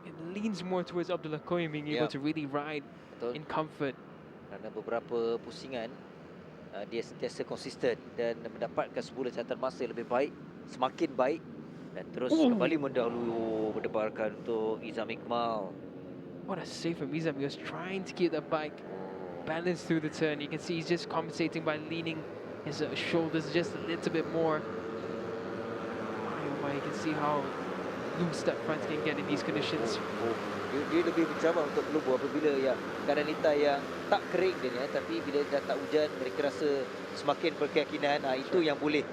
it leans more towards Abdullah Qayyum being able to really ride in comfort. Kerana beberapa pusingan dia sentiasa konsisten dan mendapatkan sebuah catatan masa yang lebih baik, semakin baik, dan terus kembali mendahului berdebarkan untuk Izami Kemal. What a save from Izam. He was trying to keep the bike balanced through the turn. You can see he's just compensating by leaning his shoulders just a little bit more. You can see how loose that front can get in these conditions. Dia lebih mencabar untuk berlumpur apabila keadaan lintah yang tak kering dia, tapi bila dah tak hujan mereka rasa semakin berkeyakinan. Itu yang boleh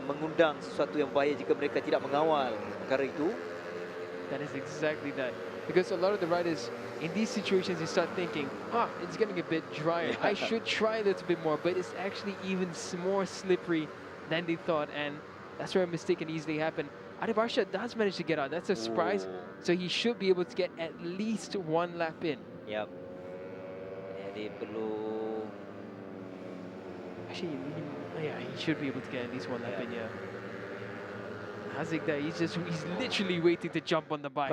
mengundang sesuatu yang bahaya jika mereka tidak mengawal perkara itu. That is exactly that. Because a lot of the riders in these situations, you start thinking, it's getting a bit dry. I should try a little bit more, but it's actually even more slippery than they thought, and that's where a mistake can easily happen. Arif Arshad does manage to get out. That's a surprise. So he should be able to get at least 1 lap in. Yep. Jadi perlu. Actually, he should be able to get at least 1 lap in. Yeah. Hazik there, he's literally waiting to jump on the bike.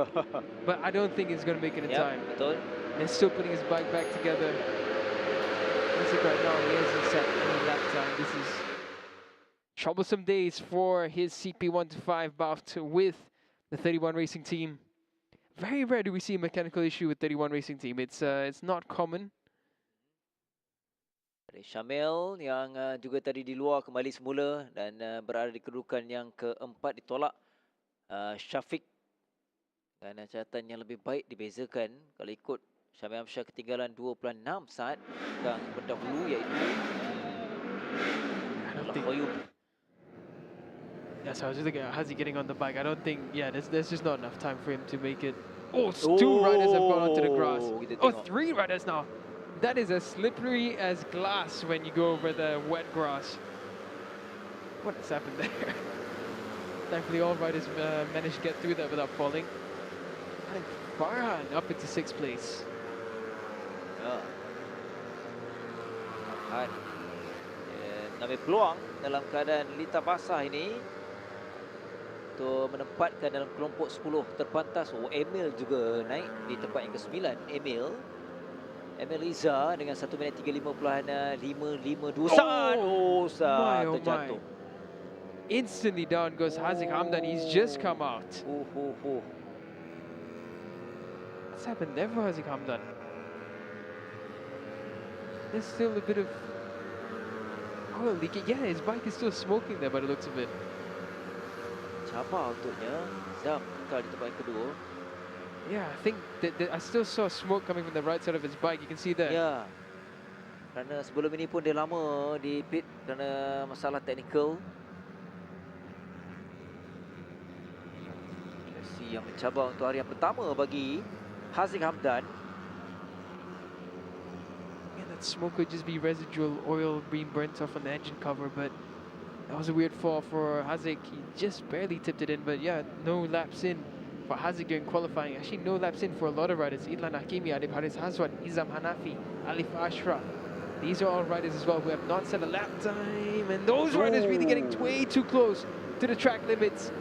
But I don't think he's going to make it in time. Betul. He's still putting his bike back together. Hazik right now, he hasn't set any lap time. This is troublesome days for his CP125 bout with the 31 Racing Team. Very rare do we see a mechanical issue with 31 Racing Team. It's not common. Syamil yang juga tadi di luar kembali semula dan berada di kedudukan yang ke-4 ditolak Syafiq. Dan catatan yang lebih baik dibezakan kalau ikut Syamil Hamsyah ketinggalan 2.6 saat yang berdahulu iaitu Qayyum. Yeah, so I was just looking at Hazi getting on the bike. I don't think, there's just not enough time for him to make it. Oh, 2 riders have gone onto the grass. 3 riders now. That is as slippery as glass when you go over the wet grass. What has happened there? Thankfully, all riders managed to get through that without falling. And Farhan up into 6th place. Ya. Farhan mengambil peluang dalam keadaan lita basah ini untuk menempatkan dalam kelompok 10 terpantas. Oh, Emil juga naik di tempat yang ke-9. Emil Iza dengan 1 minit 35.552. Terjatuh. Instantly down goes Haziq Hamdan. He's just come out. What's happened there for Haziq Hamdan? There's still a bit of oil leaking. Yeah, his bike is still smoking there by the looks of it. Cabar untuknya. Zam kekal di tempat yang kedua. Yeah, I think that I still saw smoke coming from the right side of his bike. You can see that. Ya. Kerana sebelum ini pun dia lama di pit kerana masalah teknikal. Sesi yang mencabar untuk hari yang pertama bagi Haziq Hamdan. Yeah, that smoke could just be residual oil being burnt off on the engine cover, but that was a weird fall for Haziq. He just barely tipped it in, but yeah, no laps in for Haziq during qualifying. Actually, no laps in for a lot of riders. Idlan Hakimi, Adib Haris Hazwat, Izam Hanafi, Alif Ashraf. These are all riders as well who have not set a lap time, and those riders really getting way too close to the track limits.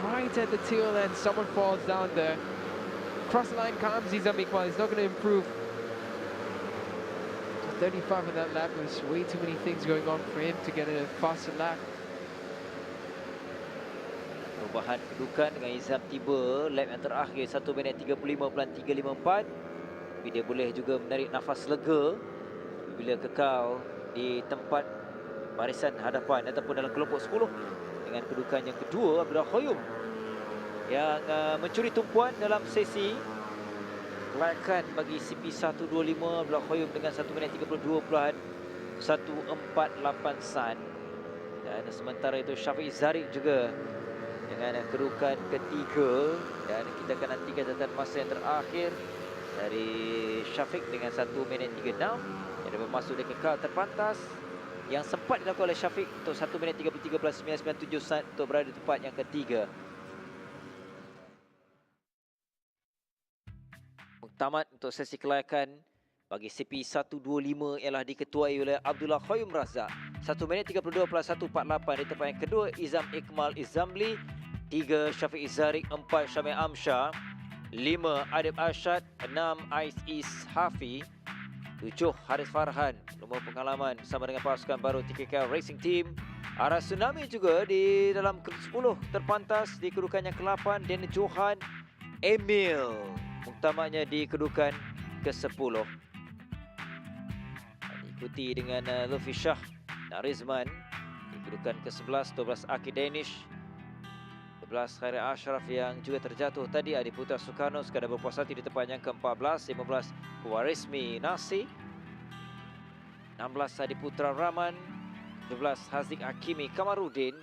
Right at the tail end, someone falls down there. Cross line comes Izam Iqbal. He's not going to improve. 35 on that lap was way too many things going on for him to get a faster lap. Perubahan kedudukan dengan Izam tiba lap yang terakhir 1 minit 35.354. Tapi dia boleh juga menarik nafas lega bila kekal di tempat barisan hadapan ataupun dalam kelompok 10 dengan kedudukan yang kedua. Abdullah Khoyum yang mencuri tumpuan dalam sesi kelayakan bagi CP125. Abdullah Khoyum dengan 1 minit 32.148 san. Dan sementara itu Syafiq Zarif juga dengan kedudukan ketiga, dan kita akan nantikan catatan masa yang terakhir dari Syafiq dengan 1 minit 36 yang dapat masuk di kekal terpantas yang sempat dilakukan oleh Syafiq untuk 1 minit 33.997 saat untuk berada di tempat yang ketiga. Tamat untuk sesi kelayakan bagi CP125 ialah diketuai oleh Abdullah Khoyum Razak. 1 minit 32.148 di tempat yang kedua Izam Ikmal Izamli, 3 Syafiq Izzarik, 4 Syamil Amsyah, 5 Adib Arsyad, 6 Ais Is Hafi, 7 Haris Farhan. Nombor pengalaman sama dengan pasukan baru TKK Racing Team. Arah Tsunami juga di dalam ke-10 terpantas di kedudukan yang ke-8. Dan Johan Emil muktamanya di kedudukan ke-10. Diikuti dengan Lufi Shah Narizman di kedudukan ke-11. 12 Aki Danish, 11 Khairi Ashraf yang juga terjatuh tadi. Adi Putra Sukarno sekadar berpuas hati di tempat yang ke-14. 15 Warismi Nasi, 16 Adi Putra Rahman, 17 Haziq Hakimi Kamarudin,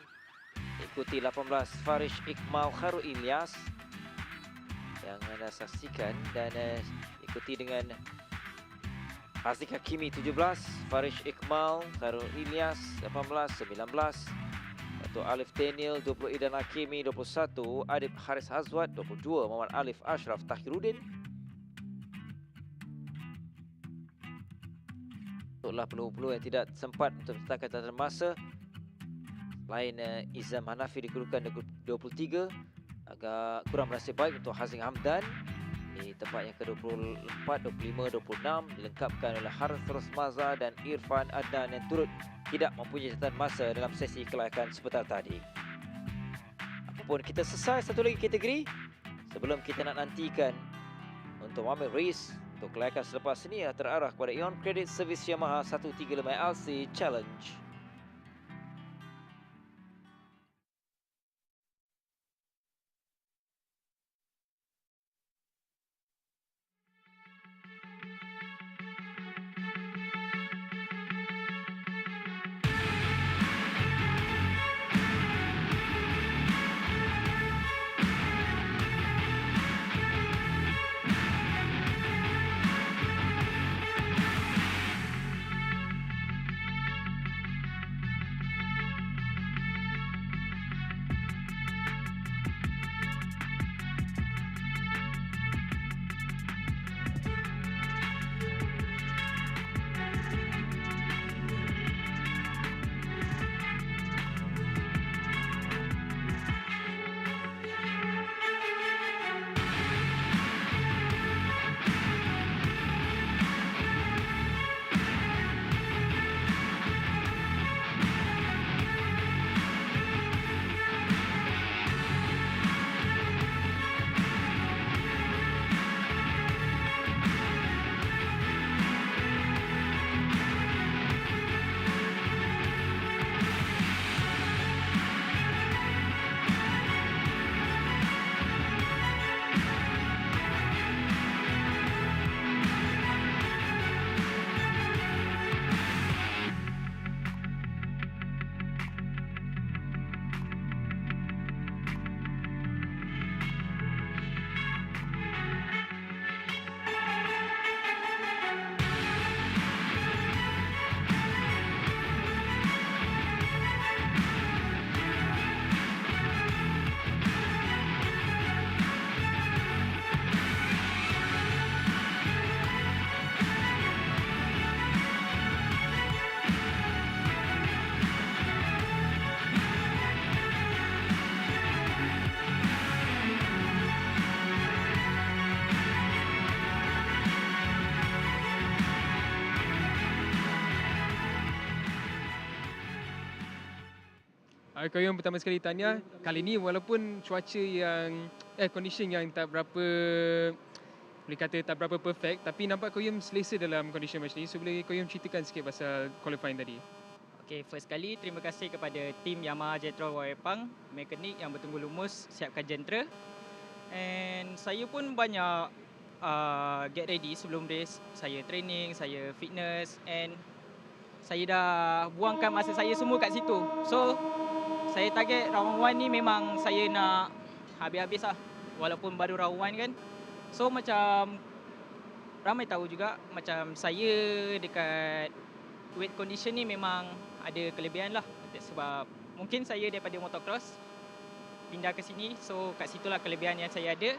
diikuti 18 Farish Iqmal Khairul Ilyas yang anda saksikan, dan ikuti dengan Haziq Hakimi 17, Farish Iqmal Khairul Ilyas 18, 19 untuk Alif Daniel, 20 Idan Hakimi, 21 Adib Haris Hazwat, 22 Muhammad Alif Ashraf Tahiruddin. Untuklah peluru-peluru yang tidak sempat untuk mencetakkan catatan masa, selain Izam Hanafi di kedudukan 23, agak kurang berhasil baik untuk Haziq Hamdan di tempat yang ke-24, 25, 26 dilengkapkan oleh Harith Rosmaza dan Irfan Adnan yang turut tidak mempunyai catatan masa dalam sesi kelayakan sebentar tadi. Apapun, kita selesai satu lagi kategori sebelum kita nak nantikan untuk Muhammad Reis untuk kelayakan selepas ini terarah kepada Ion Credit Service Yamaha 135 LC Challenge. Koyom pertama sekali tanya, kali ni walaupun cuaca yang condition yang tak berapa, boleh kata tak berapa perfect, tapi nampak Koyom selesa dalam condition macam ni. So boleh Koyom ceritakan sikit pasal qualifying tadi? Okay, first kali terima kasih kepada tim Yamaha Cup mekanik yang bertunggu lumus siapkan jentera. And saya pun banyak get ready sebelum race. Saya training, saya fitness and saya dah buangkan masa saya semua kat situ. So saya target round 1 ni memang saya nak habis-habis lah. Walaupun baru round 1 kan. So macam ramai tahu juga macam saya dekat weight condition ni memang ada kelebihan lah. Sebab mungkin saya daripada motocross pindah ke sini. So kat situlah kelebihan yang saya ada.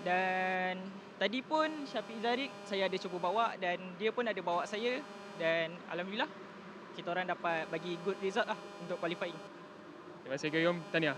Dan tadi pun Syafiq Zarik saya ada cuba bawa dan dia pun ada bawa saya. Dan alhamdulillah kita orang dapat bagi good result lah untuk qualifying. Terima kasih Koyom. Tanya.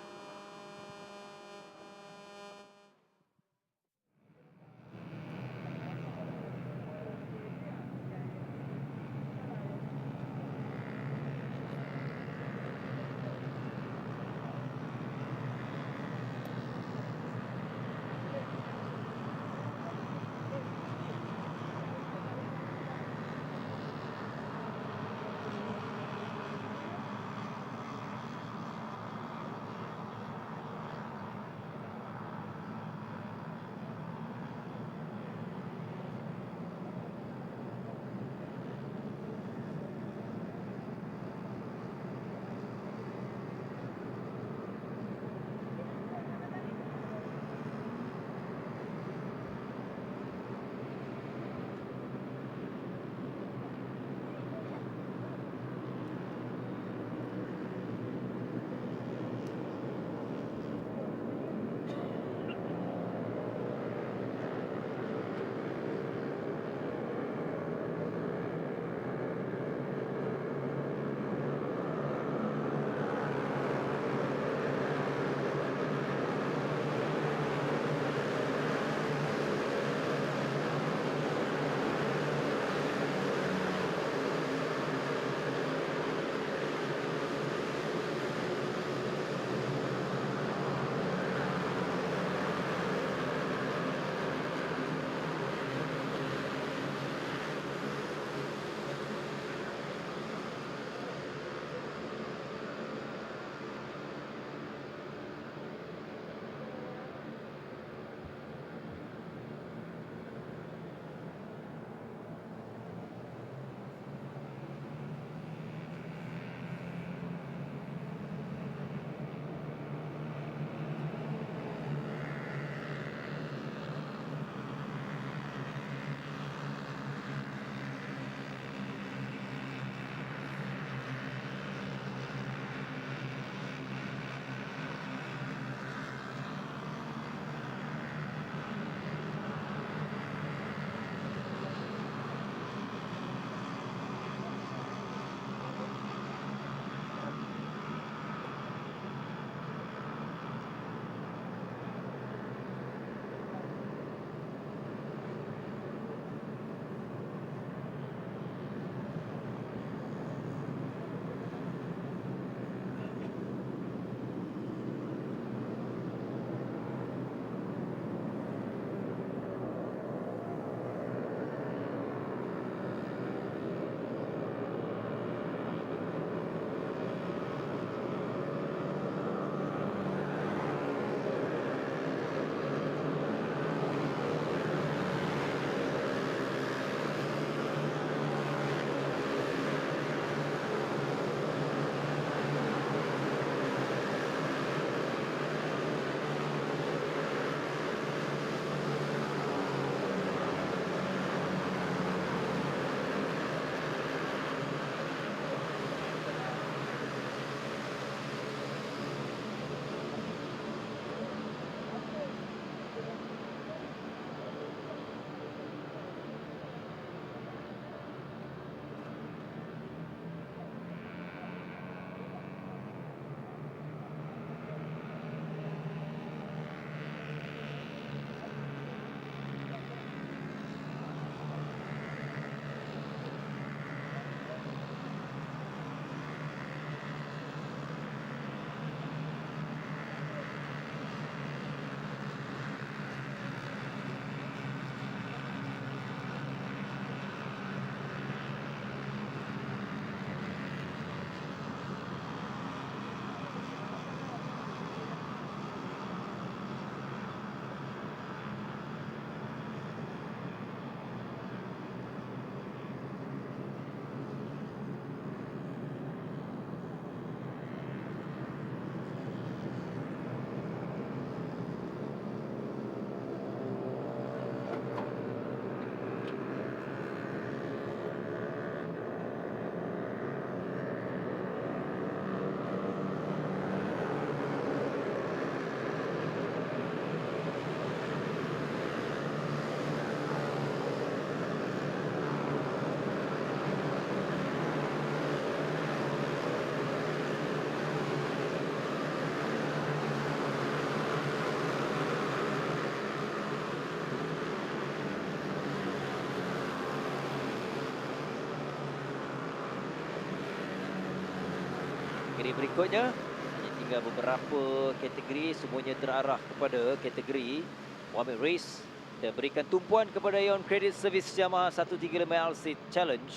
kategori berikutnya. Hanya tinggal beberapa kategori, semuanya terarah kepada kategori One Race. Kita berikan tumpuan kepada Ion Credit Service Yamaha 135 LC Challenge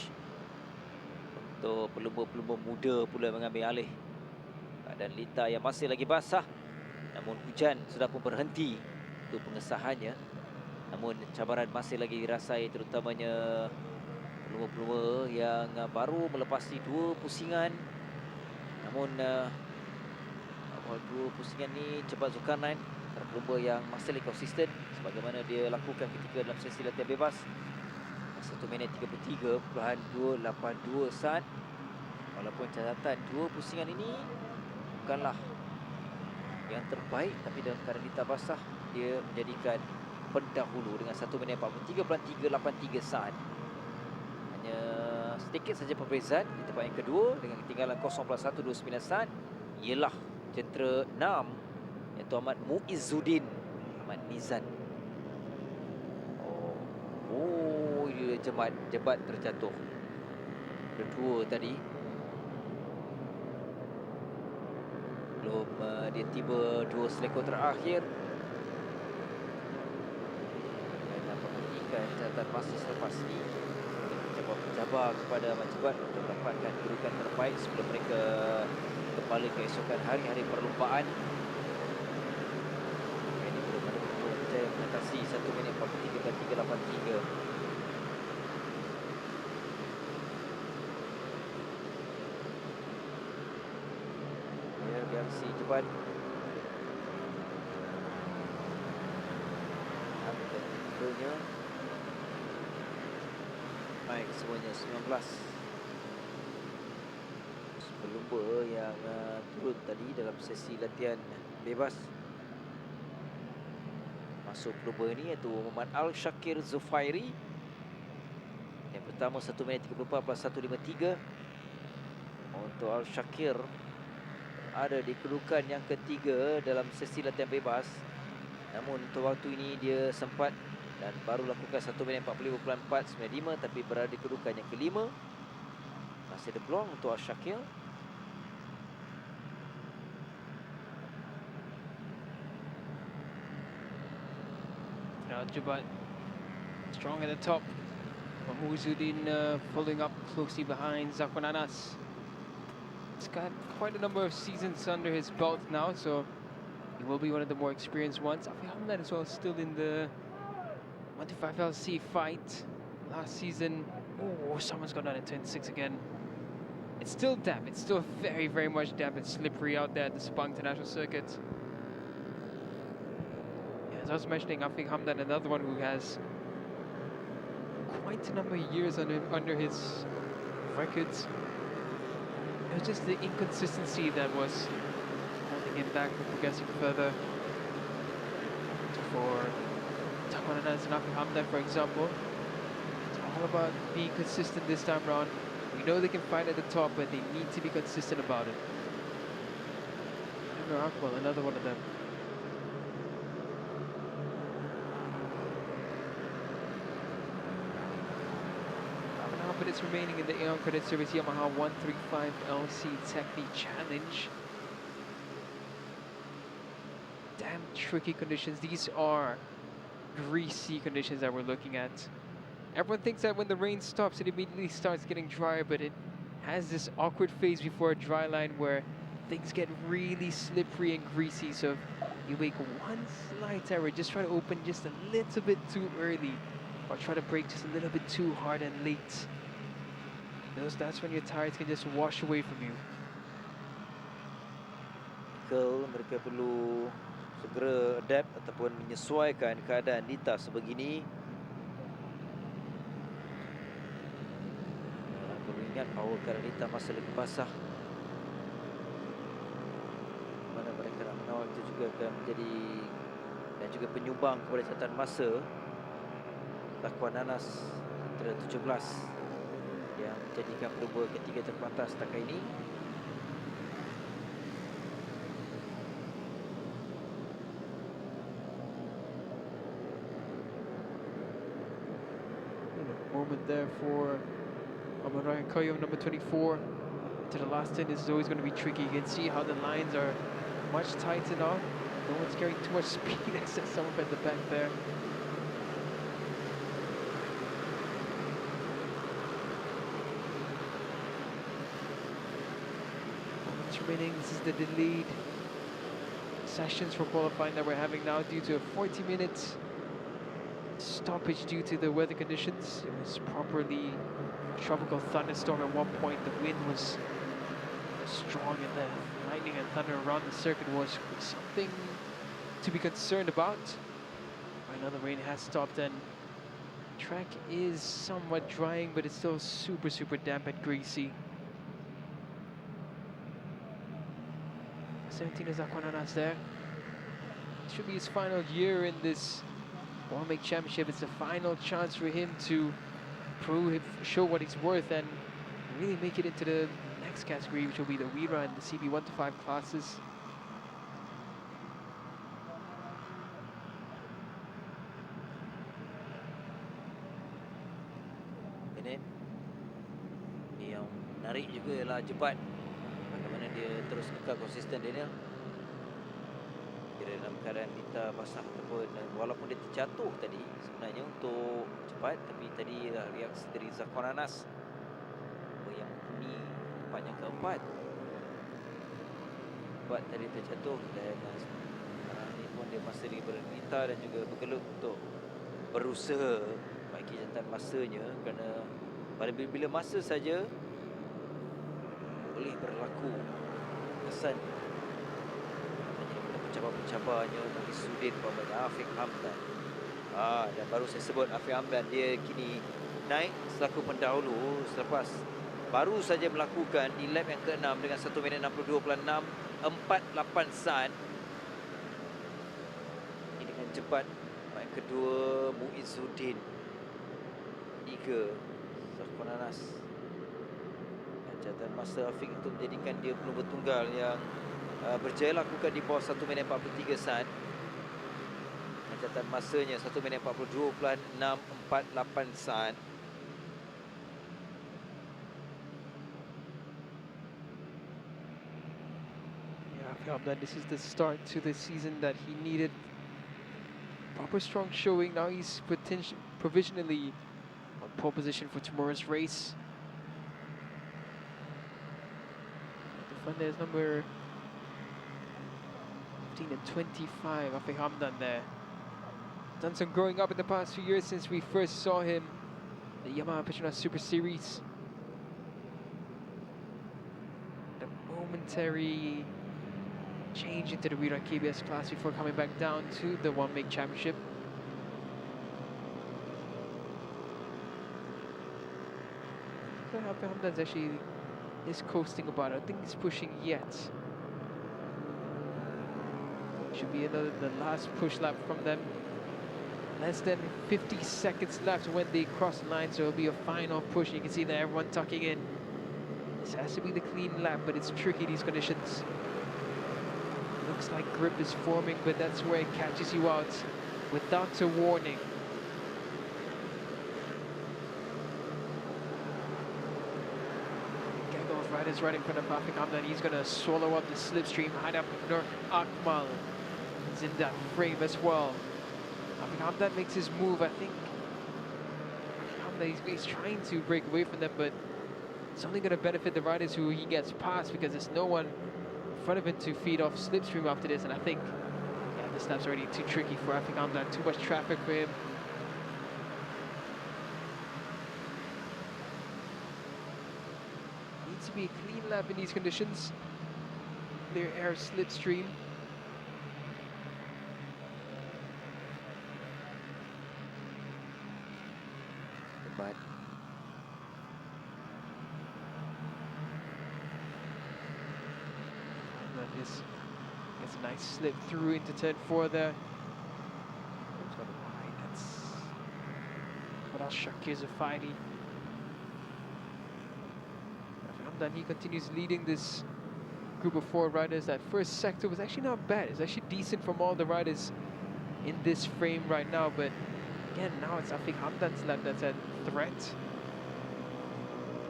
untuk pelumba-pelumba muda pula mengambil alih. Keadaan lita yang masih lagi basah, namun hujan sudah pun berhenti untuk pengesahannya. Namun cabaran masih lagi dirasai, terutamanya pelumba-pelumba yang baru melepasi 2 pusingan. Namun awal 2 pusingan ni cepat Zulkarnain, pelumba yang masih lagi konsisten sebagaimana dia lakukan ketika dalam sesi latihan bebas. 1 minit 33.282 saat. Walaupun catatan 2 pusingan ini bukanlah yang terbaik, tapi dalam keadaan lita basah dia menjadikan pendahulu dengan 1 minit 43.383 saat. Hanya sedikit saja perbezaan di tempat yang kedua dengan ketinggalan 0.129 saat ialah jentera 6 iaitu Ahmad Muizzuddin Ahmad Nizan. Dia jebat terjatuh. Kedua tadi belum dia tiba 2 selekor terakhir. Dan perhatikan catatan masa selepas ini, mencabar kepada Ahmad Jebat untuk mendapatkan kedudukan terbaik sebelum mereka kembali keesokan hari-hari perlumbaan. Ini belum ada betul berjaya mengatasi 1 minit 43.383. Yang si Jebat keduanya baik, semuanya 19 pelumba yang turun tadi dalam sesi latihan bebas. Masuk pelumba ini iaitu Muhammad Al-Shakir Zufairi. Yang pertama 1 minit 34.153. Untuk Al-Shakir ada di kedudukan yang ketiga dalam sesi latihan bebas. Namun untuk waktu ini dia sempat dan baru lakukan 1 minit 40.495, tapi berada di kedudukan yang kelima. Masih ada peluang untuk Al-Shakir. Jebat strong at the top. Muizzuddin following up closely behind Zakwan Anas. He's got quite a number of seasons under his belt now, so he will be one of the more experienced ones. Afi Hamdan as well, still in the 125 LC fight. Last season, someone's got on at 26 again. It's still damp. It's still very, very much damp and slippery out there at the Sepang International Circuit. Yeah, as I was mentioning, Afi Hamdan, another one who has quite a number of years under his records. It was just the inconsistency that was holding him back from progressing further. For Zakwan Anas and Afi Hamdan, for example, it's all about being consistent this time around. We know they can fight at the top, but they need to be consistent about it. Emir Akmal, another one of them. 5.5 minutes remaining in the Aeon Credit Service Yamaha 135 LC Technique Challenge. Damn tricky conditions. These are greasy conditions that we're looking at. Everyone thinks that when the rain stops, it immediately starts getting drier, but it has this awkward phase before a dry line where things get really slippery and greasy. So if you make one slight error, just try to open just a little bit too early, or try to brake just a little bit too hard and late. That's when your tires can just wash away from you. Mereka perlu segera adapt ataupun menyesuaikan keadaan lita sebegini. Perlu ingat bahawa keadaan lita masih lagi basah. Mana mereka nak mengawal itu juga akan menjadi dan juga penyumbang kepada catatan masa. Zakwan Anas antara 17 yang menjadikan pelumba ketiga terpantas setakat ini. Moment there for Amarai Koyom, number 24. To the last 10, this is always going to be tricky. You can see how the lines are much tighter now. No one's carrying too much speed except someone at the back there. Remaining. This is the delayed sessions for qualifying that we're having now due to a 40-minute stoppage due to the weather conditions. It was properly tropical thunderstorm at one point. The wind was strong and the lightning and thunder around the circuit was something to be concerned about. Right now the rain has stopped and track is somewhat drying, but it's still super damp and greasy. 17 is Aquananas there. Should be his final year in this World Make Championship. It's the final chance for him to show what he's worth and really make it into the next category, which will be the Wra and the CB 1 to 5 classes. Ini yang menarik juga ialah cepat. Bagaimana dia terus kekal konsisten Daniel. Kira dalam keadaan kita basah ataupun walaupun dia terjatuh tadi sebenarnya untuk cepat, tapi tadi reaksi dari Zakonanas yang ini tempatnya keempat. Cepat tadi terjatuh dan sekarang ini pun dia masih bergetar dan juga bergelut untuk berusaha bagi jantan masanya kerana bila masa saja boleh berlaku kesan pencabar-pencabarnya bagi Sudin Muhammad Afiq Hamdan. Dan baru saya sebut Afiq Hamdan, dia kini naik selaku pendahulu selepas baru saja melakukan di lap yang ke-6 dengan 1 minit 62.648 saat. Ini dengan cepat. Lap yang kedua Muizzuddin, 3 Zakonanas. Catatan masa Afiq untuk menjadikan dia pelumba tunggal yang berjaya lakukan di bawah 1 minit 43 saat. Catatan masanya 1 minit 42.648 saat. Yeah, Hamdan, this is the start to the season that he needed. Proper strong showing. Now he's provisionally on pole position for tomorrow's race. There's number 15 and 25, Afiq Hamdan there. Done some growing up in the past few years since we first saw him in the Yamaha Petronas Super Series. The momentary change into the Wra KBS class before coming back down to the One Make Championship. Afiq Hamdan's actually is coasting about. I think he's pushing yet. Should be the last push lap from them. Less than 50 seconds left when they cross the line, so it'll be a final push. You can see there everyone tucking in. This has to be the clean lap, but it's tricky, these conditions. Looks like grip is forming, but that's where it catches you out without a warning. Riders right in front of Afiq Hamdan. He's going to swallow up the slipstream. Hide up Nur Akmal is in that frame as well. Afiq Hamdan makes his move. I think he's trying to break away from them, but it's only going to benefit the riders who he gets past because there's no one in front of him to feed off slipstream after this. And I think this lap's already too tricky for Afiq Hamdan. Too much traffic for him. To be a clean lap in these conditions. Clear air slipstream. But this gets a nice slip through into turn 4 there. That's what else Shakir Zafaidi. Then he continues leading this group of 4 riders. That first sector was actually not bad. It's actually decent from all the riders in this frame right now. But again, now it's Afiq Hamdan's lap that's at threat.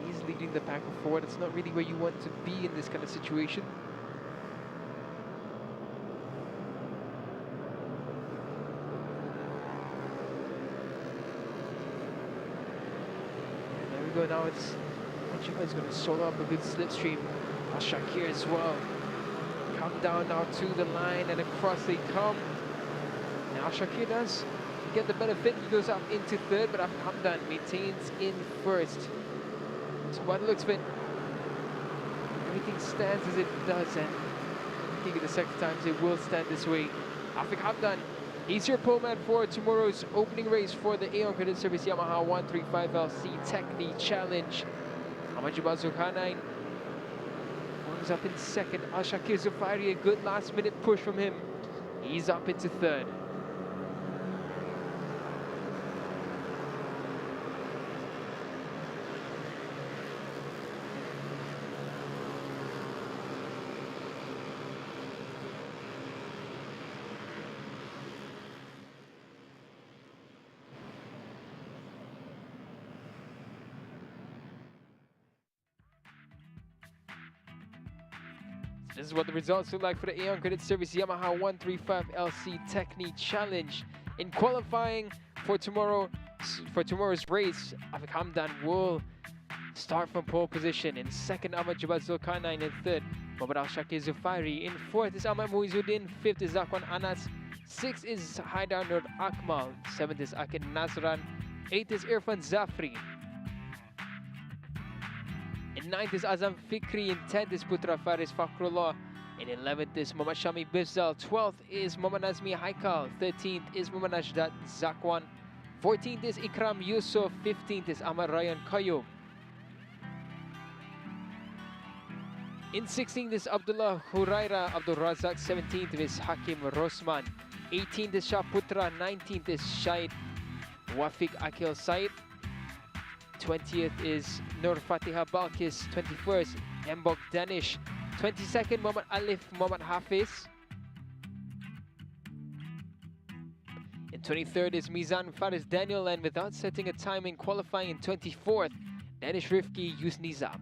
he's leading the pack forward. It's not really where you want to be in this kind of situation. And there we go. Now it's Jima's going to solo up a good slipstream. Shakir as well. Come down now to the line and across they come. Now Shakir does get the benefit. He goes up into third, but Hamdan maintains in first. So what looks of it, everything stands as it does, and I think in the second times it will stand this way. Afiq Hamdan, he's your pole man for tomorrow's opening race for the Aeon Credit Service Yamaha 135LC Techni Challenge. Amajubal Zulkarnain warms up in second. Al-Shakir Zufari, a good last minute push from him. He's up into third. This is what the results look like for the Aeon Credit Service Yamaha 135LC Techni Challenge. In qualifying for tomorrow's race, Afiq Hamdan will start from pole position. In second, Ahmad Jabal Zulkarnain. In third, Muhammad Al-Shakir Zufairi. In fourth is Ahmad Muizuddin. Fifth is Zakwan Anas. Sixth is Haidar Nur Akmal. Seventh is Akid Nasran. Eighth is Irfan Zafri. In 9th is Azam Fikri. In 10th is Putra Faris Fakrullah. In 11th is Muhammad Shami Bifzal. 12th is Muhammad Nazmi Haikal. 13th is Muhammad Najdat Zakwan. 14th is Ikram Yusuf. 15th is Ahmad Ryan Kayo. In 16th is Abdullah Huraira Abdul Razak. 17th is Hakim Rosman. 18th is Shah Putra. 19th is Shahid Wafiq Akil Said. 20th is Nur Fatiha Balkis. 21st, Mbok Danish. 22nd, Muhammad Alif Muhammad Hafiz. In 23rd is Mizan Faris Daniel, and without setting a time in qualifying in 24th, Danish Rifki Yus Nizam.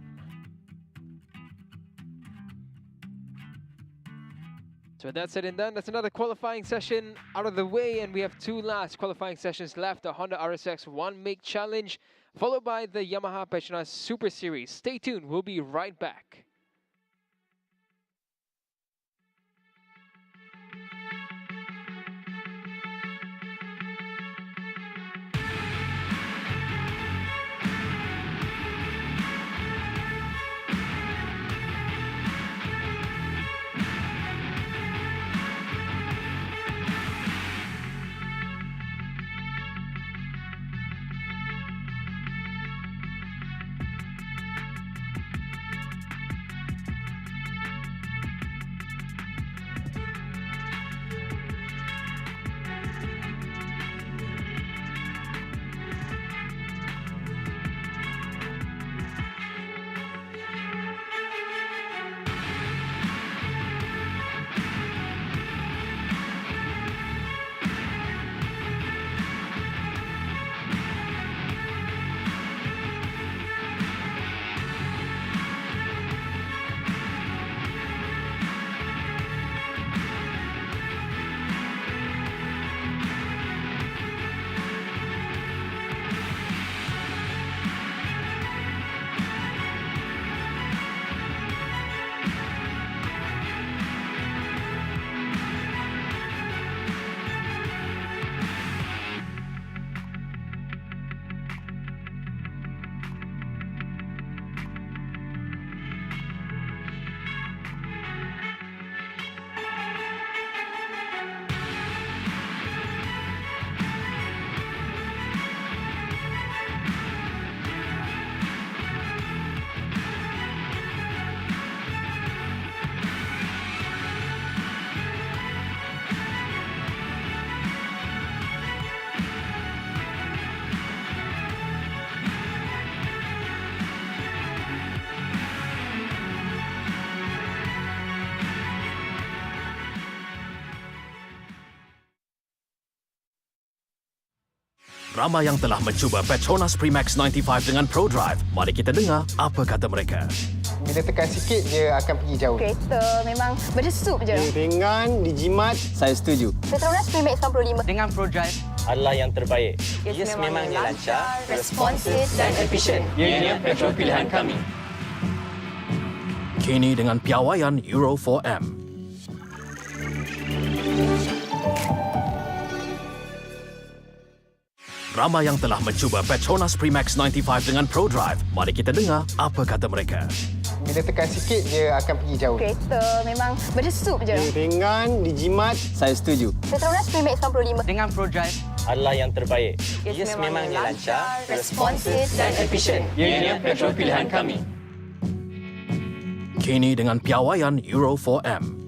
So with that said and done, that's another qualifying session out of the way, and we have two last qualifying sessions left. The Honda RSX 1 Make Challenge, followed by the Yamaha Petronas Super Series. Stay tuned, we'll be right back. Ramai yang telah mencuba Petronas Max 95 dengan ProDrive. Mari kita dengar apa kata mereka. Bila tekan sikit, dia akan pergi jauh. Kereta memang berdesup je. Dia ringan, dijimat. Saya setuju. Petronas Max 95. Dengan ProDrive adalah yang terbaik. Ia sememangnya lancar, responsif dan efisien. Ianya petrol pilihan kami. Kini dengan piawaian Euro 4M. Ramai yang telah mencuba Petronas Max 95 dengan ProDrive. Mari kita dengar apa kata mereka. Bila tekan sikit, dia akan pergi jauh. Kereta memang berdesup je. Dia ringan, dijimat. Saya setuju. Petronas Max 95. dengan ProDrive Adalah yang terbaik. Ia sememangnya lancar, responsif dan efisien. Ianya petrol pilihan kami. Kini dengan piawaian Euro 4M.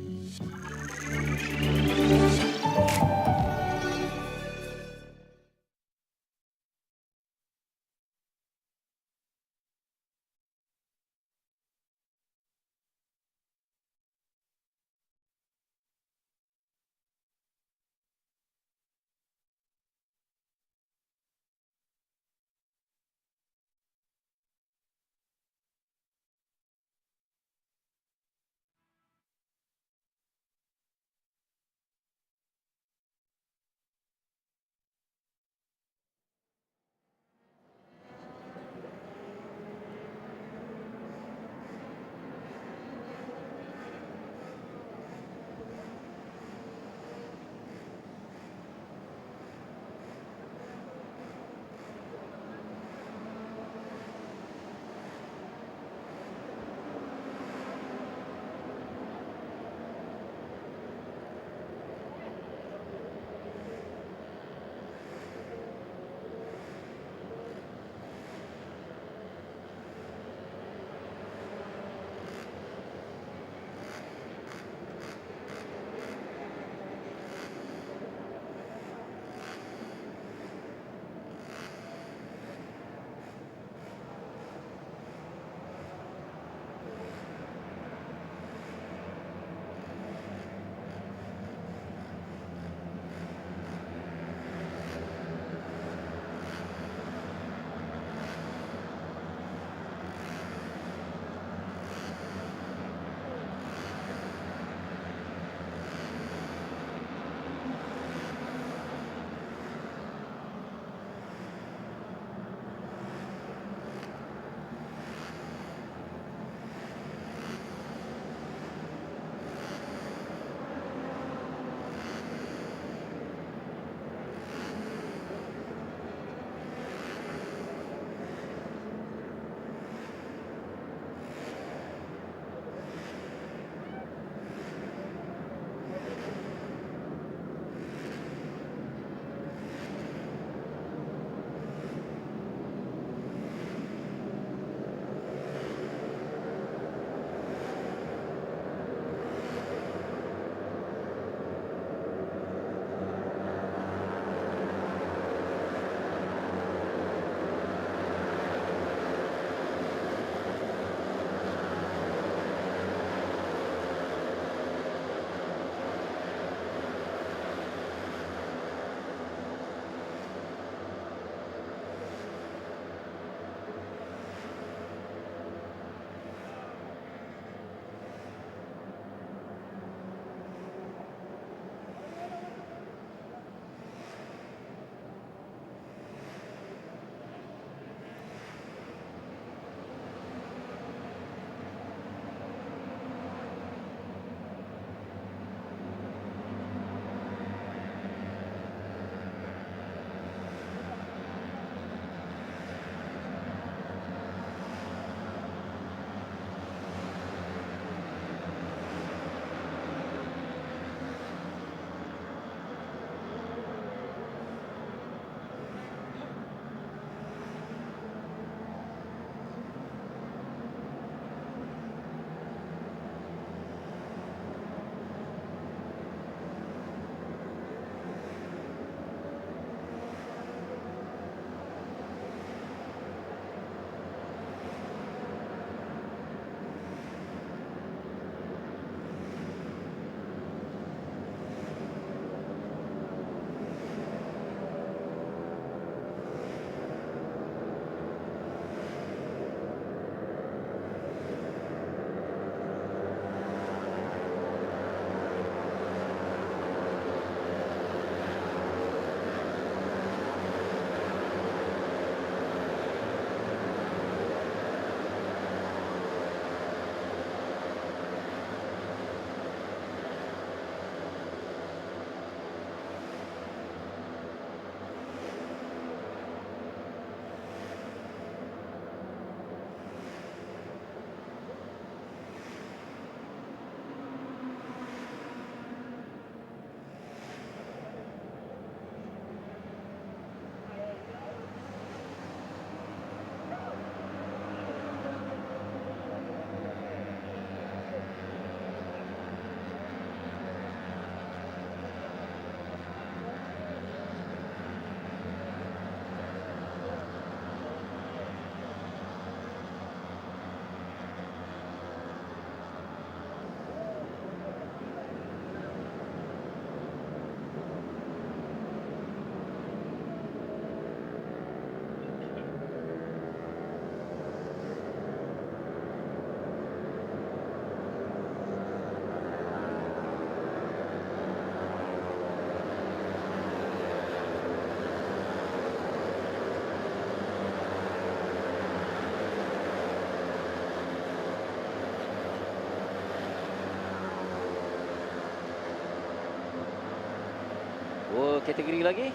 kategori lagi.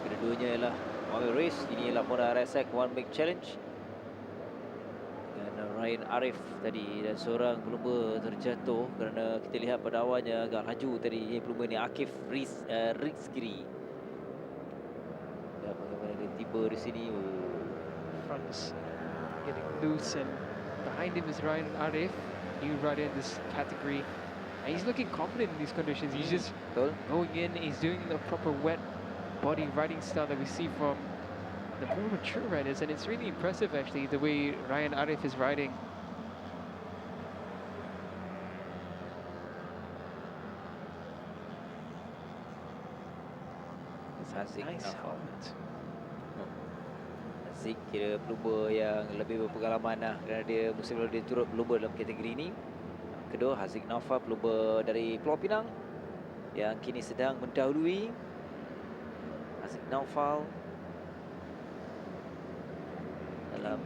Kedua-duanya ialah one way race. Ini ialah Moda RSX One Big Challenge. Dan Ryan Arif tadi dan seorang pelumba terjatuh kerana kita lihat pada awalnya agak laju tadi pelumba ni Akif Rizkiri. Dan bagaimana dia tiba di sini. Front is getting loose, and behind him is Ryan Arif, new rider in this category. And he's looking confident in these conditions. He's just going in, he's doing the proper wet body riding style that we see from the more mature riders, and it's really impressive actually the way Ryan Arif is riding. Nice helmet. Zik kira pelumba yang lebih berpengalaman lah, kerana dia musim lalu dia turut pelumba dalam kategori ini. Kedua, Haziq Naufal, pelumba dari Pulau Pinang yang kini sedang mendahului. Haziq Naufal dalam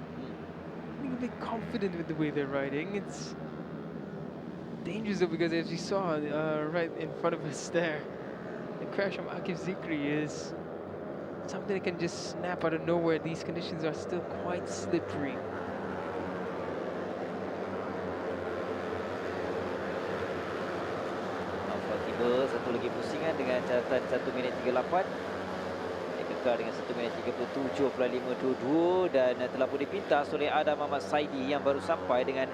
Really confident with the way they're riding. It's dangerous though, because as we saw right in front of us there, the crash of Akif Zikri is something that can just snap out of nowhere. These conditions are still quite slippery. Naufal tiba, satu lagi pusingan dengan catatan 1 minit 38. Dia kekal dengan 1 minit 37.522 dan telah pun dipintas oleh Adam Ahmad Saidi yang baru sampai dengan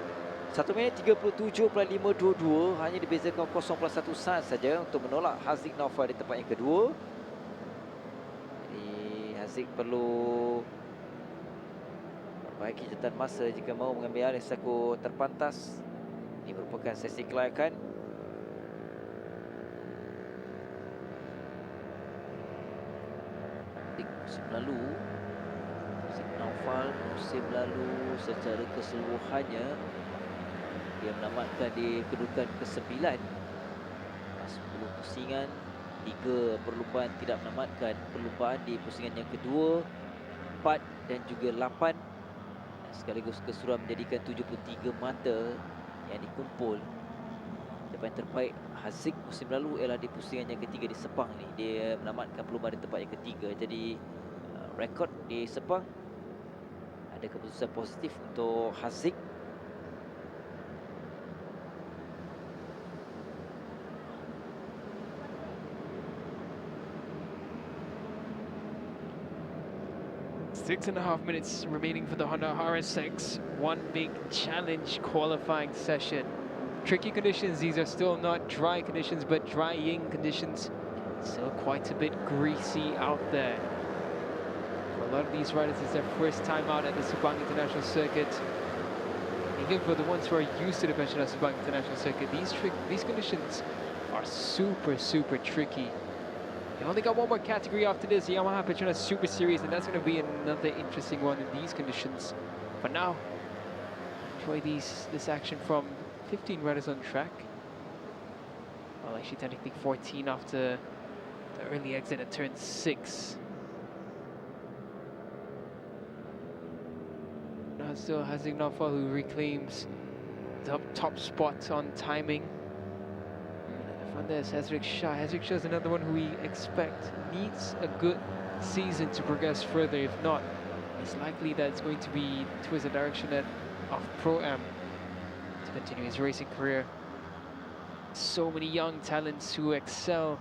1 minit 37.522. Hanya dibezakan 0.1 saat saja untuk menolak Haziq Naufal di tempat yang kedua. Haziq perlu perbaiki catatan masa jika mahu mengambil alih saku terpantas. Ini merupakan sesi kelayakan. Musim lalu, Haziq Naufal musim lalu secara keseluruhannya dia menamatkan di kedudukan ke-9. 10 pusingan, 3 perlumbaan tidak menamatkan perlumbaan di pusingan yang kedua, 4 dan juga 8. Sekaligus keseluruhan menjadikan 73 mata yang dikumpul. Capaian terbaik Haziq musim lalu ialah di pusingan yang ketiga di Sepang ni. Dia menamatkan perlumbaan di tempat yang ketiga. Jadi rekod di Sepang ada keputusan positif untuk Haziq. Six and a half minutes remaining for the Honda RSX One Big Challenge qualifying session. Tricky conditions. These are still not dry conditions, but drying conditions. Still quite a bit greasy out there. For a lot of these riders, it's their first time out at the Subang International Circuit. Even for the ones who are used to the Petronas Subang International Circuit, these conditions are super, super tricky. They only got one more category after this, the Yamaha Petronas Super Series, and that's going to be another interesting one in these conditions. For now, enjoy this action from 15 riders on track. Well, actually technically 14 after the early exit at turn 6. Now still Haziq Naufal, who reclaims the top spot on timing. And there's Hezrick Shah. Hezrick Shah is another one who we expect needs a good season to progress further. If not, it's likely that it's going to be towards the direction of Pro-Am to continue his racing career. So many young talents who excel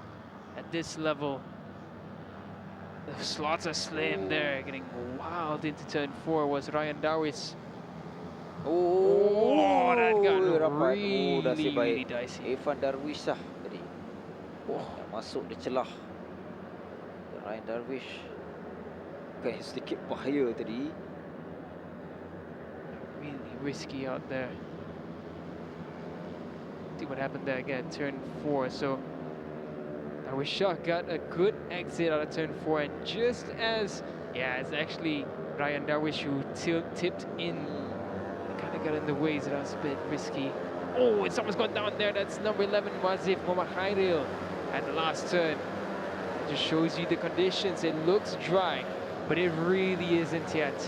at this level. The Slaughter Slam there, getting wild into turn 4 was Ryan Darwis. Oh, that got rapat. really, Baik. really dicey. Evan Darwish lah tadi. Yang masuk di celah. Ryan Darwish. Bukan sedikit bahaya tadi. Really risky out there. See what happened there again, turn 4. So Darwish Shah got a good exit out of turn 4, and just as, it's actually Ryan Darwish who tipped in. Kind of got in the way, so that was a bit risky. Oh, and someone's gone down there. That's number 11, Wazif Mohamed Khairil at the last turn. It just shows you the conditions. It looks dry, but it really isn't yet.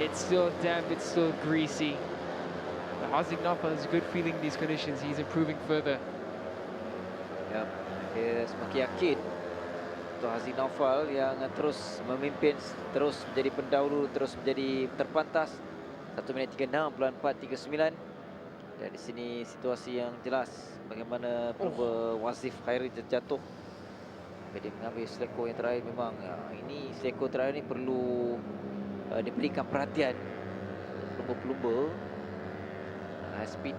It's still damp, it's still greasy. But Haziq Naufal has a good feeling in these conditions. He's improving further. Ya, dia semakin yakin untuk Haziq Naufal yang terus memimpin, terus menjadi pendahulu, terus menjadi terpantas. 1 minit 36.439. Dan di sini situasi yang jelas bagaimana pelumba Wazif Khairi terjatuh. Dia mengambil seleko yang terakhir. Memang ini seleko terakhir ni perlu diberikan perhatian pelumba-pelumba high speed.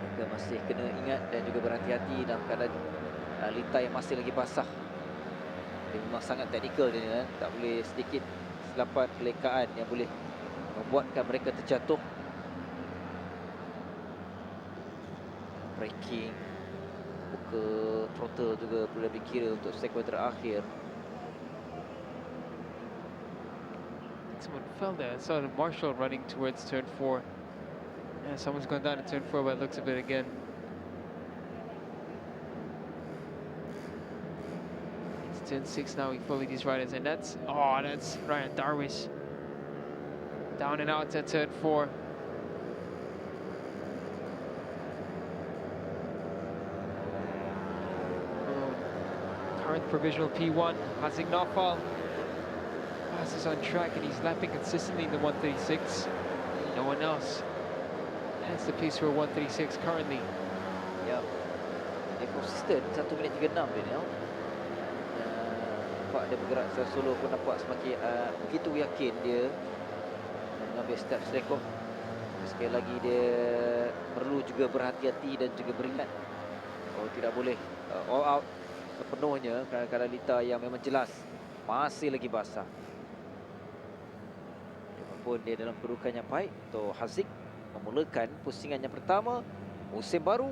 Mereka masih kena ingat dan juga berhati-hati dalam keadaan lintai yang masih lagi basah. Dia memang sangat teknikal dia, tak boleh sedikit kesilapan kelekaan yang boleh membuatkan mereka terjatuh. Braking, buka throttle juga perlu dikira untuk sekuen terakhir. Someone fell there. I saw the Marshall running towards turn 4. And someone's gone down to turn 4 by the looks of it again. It's turn 6 now. We follow these riders, and that's Ryan Darwish. Down and out at turn 4. Current provisional P1, Haziq Naufal. Is on track and he's lapping consistently in the 136. No one else has the pace for 136 currently. Ya, dia konsisten 1 minit 36 dia ni. Nampak dia bergerak secara solo pun nampak semakin begitu yakin dia mengambil step seleko. Sekali lagi dia perlu juga berhati-hati dan juga beringat. Tidak boleh all out sepenuhnya kerana lintai yang memang jelas masih lagi basah. Pun dia dalam kedudukan yang baik untuk Haziq memulakan pusingan yang pertama musim baru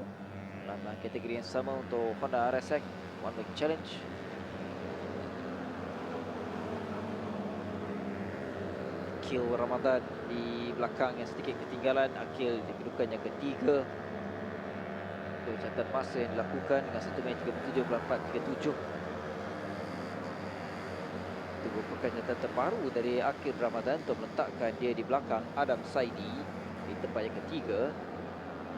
dalam kategori yang sama untuk Honda RSX One Week Challenge. Akil Ramadan di belakang yang sedikit ketinggalan. Akil di kedudukan yang ketiga. Itu catatan masa yang dilakukan dengan 1 minit 37.437. Itu merupakan catatan terbaru dari Akil Ramadan untuk meletakkan dia di belakang Adam Saidi di tempat yang ketiga.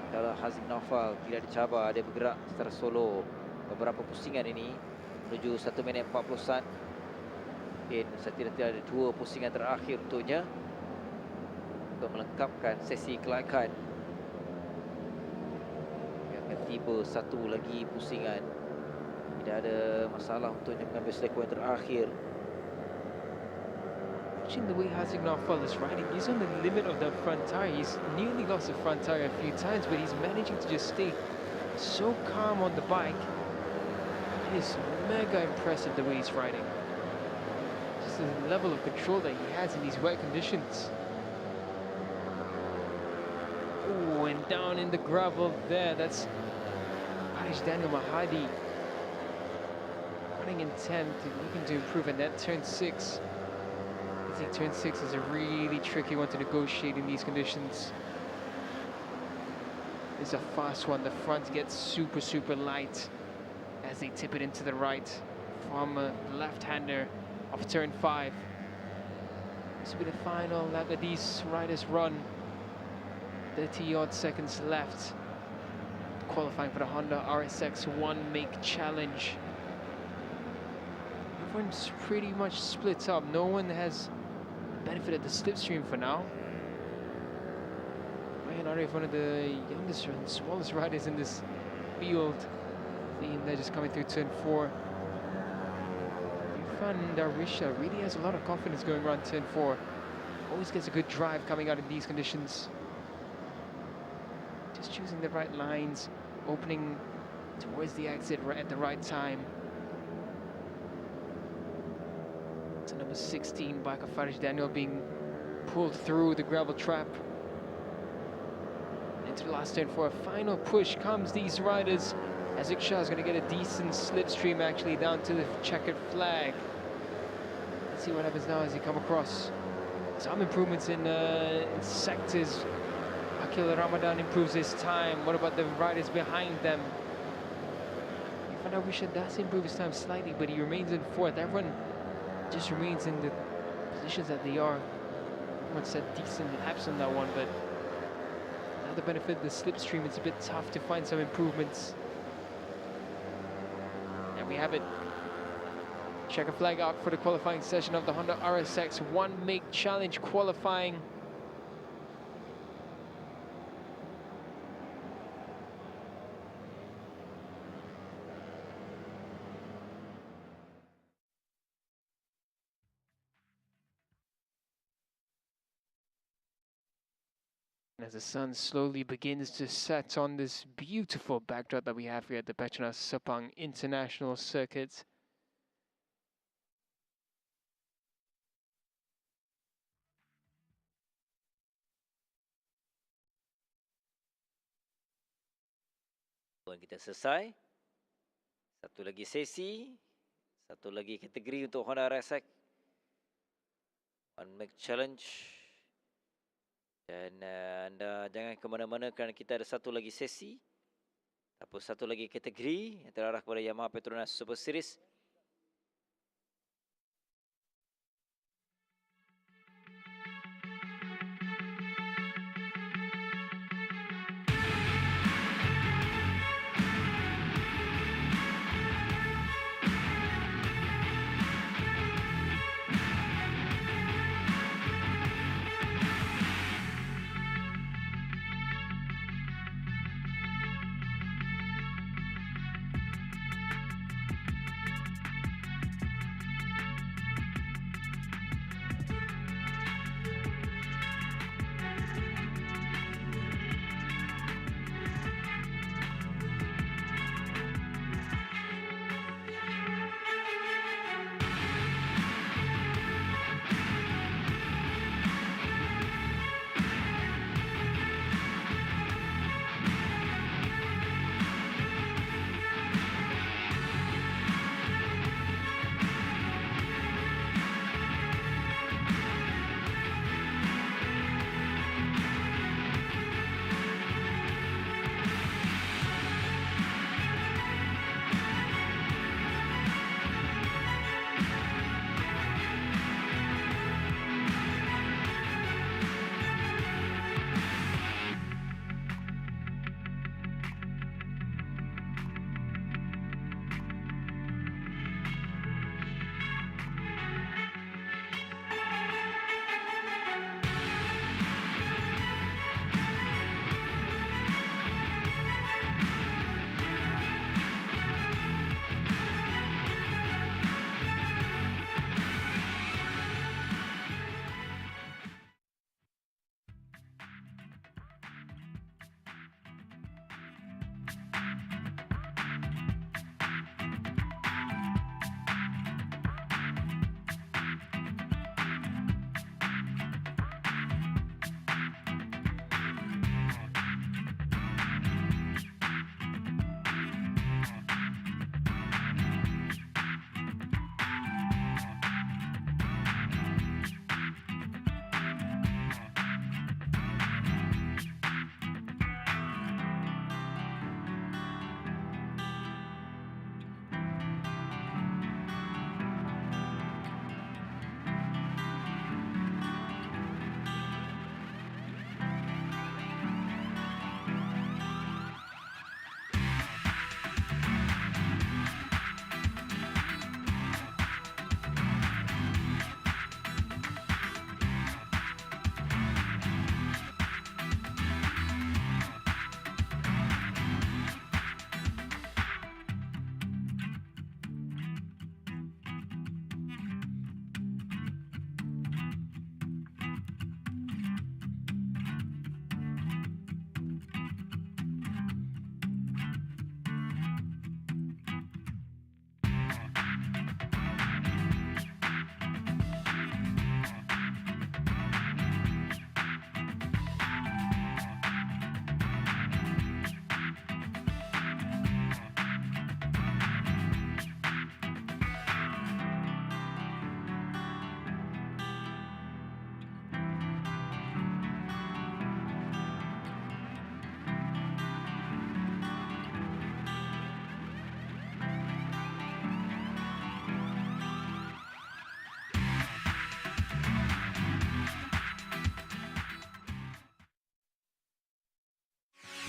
Kalau Haziq Naufal tidak dicabar, dia bergerak secara solo beberapa pusingan ini menuju 1 minit 40 saat. Mungkin setidaknya ada 2 pusingan terakhir untuknya untuk melengkapkan sesi kelayakan. Yang akan tiba satu lagi pusingan. Tidak ada masalah untuknya mengambil seleko yang terakhir. Watching the way Haziq Naufal is riding, he's on the limit of that front tire. He's nearly lost the front tire a few times, but he's managing to just stay so calm on the bike. It is mega impressive the way he's riding. Just the level of control that he has in these wet conditions. Oh, and down in the gravel there, that's Daniel Mahadi. Running in 10th, looking to improve, and that turn 6. I think turn 6 is a really tricky one to negotiate in these conditions. It's a fast one. The front gets super light as they tip it into the right from the left-hander of turn 5. This will be the final lap that these riders run. 30-odd seconds left. Qualifying for the Honda RSX One Make Challenge. Everyone's pretty much split up. No one has benefited the slipstream for now. Ryan Arif, one of the youngest and smallest riders in this field. They're just coming through turn 4. Irfan Darwisha really has a lot of confidence going around turn 4. Always gets a good drive coming out in these conditions. Just choosing the right lines, opening towards the exit at the right time. To number 16, Baka Farish Daniel being pulled through the gravel trap. Into the last turn for a final push comes these riders. Azik Shah is going to get a decent slipstream actually down to the checkered flag. Let's see what happens now as he come across. Some improvements in sectors. Akil Ramadan improves his time. What about the riders behind them? Irfan does improve his time slightly, but he remains in 4th. Everyone just remains in the positions that they are. Everyone said decent laps on that one, but have the benefit of the slipstream. It's a bit tough to find some improvements. And we have it. Checker flag out for the qualifying session of the Honda RSX 1 Make Challenge qualifying. As the sun slowly begins to set on this beautiful backdrop that we have here at the Petronas Sepang International Circuit. Kita selesai. Satu lagi sesi, satu lagi kategori untuk Honda RSX One Make Challenge. Dan anda jangan ke mana-mana kerana kita ada satu lagi sesi ataupun satu lagi kategori yang terarah kepada Yamaha Petronas Super Series.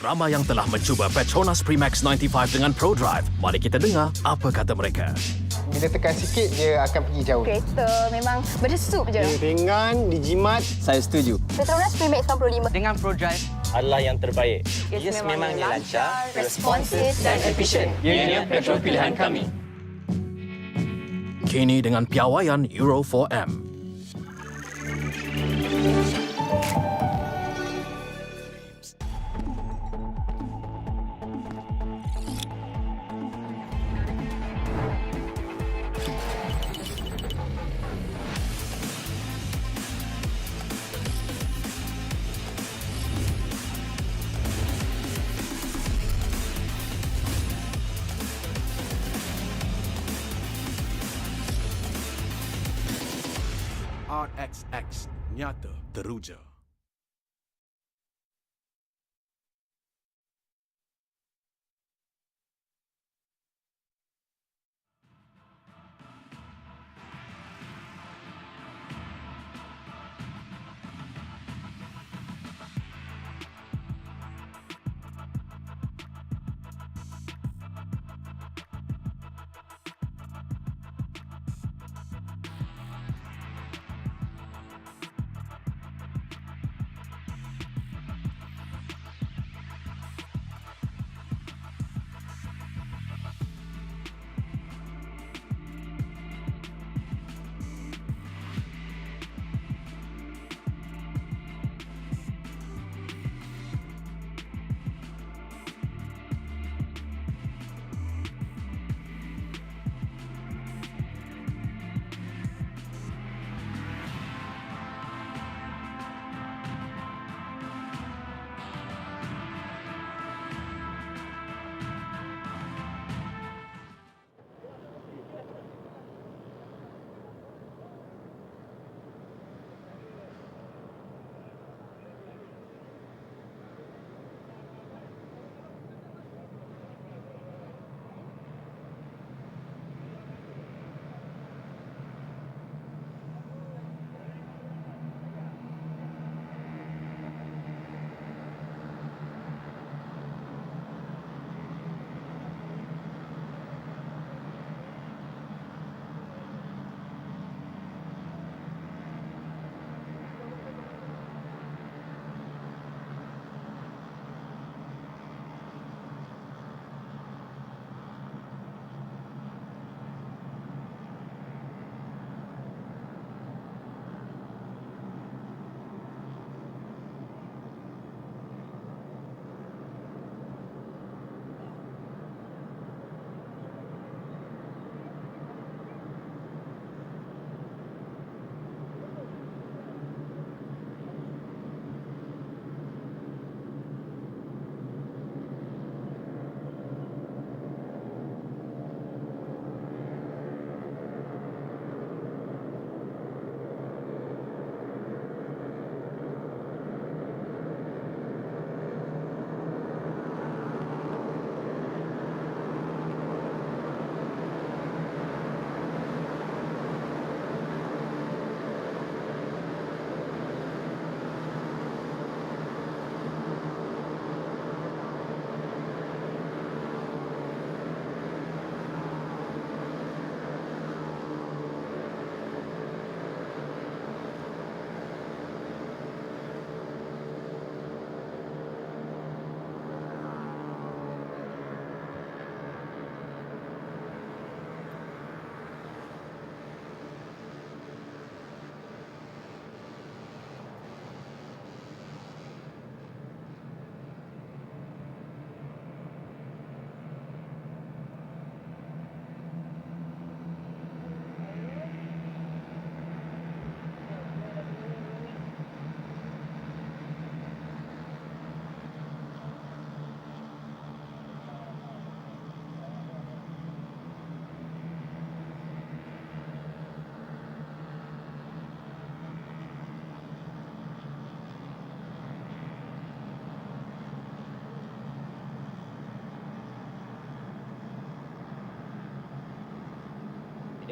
Ramai yang telah mencuba Petronas Max 95 dengan ProDrive. Mari kita dengar apa kata mereka. Bila tekan sikit, dia akan pergi jauh. Kereta memang berdesup je. Dia ringan, dijimat. Saya setuju. Petronas Max 95 Dengan ProDrive adalah yang terbaik. ia sememangnya lancar, responsif dan efisien. Ianya petrol pilihan kami. Kini dengan piawaian Euro 4M. RXX nyata teruja.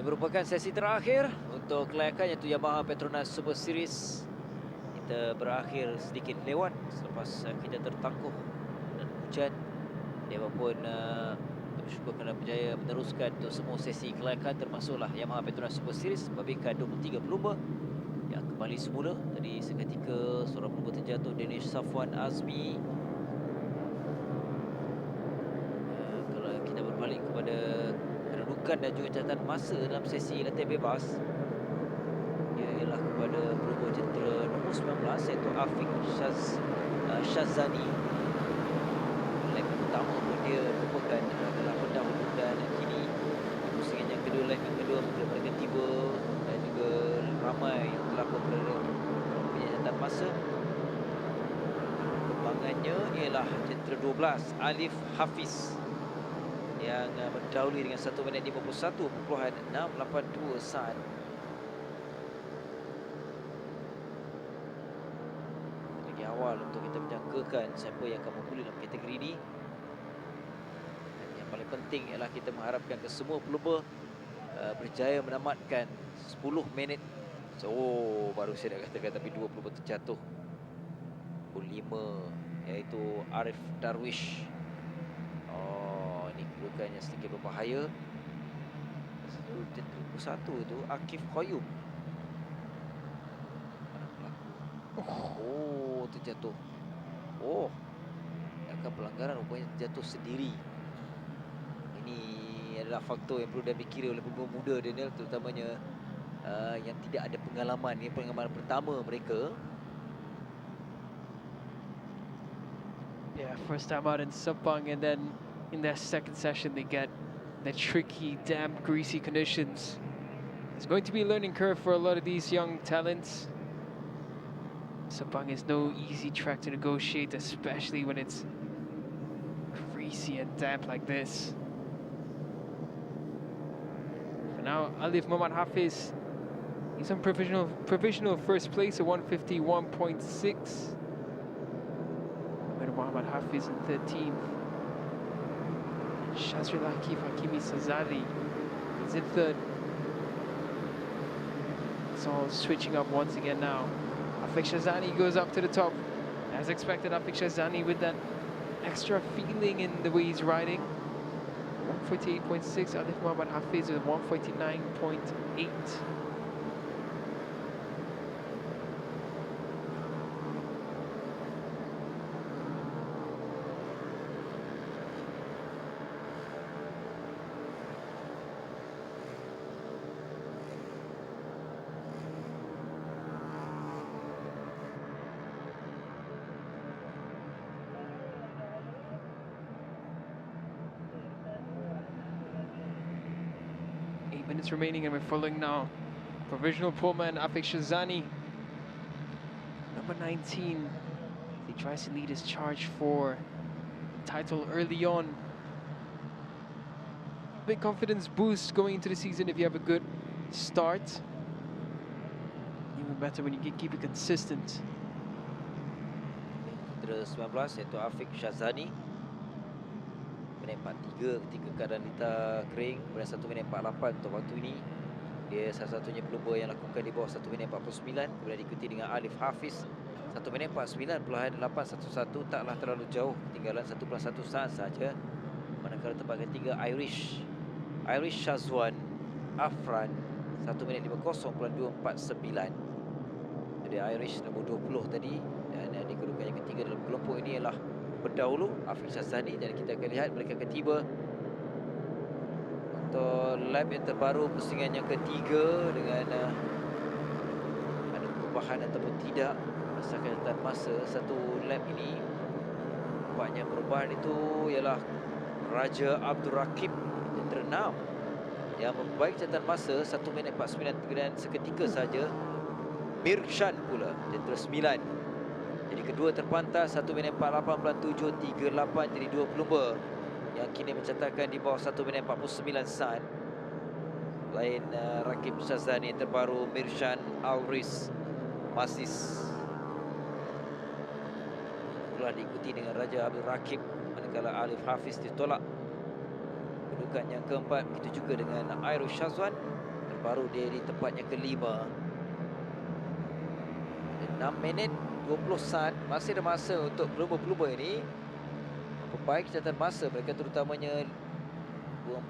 Ini merupakan sesi terakhir untuk kelayakan iaitu Yamaha Petronas Super Series. Kita berakhir sedikit lewat selepas kita tertangguh dan hujan. Dia pun bersyukur kerana berjaya meneruskan untuk semua sesi kelayakan, termasuklah Yamaha Petronas Super Series membabitkan 23 pelumba yang kembali semula. Tadi seketika seorang pelumba terjatuh, Danish Safwan Azmi. Kalau kita berbalik kepada kedudukan dan juga catatan masa dalam sesi latihan bebas, dia ialah kepada pelumba jentera nombor 19 iaitu Afiq Shazani. Lap pertama pun dia merupakan adalah pendahulu, dan kini pusingan yang kedua, lap yang kedua mereka tiba, dan juga ramai yang telah berada punya catatan masa. Kembangannya ialah jentera 12 Alif Hafiz yang mendahului dengan 1 minit 51.682 saat. Lagi awal untuk kita menjangkakan siapa yang akan memulai dalam kategori ini. Dan yang paling penting ialah kita mengharapkan ke semua pelumba berjaya menamatkan 10 minit. So, baru saya nak katakan, tapi 2 pelumba terjatuh. 5 iaitu Arif Darwish. Ini kedudukannya sedikit berbahaya. Satu tu Akif Qayyum. Oh, terjatuh. Oh, akan pelanggaran rupanya terjatuh sendiri. Ini adalah faktor yang perlu dipikiri oleh pemain muda, Daniel, terutamanya yang tidak ada pengalaman. Ini pengalaman pertama mereka. Yeah, first time out in Sepang, and then in their second session they get the tricky, damp, greasy conditions. It's going to be a learning curve for a lot of these young talents. Sepang is no easy track to negotiate, especially when it's greasy and damp like this. For now, Alif Muhammad Hafiz, he's on provisional first place at 151.6. Muhammad Hafiz in 13th. Shazril Akif Hakimi Sazali is in 3rd. It's all switching up once again now. Afiq Shazani goes up to the top. As expected, Afiq Shazani with that extra feeling in the way he's riding. 148.6, Alif Muhammad Hafiz with 149.8. Minutes remaining, and we're following now. Provisional poleman Afiq Shazani, number 19. He tries to lead his charge for title early on. Big confidence boost going into the season if you have a good start. Even better when you can keep it consistent. Jentera 19 iaitu Afiq Shazani. Minit 43 ketika keadaan Lita kering, kemudian 1 minit 48 untuk waktu ini. Dia salah satunya pelumba yang lakukan di bawah 1 minit 49, kemudian diikuti dengan Alif Hafiz 1 minit 49.811, taklah terlalu jauh, ketinggalan 1.1 saat saja. Manakala tempat ketiga Irish Shazwan Afran 1 minit 50.249. Jadi Irish nombor 20 tadi, dan di kedudukan yang ketiga dalam kelompok ini ialah berdahulu Afiq Shazani, dan kita akan lihat mereka akan tiba untuk lap yang terbaru, pusingan yang ketiga, dengan ada perubahan ataupun tidak berdasarkan catatan masa satu lap ini. Nampaknya perubahan itu ialah Raja Abdul Rakib jentera 6 yang membaik catatan masa 1 minit 49, dan seketika saja Mirshan pula jentera 9. Jadi kedua terpantas 1 minit 48.738. Jadi 2 pelumba yang kini mencatatkan di bawah 1 minit 49 saat. Lain Rakib Shazani terbaru, Mirshan Alris Masis telah diikuti dengan Raja Abdul Rakib, manakala Alif Hafiz ditolak. Kedudukan yang keempat, begitu juga dengan Airul Shazwan, terbaru dia di tempat yang kelima. 6 minit 20 saat, masih ada masa untuk pelumba-pelumba ini Baik catatan masa mereka terutamanya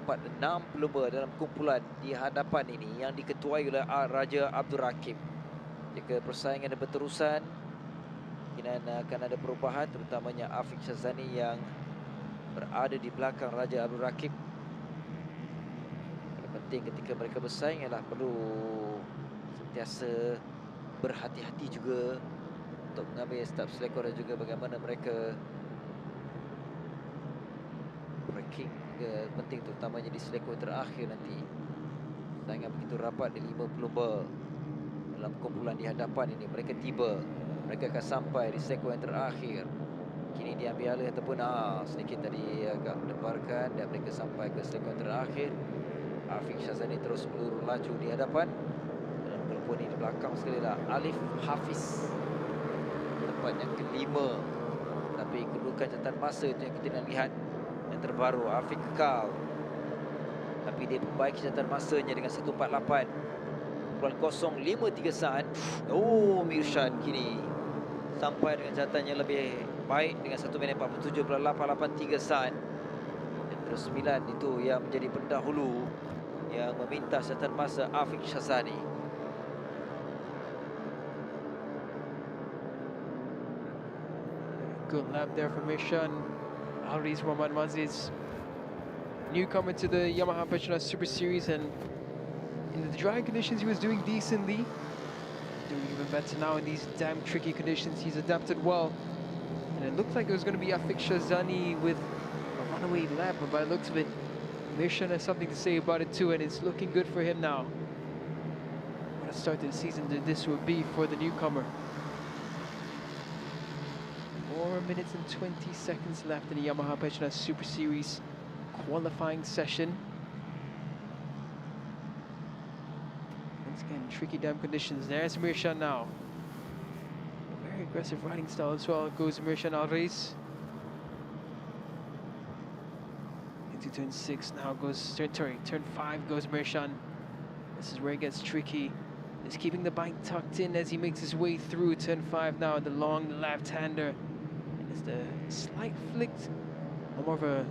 246 pelumba dalam kumpulan di hadapan ini yang diketuai oleh Raja Abdul Rakib. Jika persaingan berterusan, kemungkinan akan ada perubahan, terutamanya Afiq Syazani yang berada di belakang Raja Abdul Rakib. Yang penting ketika mereka bersaing ialah perlu sentiasa berhati-hati juga untuk mengambil start selekor dan juga bagaimana mereka breaking juga penting, terutamanya di selekor terakhir nanti. Sangat begitu rapat di 5 pelumba dalam kumpulan di hadapan ini. Mereka tiba, mereka akan sampai di selekor yang terakhir. Kini diambil alih ataupun sedikit tadi agak mendebarkan dan mereka sampai ke selekor yang terakhir. Afiq Syazani terus meluru laju di hadapan. Dan pelumba ini di belakang sekali lah Alif Hafiz, tempat yang kelima. Tapi kedudukan catatan masa itu yang kita nak lihat. Yang terbaru Afiq kekal, tapi dia perbaiki catatan masanya dengan 1.48 0.53 saat. Mirshan kini sampai dengan catatan yang lebih baik dengan 1 minit 47.883 saat. Dan terus 9 itu yang menjadi pendahulu yang meminta catatan masa Afiq Syazani. Good lap there for Mirshan. Alri's Muhammad Maziz, newcomer to the Yamaha Petronas Super Series, and in the dry conditions he was doing decently. Doing even better now in these damn tricky conditions. He's adapted well, and it looked like it was going to be Afiq Syazani with a runaway lap, but by the looks of it, Mirshan has something to say about it too, and it's looking good for him now. What a start to the season this will be for the newcomer. 4 minutes and 20 seconds left in the Yamaha Petronas Super Series qualifying session. Once again, tricky damn conditions. There's Mirshan now. Very aggressive riding style as well. Goes Mirshan Alri's. Into turn 6 now goes, turn 5 goes Mirshan. This is where it gets tricky. He's keeping the bike tucked in as he makes his way through turn 5 now, the long left-hander. It's the slight flick, more of a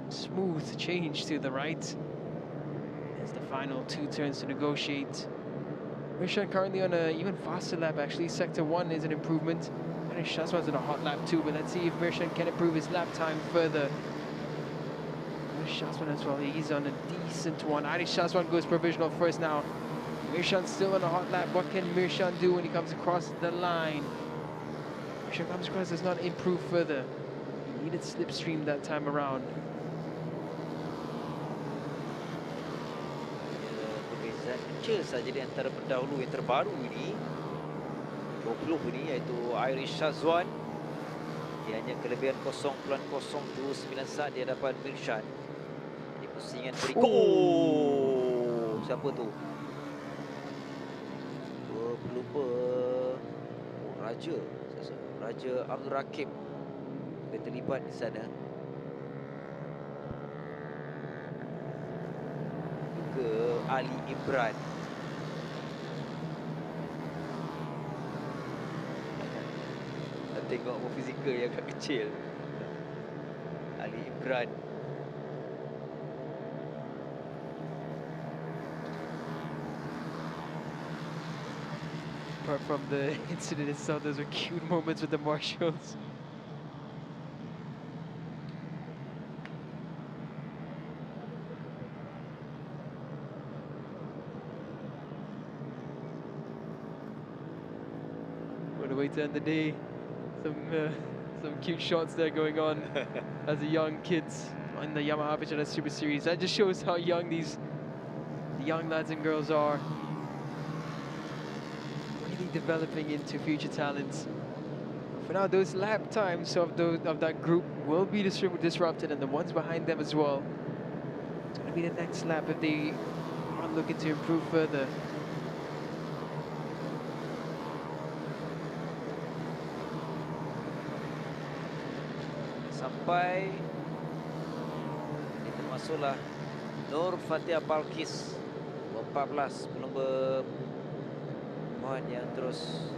smooth change to the right. It's the final 2 turns to negotiate. Mirshan currently on an even faster lap actually. Sector 1 is an improvement. And Shazwan's on a hot lap too, but let's see if Mirshan can improve his lap time further. Shazwan as well, he's on a decent one. Arish Shazwan goes provisional first now. Mirshan still on a hot lap. What can Mirshan do when he comes across the line? Mirshan comes across, does not improve further. He needed slipstream that time around. Perbezaan kecil saja di antara pendahulu yang terbaru ini, 20 ini, iaitu Irish Shazwan. Dia hanya kelebihan 0.029 saat di hadapan Mirshan. Di pusingan berikut. Siapa tu? Pelupa Raja Abdul Rakib terlibat di sana. Juga Ali Imran. Tengok fizikal yang agak kecil. Ali Imran. Apart from the incident itself, those are cute moments with the marshals. What a way to end the day. Some cute shots there going on as the young kids in the Yamaha Petronas Super Series. That just shows how young the young lads and girls are. Really developing into future talents. For now, those lap times of that group will be disrupted, and the ones behind them as well. It's going to be the next lap if they are looking to improve further. Sampai ini termasuklah Nur Fatia Balkis 14 pelumba Mohon yang terus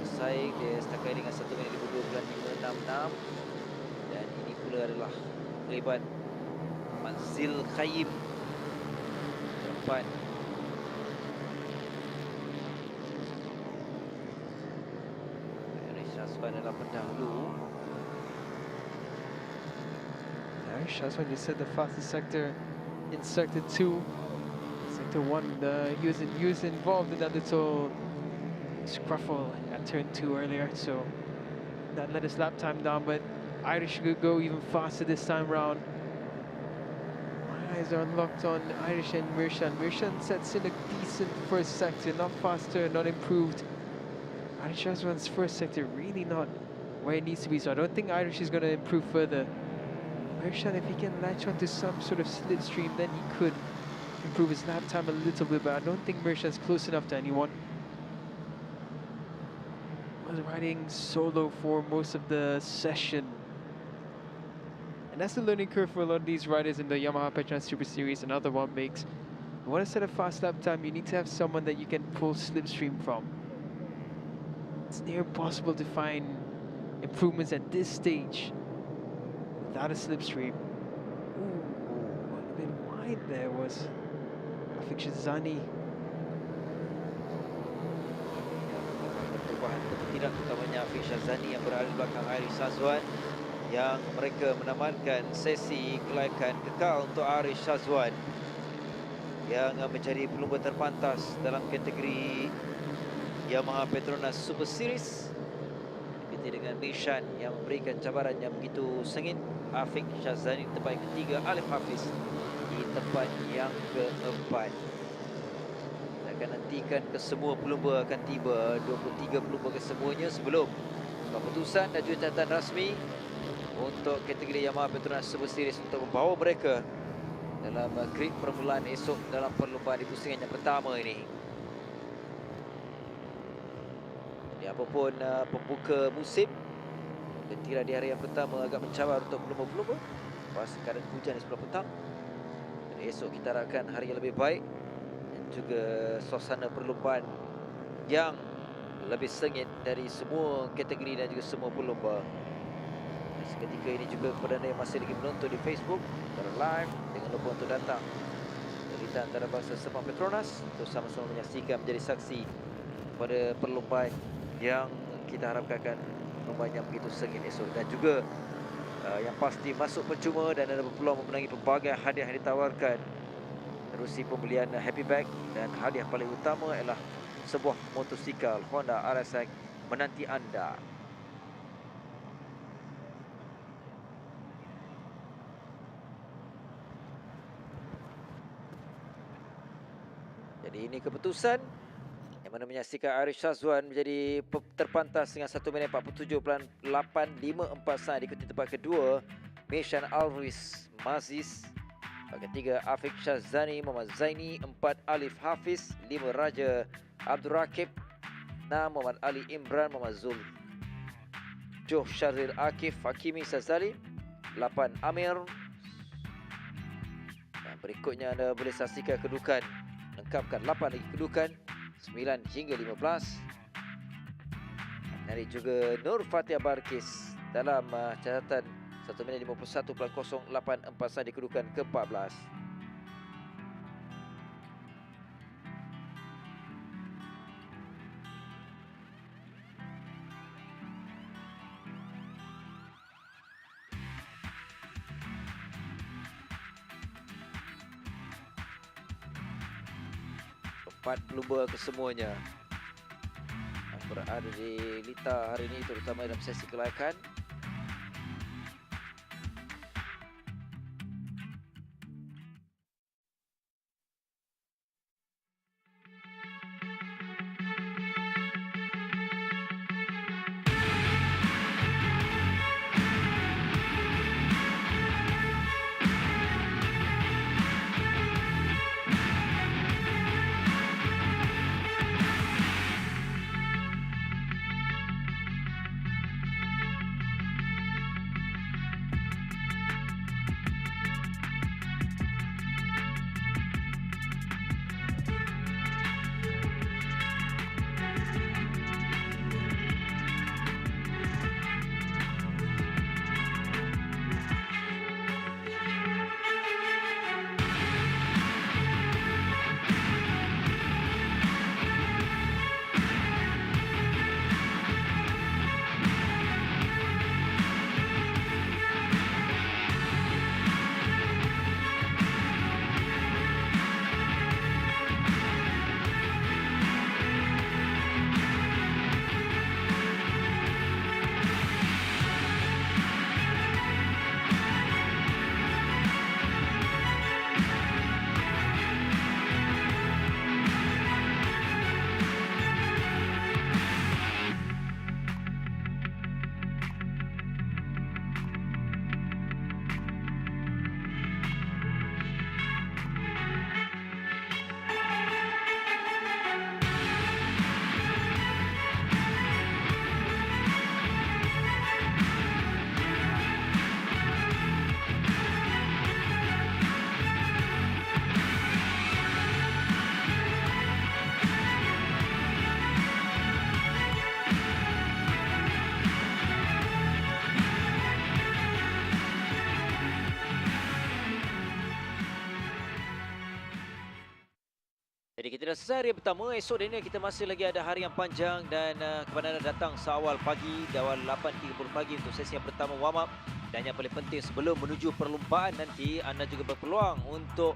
bersaing. Dia setakat dengan 1 minit 52.566 dan pula adalah kelibat Manzil Khayyim depan. Syazwan adalah pendahulu. Shazwan, you said the fastest sector in sector 2. Sector 1, he was involved in that little scruffle at turn 2 earlier, so that let his lap time down, but Irish could go even faster this time round. My eyes are locked on Irish and Mirshan. Mirshan sets in a decent first sector, not faster, not improved. Irish Shazwan's first sector really not where it needs to be, so I don't think Irish is going to improve further. Mirshan, if he can latch onto some sort of slipstream, then he could improve his lap time a little bit, but I don't think Mirshan's close enough to anyone. Was riding solo for most of the session. And that's the learning curve for a lot of these riders in the Yamaha Petronas Super Series and other one makes. You want to set a fast lap time, you need to have someone that you can pull slipstream from. It's near impossible to find improvements at this stage without a slipstream. Ooh, a bit wide there was Afik Shazani. Perubahan tidak utamanya Afik Shazani yang berada di belakang Arish Shazwan, yang mereka menamatkan sesi kelayakan kekal untuk Arish Shazwan yang menjadi pelumba terpantas dalam kategori Yamaha Petronas Super Series. Diikuti dengan Mishan yang memberikan cabaran yang begitu sengit. Afik Shazani di tempat ketiga, Alif Hafiz di tempat yang keempat. Kita akan nantikan kesemua pelumba akan tiba, 23 pelumba kesemuanya sebelum keputusan dan juga catatan rasmi untuk kategori Yamaha Petronas Super Series untuk membawa mereka dalam grid permulaan esok dalam perlombaan di pusingan yang pertama ini. Jadi apapun pembuka musim, gentiran di hari yang pertama agak mencabar untuk pelumba-pelumba. Lepas keadaan hujan di sebelah petang. Jadi esok kita harapkan hari yang lebih baik dan juga suasana perlombaan yang lebih sengit dari semua kategori dan juga semua pelumba. Dan seketika ini juga kepada anda yang masih lagi menonton di Facebook secara live, jangan lupa untuk datang ke Litan Antarabangsa Semam Petronas untuk sama-sama menyaksikan, menjadi saksi pada perlombaan yang kita harapkan akan perlombaan yang begitu sengit esok, dan juga yang pasti masuk percuma dan ada peluang memenangi pelbagai hadiah yang ditawarkan, terusi pembelian happy bag, dan hadiah paling utama ialah sebuah motosikal Honda RSX menanti anda. Jadi ini keputusan yang mana menyaksikan Arish Shazwan menjadi terpantas dengan 1 minit 47.854 saat, diikuti tempat kedua Mishan Alvis Maziz, tempat ketiga Afik Shazani, Muhammad Zaini, 4 Alif Hafiz, 5 Raja Abdul Rakib, 6 Muhammad Ali Imran, Muhammad Zul Joh Syaril Akif Hakimi Sazali, 8 Amir. Dan berikutnya anda boleh saksikan kedudukan, lengkapkan 8 lagi kedudukan 9 hingga 15. Dari juga Nur Fatia Barkis dalam catatan 1 minit 51.084 saat di kedudukan ke-14. Empat pelumba kesemuanya yang berada di Lita hari ini, terutama dalam sesi kelayakan. Jadi kita dah selesai hari pertama. Esok Daniel kita masih lagi ada hari yang panjang dan kepada anda datang seawal pagi, di awal 8.30 pagi untuk sesi yang pertama warm up. Dan yang paling penting sebelum menuju perlumbaan nanti, anda juga berpeluang untuk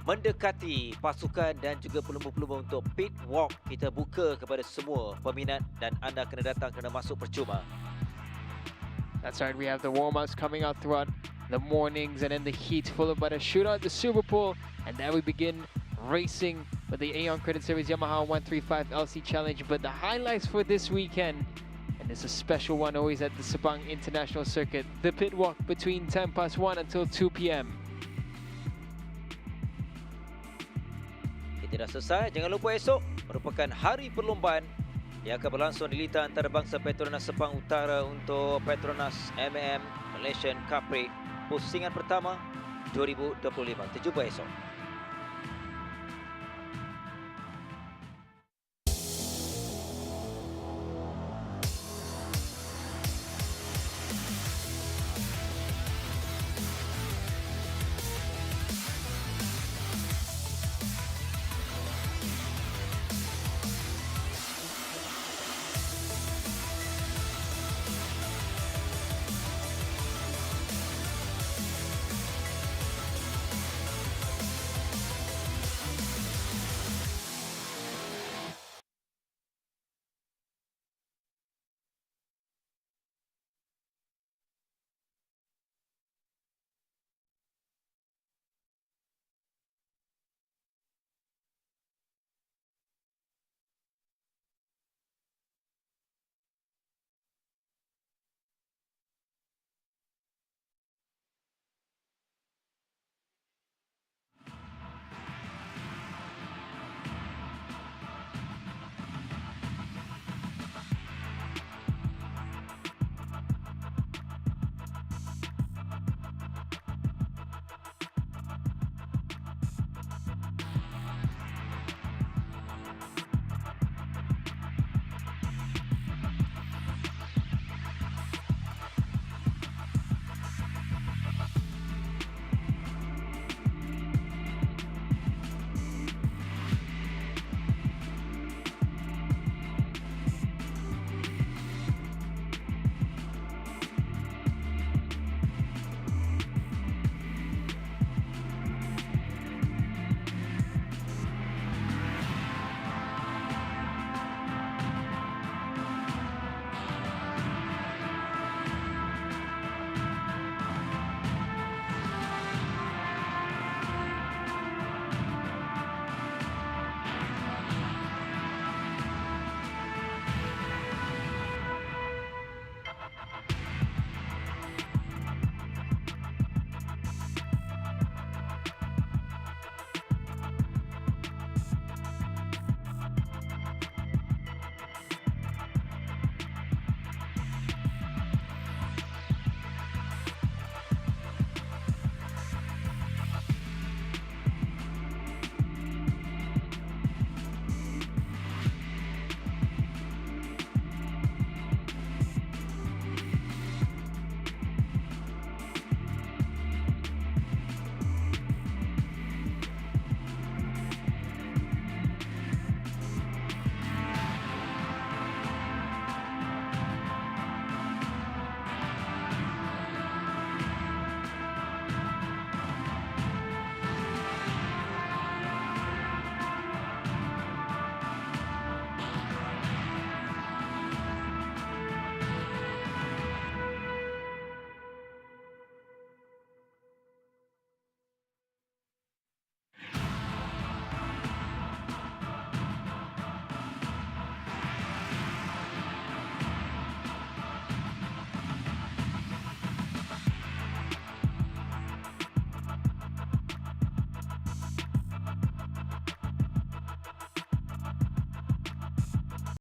mendekati pasukan dan juga pelumba-pelumba untuk pit walk. Kita buka kepada semua peminat dan anda kena datang, kena masuk percuma. That's right, we have the warm-ups coming out throughout the mornings and then the heat followed by the shootout, the Super Bowl, and then we begin racing with the Aeon Credit Series Yamaha 135 LC Challenge. But the highlights for this weekend, and it's a special one always at the Sabang International Circuit, the pit walk between 1:10 until 2 p.m. Kita dah selesai. Jangan lupa esok merupakan hari perlombaan yang akan berlangsung di litar antarabangsa Petronas Sepang Utara untuk Petronas Mam Malaysian Cub Prix Pusingan pertama 2025. Kita jumpa esok.